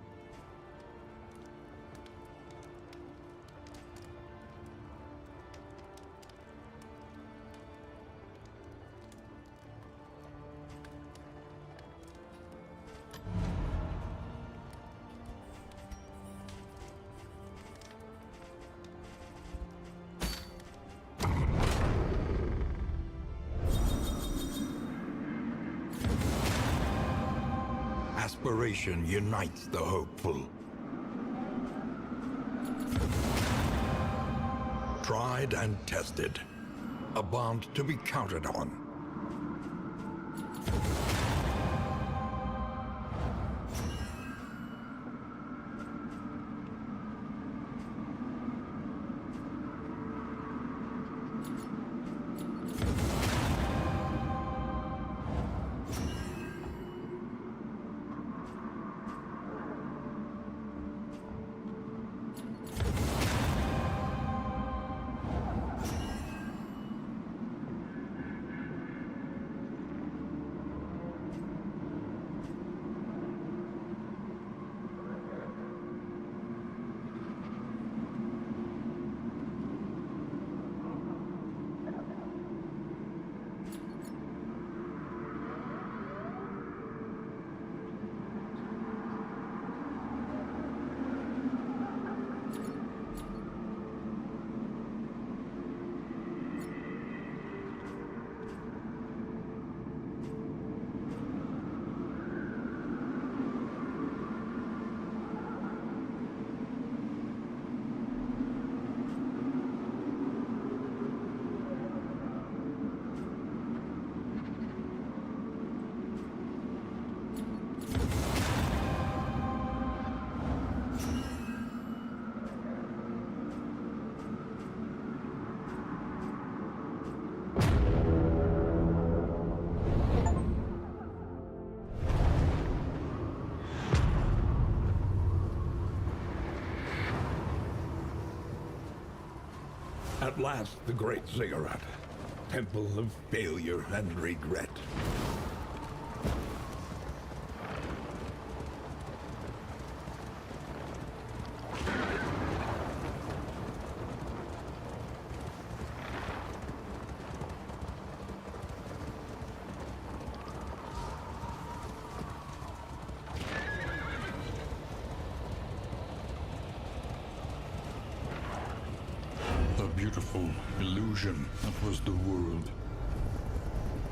Aspiration unites the hopeful. Tried and tested. A bond to be counted on. At last, the great ziggurat. Temple of failure and regret. The beautiful illusion that was the world.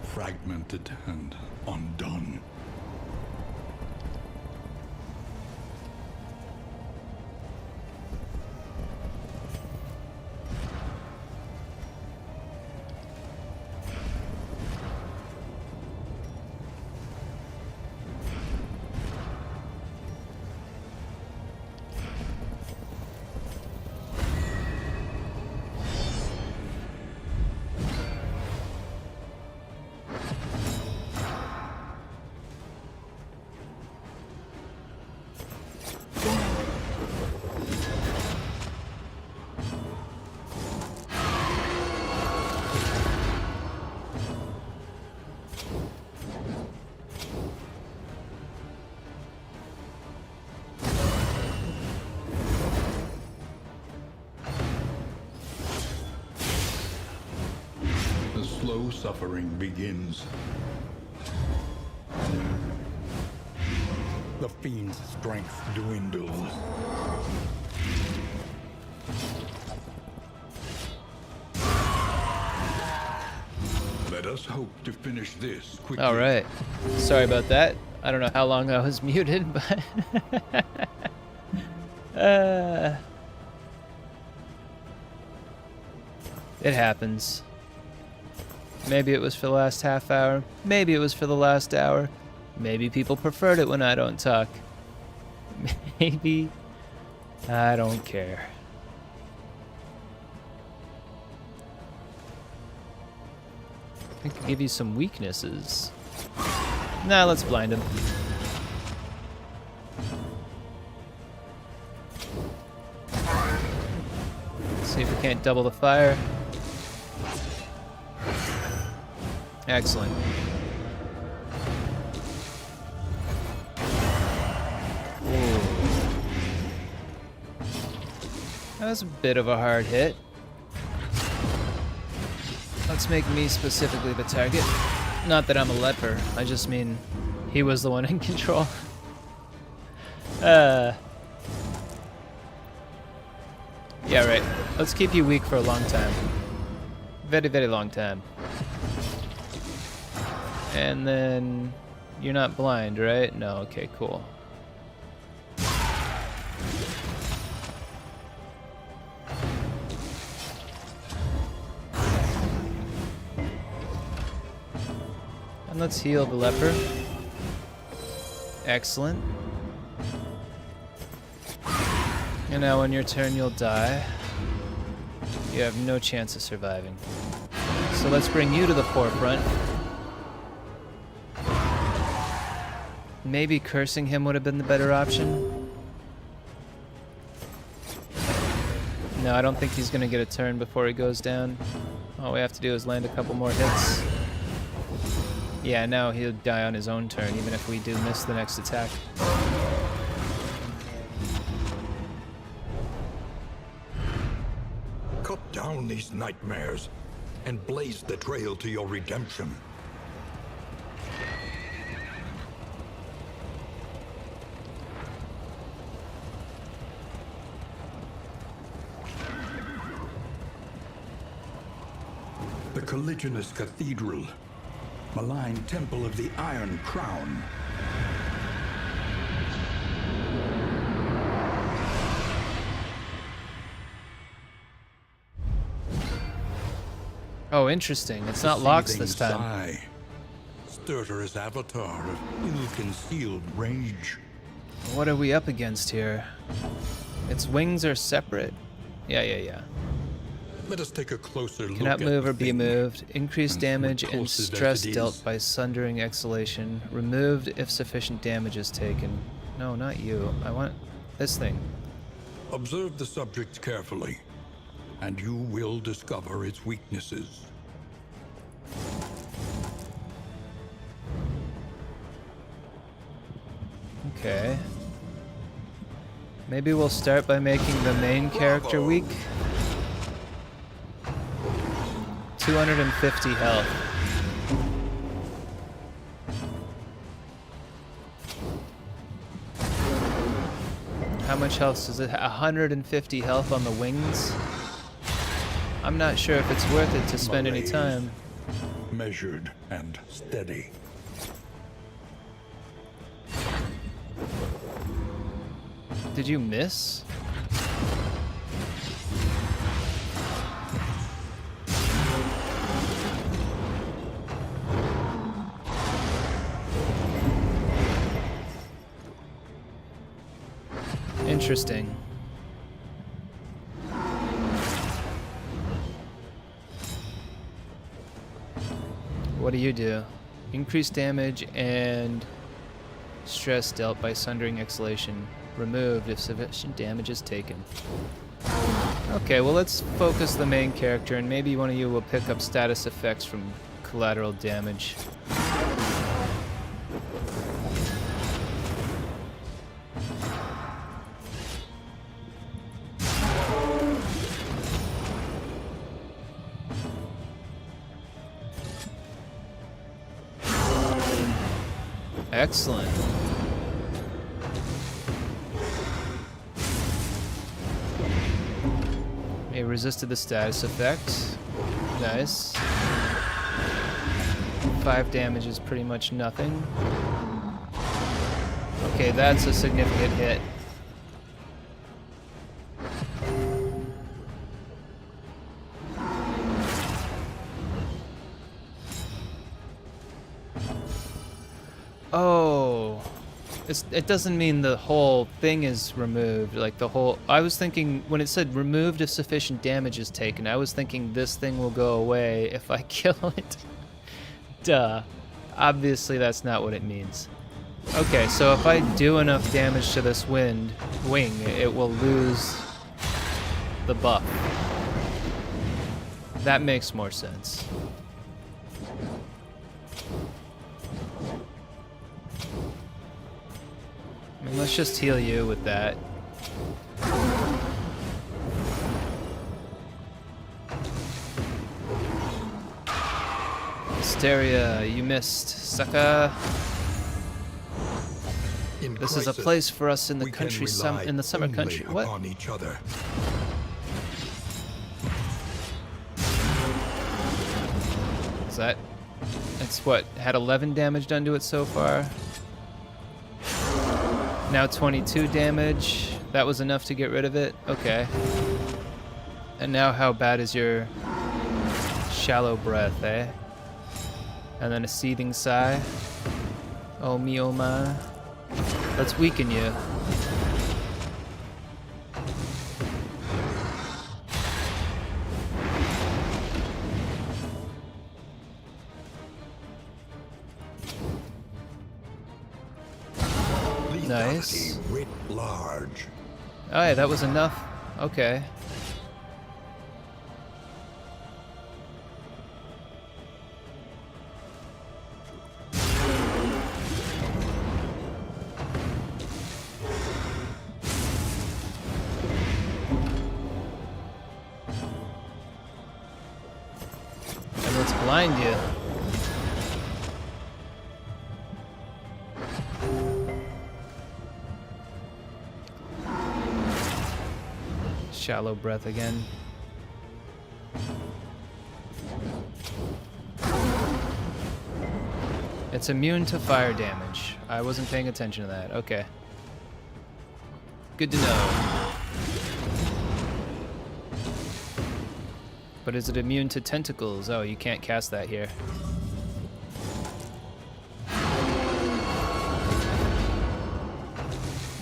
Fragmented and undone. The slow suffering begins. The fiend's strength dwindles. Let us hope to finish this quickly. All right. Sorry about that. I don't know how long I was muted, but it happens. Maybe it was for the last half hour. Maybe it was for the last hour. Maybe people preferred it when I don't talk. Maybe I don't care. I could give you some weaknesses. Nah, let's blind him. See if we can't double the fire. Excellent. Ooh. That was a bit of a hard hit. Let's make me specifically the target. Not that I'm a leper, I just mean he was the one in control. Yeah, right. Let's keep you weak for a long time. Very, very long time. And then you're not blind, right? No, okay, cool. And let's heal the leper. Excellent. And now on your turn you'll die. You have no chance of surviving. So let's bring you to the forefront. Maybe cursing him would have been the better option. No, I don't think he's gonna get a turn before he goes down. All we have to do is land a couple more hits. Yeah, now he'll die on his own turn, even if we do miss the next attack. Cut down these nightmares and blaze the trail to your redemption. The Colliginous Cathedral, malign temple of the Iron Crown. Oh, interesting. It's not locks this time. Sigh. Stertorous avatar of ill-concealed rage. What are we up against here? Its wings are separate. Yeah. Let us take a closer look Cannot at move the or be thing. moved. Increased damage and repulsive as stress it dealt is. by sundering exhalation. Removed if sufficient damage is taken. No, not you. I want this thing. Observe the subject carefully, And you will discover its weaknesses. Okay. Maybe we'll start by making the main character weak. 250 health. How much health is it? 150 health on the wings? I'm not sure if it's worth it to spend any Malaise. time. Measured and steady. Did you miss? Interesting. What do you do? Increased damage and stress dealt by sundering exhalation. Removed if sufficient damage is taken. Okay, well let's focus the main character and maybe one of you will pick up status effects from collateral damage. Excellent. It resisted the status effect. Nice. 5 damage is pretty much nothing. Okay, that's a significant hit. Oh, it doesn't mean the whole thing is removed, like the whole... I was thinking, when it said removed if sufficient damage is taken, I was thinking this thing will go away if I kill it. Duh. Obviously that's not what it means. Okay, so if I do enough damage to this wing, it will lose the buff. That makes more sense. I mean, let's just heal you with that. Hysteria, you missed, sucker. In This is a crisis, place for us in the we can country, rely in the summer only country. What? upon each other. Is that? It's what? Had 11 damage done to it so far. Now 22 damage. That was enough to get rid of it? Okay. And now how bad is your shallow breath, eh? And then a seething sigh. Oh me, oh my. Let's weaken you. Nice. Lethality writ large. Oh yeah, that was enough. Okay. And let's blind you. Shallow breath again. It's immune to fire damage. I wasn't paying attention to that. Okay. Good to know. But is it immune to tentacles? Oh, you can't cast that here.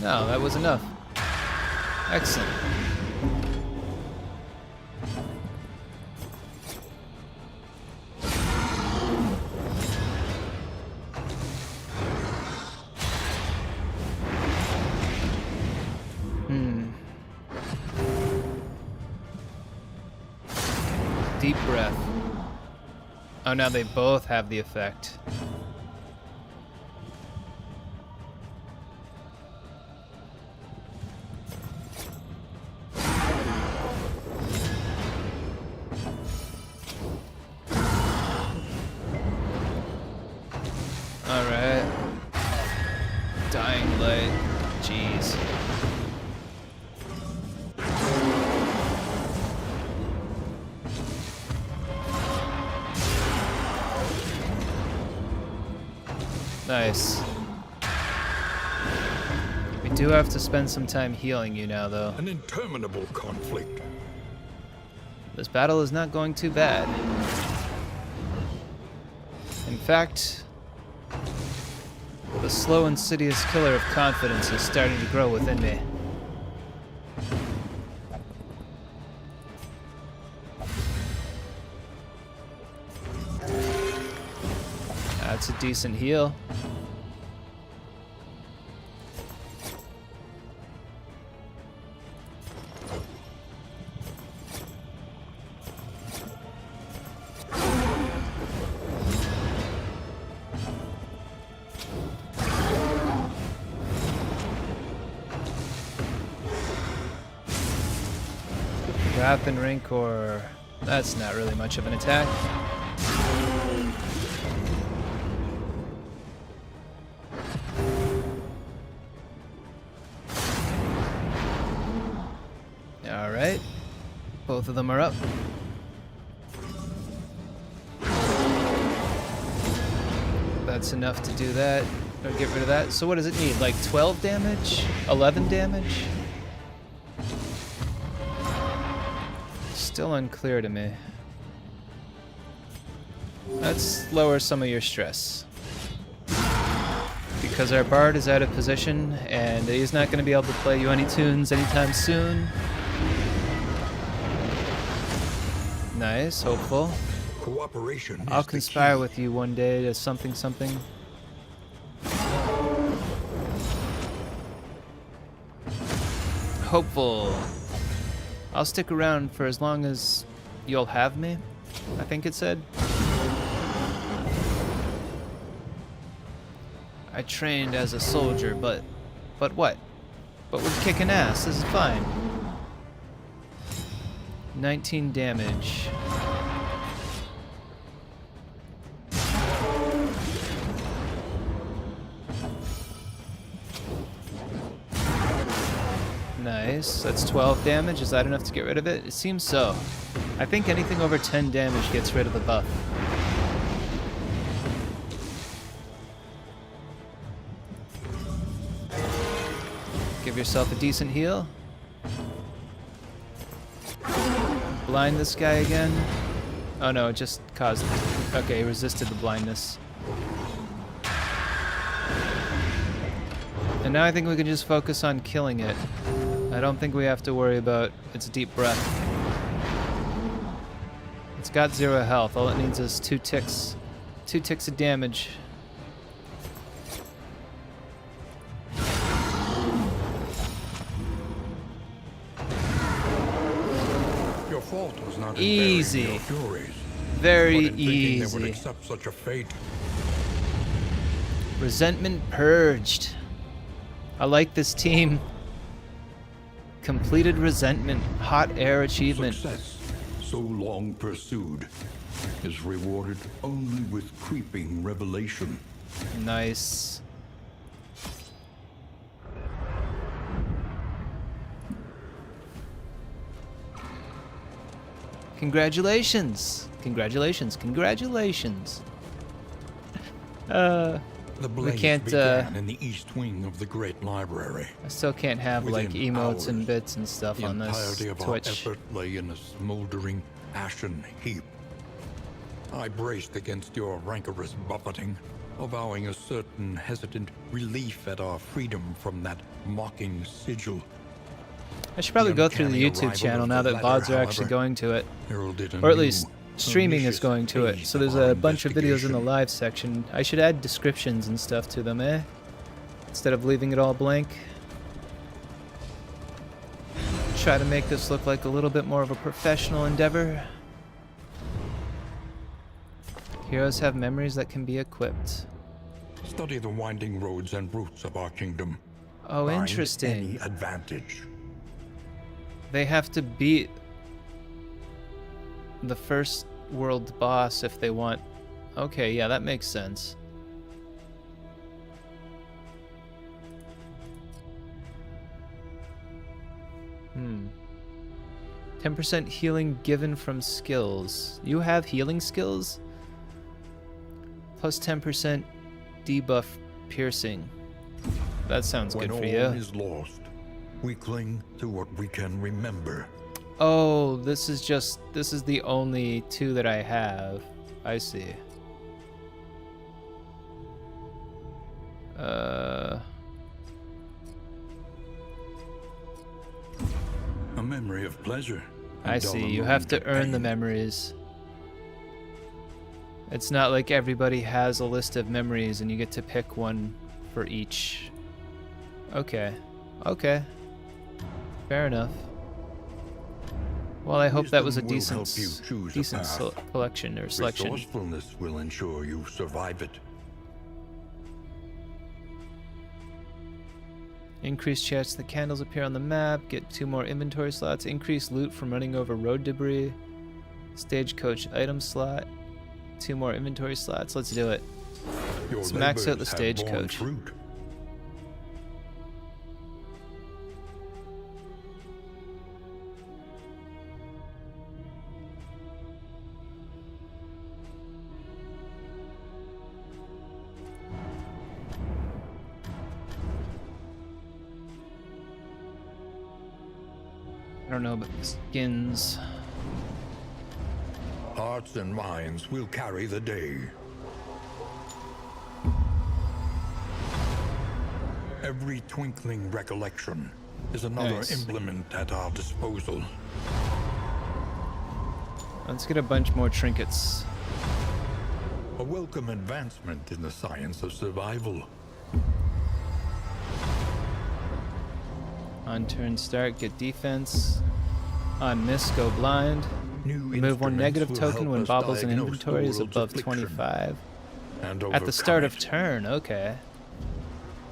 No, that was enough. Excellent. Deep breath. Oh, now they both have the effect. Alright. Dying light. Jeez. Nice. We do have to spend some time healing you now, though. An interminable conflict. This battle is not going too bad. In fact, the slow, insidious killer of confidence is starting to grow within me. That's a decent heal. Wrath and Rancor. That's not really much of an attack. Alright. Both of them are up. That's enough to do that. Or get rid of that. So what does it need? Like 12 damage? 11 damage? Still unclear to me. Let's lower some of your stress. Because our bard is out of position and he's not going to be able to play you any tunes anytime soon. Nice, hopeful. Cooperation. I'll is the conspire key. with you one day to something. Hopeful. I'll stick around for as long as you'll have me, I think it said. I trained as a soldier, but what? But we're kicking ass. This is fine. 19 damage. Nice. That's 12 damage. Is that enough to get rid of it? It seems so. I think anything over 10 damage gets rid of the buff. Give yourself a decent heal. Blind this guy again. Oh no, it just caused... Okay, he resisted the blindness. And now I think we can just focus on killing it. I don't think we have to worry about its deep breath. It's got 0 health. All it needs is 2 ticks. 2 ticks of damage. Your fault was not in Easy. burying your furies, Very but in thinking they would easy. accept such a fate. Resentment purged. I like this team. Completed resentment. Hot air achievement. Success, so long pursued, is rewarded only with creeping revelation. Nice. Congratulations. Congratulations. Congratulations. The blaze can't, began in the east wing of the Great Library. I still can't have like Within emotes and hours, bits and stuff The on this entirety of our Twitch. effort lay in a smoldering, ashen heap. I braced against your rancorous buffeting, avowing a certain hesitant relief at our freedom from that mocking sigil. I should probably The go through the uncanny YouTube arrival channel of now the that VODs are letter, actually however, going to it. heralded a Or at new, least streaming is pernicious going to it. phase So there's of our a bunch of videos in the investigation. live section. I should add descriptions and stuff to them, eh? Instead of leaving it all blank. Try to make this look like a little bit more of a professional endeavor. Heroes have memories that can be equipped. Study the winding roads and routes of our kingdom. Oh, Find interesting. Any advantage. They have to beat the first world boss if they want. Okay, yeah, that makes sense. Hmm. 10% healing given from skills. You have healing skills? Plus 10% debuff piercing. That sounds When good all for you. is lost, we cling to what we can remember. Oh, this is the only 2 that I have. I see. A memory of pleasure. a I dull see. and You lonely have to earn the companion. memories. It's not like everybody has a list of memories and you get to pick one for each. Okay. Okay. Fair enough. Well, I hope that was a Wisdom will decent, help you choose a decent path. collection or selection. Resourcefulness will ensure you survive it. Increase chance the candles appear on the map. Get 2 more inventory slots. Increase loot from running over road debris. Stagecoach item slot. 2 more inventory slots. Let's do it. Your Let's max out the labors have borne stagecoach. fruit. I don't know about the skins. Hearts and minds will carry the day. Every twinkling recollection is another Nice. implement at our disposal. Let's get a bunch more trinkets. A welcome advancement in the science of survival. On turn start, get defense. On miss, go blind. New Remove one instruments negative will token help when us baubles in diagnose the inventory is world's above affliction 25. and At the start of overcome it. turn, okay.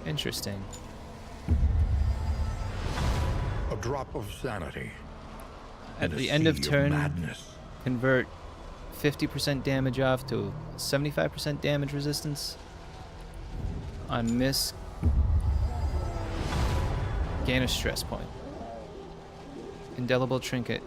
Interesting. A drop of sanity. At in a the end of sea turn, madness. convert 50% damage off to 75% damage resistance. On miss, gain a stress point. Indelible trinket.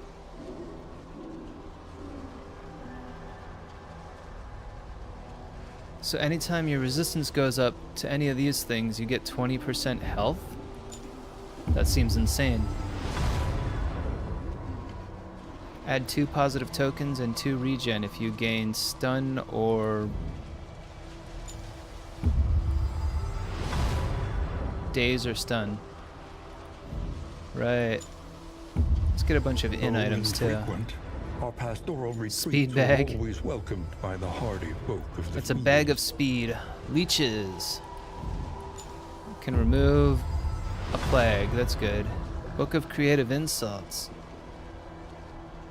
So anytime your resistance goes up to any of these things, you get 20% health? That seems insane. Add 2 positive tokens and 2 regen if you gain stun or daze or stun. Right. Let's get a bunch of in Though items too. infrequent, our pastoral retreats Speed are bag. always welcomed by the hardy folk of the It's a bag of fields. speed. Leeches. Can remove a plague. That's good. Book of creative insults.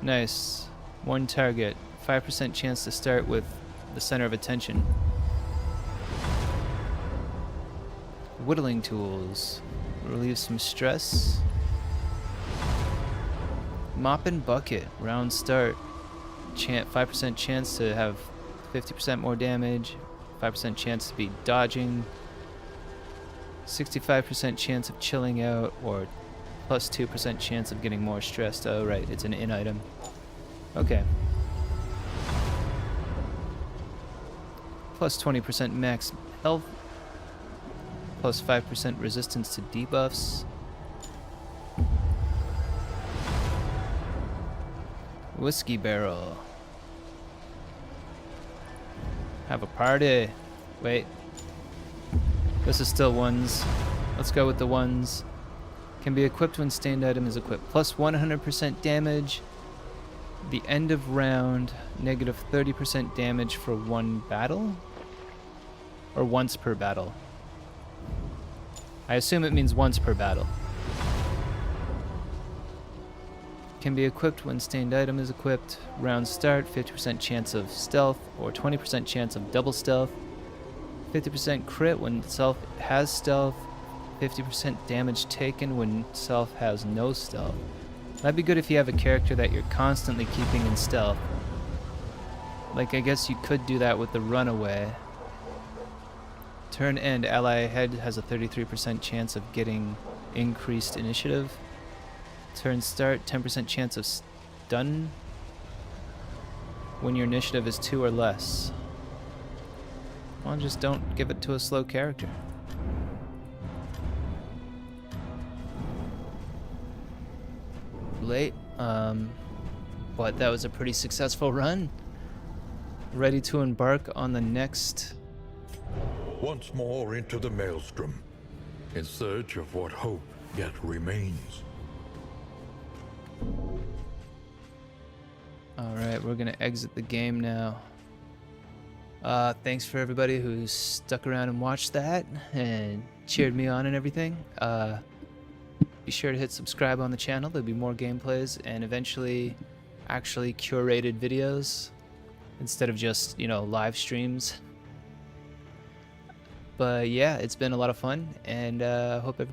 Nice. 1 target. 5% chance to start with the center of attention. Whittling tools. Relieve some stress. Mop and bucket. Round start. 5% chance to have 50% more damage. 5% chance to be dodging. 65% chance of chilling out, or plus 2% chance of getting more stressed. Oh, right, it's an in item. Okay. Plus 20% max health. Plus 5% resistance to debuffs. Whiskey barrel. Have a party. Wait. This is still ones. Let's go with the ones. Can be equipped when stained item is equipped. Plus 100% damage. The end of round. Negative 30% damage for 1 battle? Or once per battle? I assume it means once per battle. Can be equipped when stained item is equipped. Round start, 50% chance of stealth or 20% chance of double stealth. 50% crit when self has stealth. 50% damage taken when self has no stealth. That'd be good if you have a character that you're constantly keeping in stealth. Like, I guess you could do that with the runaway. Turn end, ally ahead has a 33% chance of getting increased initiative. Turn start, 10% chance of stun when your initiative is 2 or less. Well, just don't give it to a slow character. Late, but that was a pretty successful run. Ready to embark on the next. Once more into the maelstrom, in search of what hope yet remains. Alright, we're gonna exit the game now. Thanks for everybody who stuck around and watched that and cheered me on and everything. Be sure to hit subscribe on the channel. There'll be more gameplays and eventually actually curated videos instead of just, live streams. But yeah, it's been a lot of fun, and hope everybody